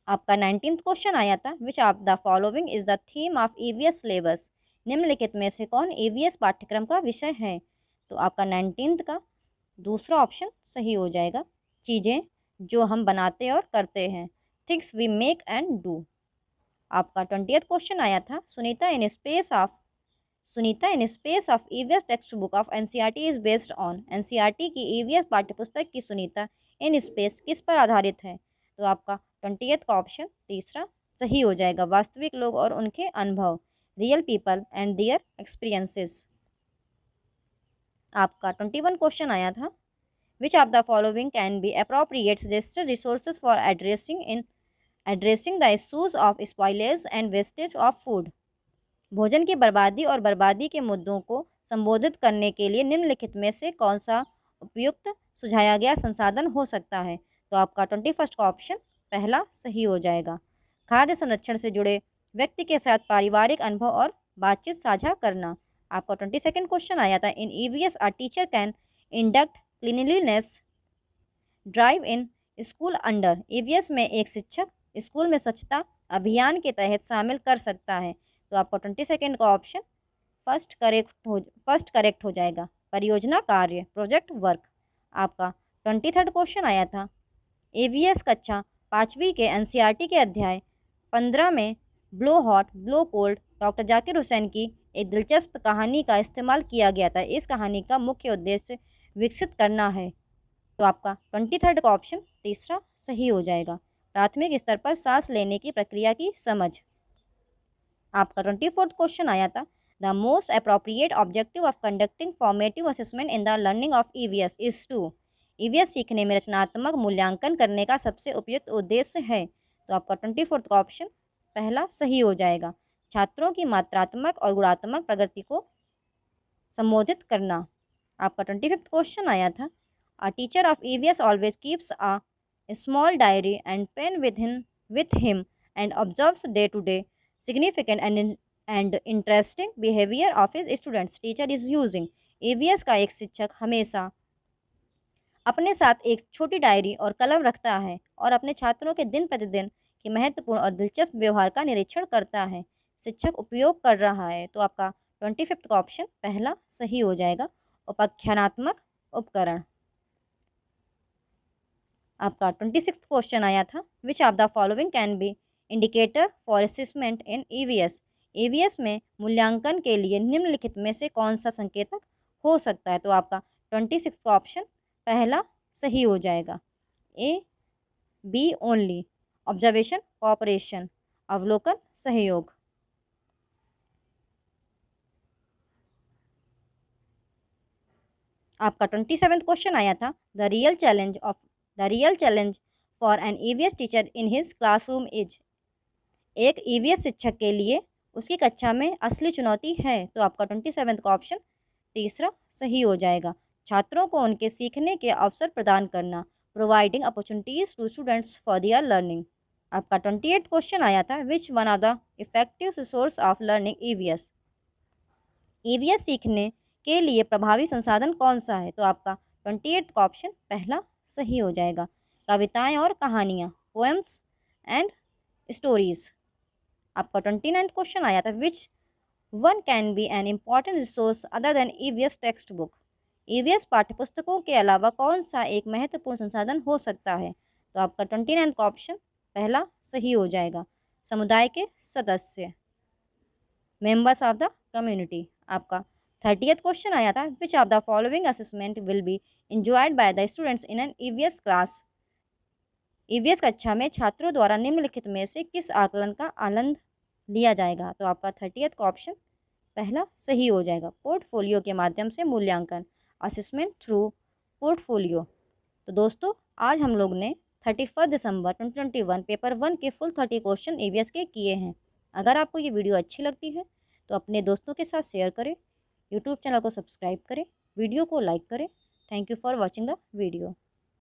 आपका 19th क्वेश्चन आया था, which of the following is the theme of EVS syllabus? निम्नलिखित में से कौन EVS पाठ्यक्रम का विषय है? तो आपका 19th का दूसरा ऑप्शन सही हो जाएगा, चीज़ें जो हम बनाते और करते हैं, things we make and do. आपका 20th क्वेश्चन आया था, Sunita in space of EVS text book of NCERT is based on, NCERT की EVS पाठ्यपुस्तक की सुनीता इन स्पेस किस पर आधारित है? तो आपका 20th का ऑप्शन तीसरा सही हो जाएगा, वास्तविक लोग और उनके अनुभव, real people and their experiences. आपका 21 क्वेश्चन आया था, which of the following can be appropriate suggested resources for addressing the issues of spoilage and wastage of food? भोजन की बर्बादी और बर्बादी के मुद्दों को संबोधित करने के लिए निम्नलिखित में से कौन सा उपयुक्त सुझाया गया संसाधन हो सकता है? तो आपका 21st का ऑप्शन पहला सही हो जाएगा, खाद्य संरक्षण से जुड़े व्यक्ति के साथ पारिवारिक अनुभव और बातचीत साझा करना। आपका 22nd क्वेश्चन आया था, in EVS a teacher can induct cleanliness drive in school under. EVS में एक शिक्षक स्कूल में स्वच्छता अभियान के तहत शामिल कर सकता है। तो आपका 22nd का ऑप्शन फर्स्ट करेक्ट हो जाएगा। परियोजना कार्य, प्रोजेक्ट वर्क। आपका 23rd क्वेश्चन आया था, ईवीएस कक्षा 5वीं के एनसीईआरटी के अध्याय 15 में blow hot blow cold doctor Zakir Hussain की एक दिलचस्प कहानी का इस्तेमाल किया गया था। इस कहानी का मुख्य उद्देश्य विकसित करना है। तो आपका 23rd का ऑप्शन तीसरा सही हो जाएगा। प्राथमिक स्तर पर सांस लेने की प्रक्रिया की समझ। आपका 24th क्वेश्चन आया था, the most appropriate objective of conducting formative assessment in the learning of EVS is to. EVS सीखने में रचनात्मक मूल्यांकन करने का सबसे उपयुक्त उद्देश्य है। तो आपका 24th का ऑप्शन पहला सही हो जाएगा। छात्रों की मात्रात्मक और गुणात्मक प्रगति को संबोधित करना। आपका 25th क्वेश्चन आया था, a teacher of EVS always keeps a small diary and pen with him and observes day to day significant and interesting behavior of his students. Teacher is using। EVS का एक शिक्षक हमेशा अपने साथ एक छोटी डायरी और कलम रखता है और अपने छात्रों के दिन प्रतिदिन के महत्वपूर्ण और दिलचस्प व्यवहार का निरीक्षण करता है। शिक्षक उपयोग कर रहा है। तो आपका 25th का ऑप्शन पहला सही हो जाएगा। उपाख्यानात्मक उपकरण। आपका 26th क्वेश्चन आया था, which of the following can be indicator for assessment in EVS. EVS में मूल्यांकन के लिए निम्नलिखित में से कौन सा संकेतक हो सकता है। तो आपका 26 का ऑप्शन पहला सही हो जाएगा। A, B only, observation, cooperation, अवलोकन, सहयोग। आपका 27th क्वेश्चन आया था, the real challenge for an EVS teacher in his classroom is. एक ईवीएस शिक्षक के लिए उसकी कक्षा में असली चुनौती है। तो आपका 27th का ऑप्शन तीसरा सही हो जाएगा। छात्रों को उनके सीखने के अवसर प्रदान करना, providing opportunities to students for their learning. आपका 28th क्वेश्चन आया था, which one of the effective resource of learning EVS. EVS सीखने के लिए प्रभावी संसाधन कौन सा है। तो आपका 28th का ऑप्शन पहला सही हो जाएगा। कविताएं और कहानियाँ, पोएम्स एंड स्टोरीज। आपका 29th क्वेश्चन आया था, which one can be an important resource other than EVS text book. EVS पाठ्यपुस्तकों के अलावा कौन सा एक महत्वपूर्ण संसाधन हो सकता है। तो आपका 29th का ऑप्शन पहला सही हो जाएगा। समुदाय के सदस्य, मेंबर्स ऑफ द कम्युनिटी। आपका 30th क्वेश्चन आया था, which of the following assessment will be enjoyed by the students in an EVS class. EVS कक्षा में छात्रों द्वारा निम्नलिखित में से किस आकलन का आनंद लिया जाएगा। तो आपका 30th का ऑप्शन पहला सही हो जाएगा। पोर्टफोलियो के माध्यम से मूल्यांकन, असेसमेंट थ्रू पोर्टफोलियो। तो दोस्तों, आज हम लोग ने 31 दिसंबर 2021 पेपर 1 के फुल 30 क्वेश्चन ईवीएस के किए हैं। अगर आपको ये वीडियो अच्छी लगती है तो अपने दोस्तों के साथ शेयर करें, यूट्यूब चैनल को सब्सक्राइब करें, वीडियो को लाइक करें। Thank you for watching the video.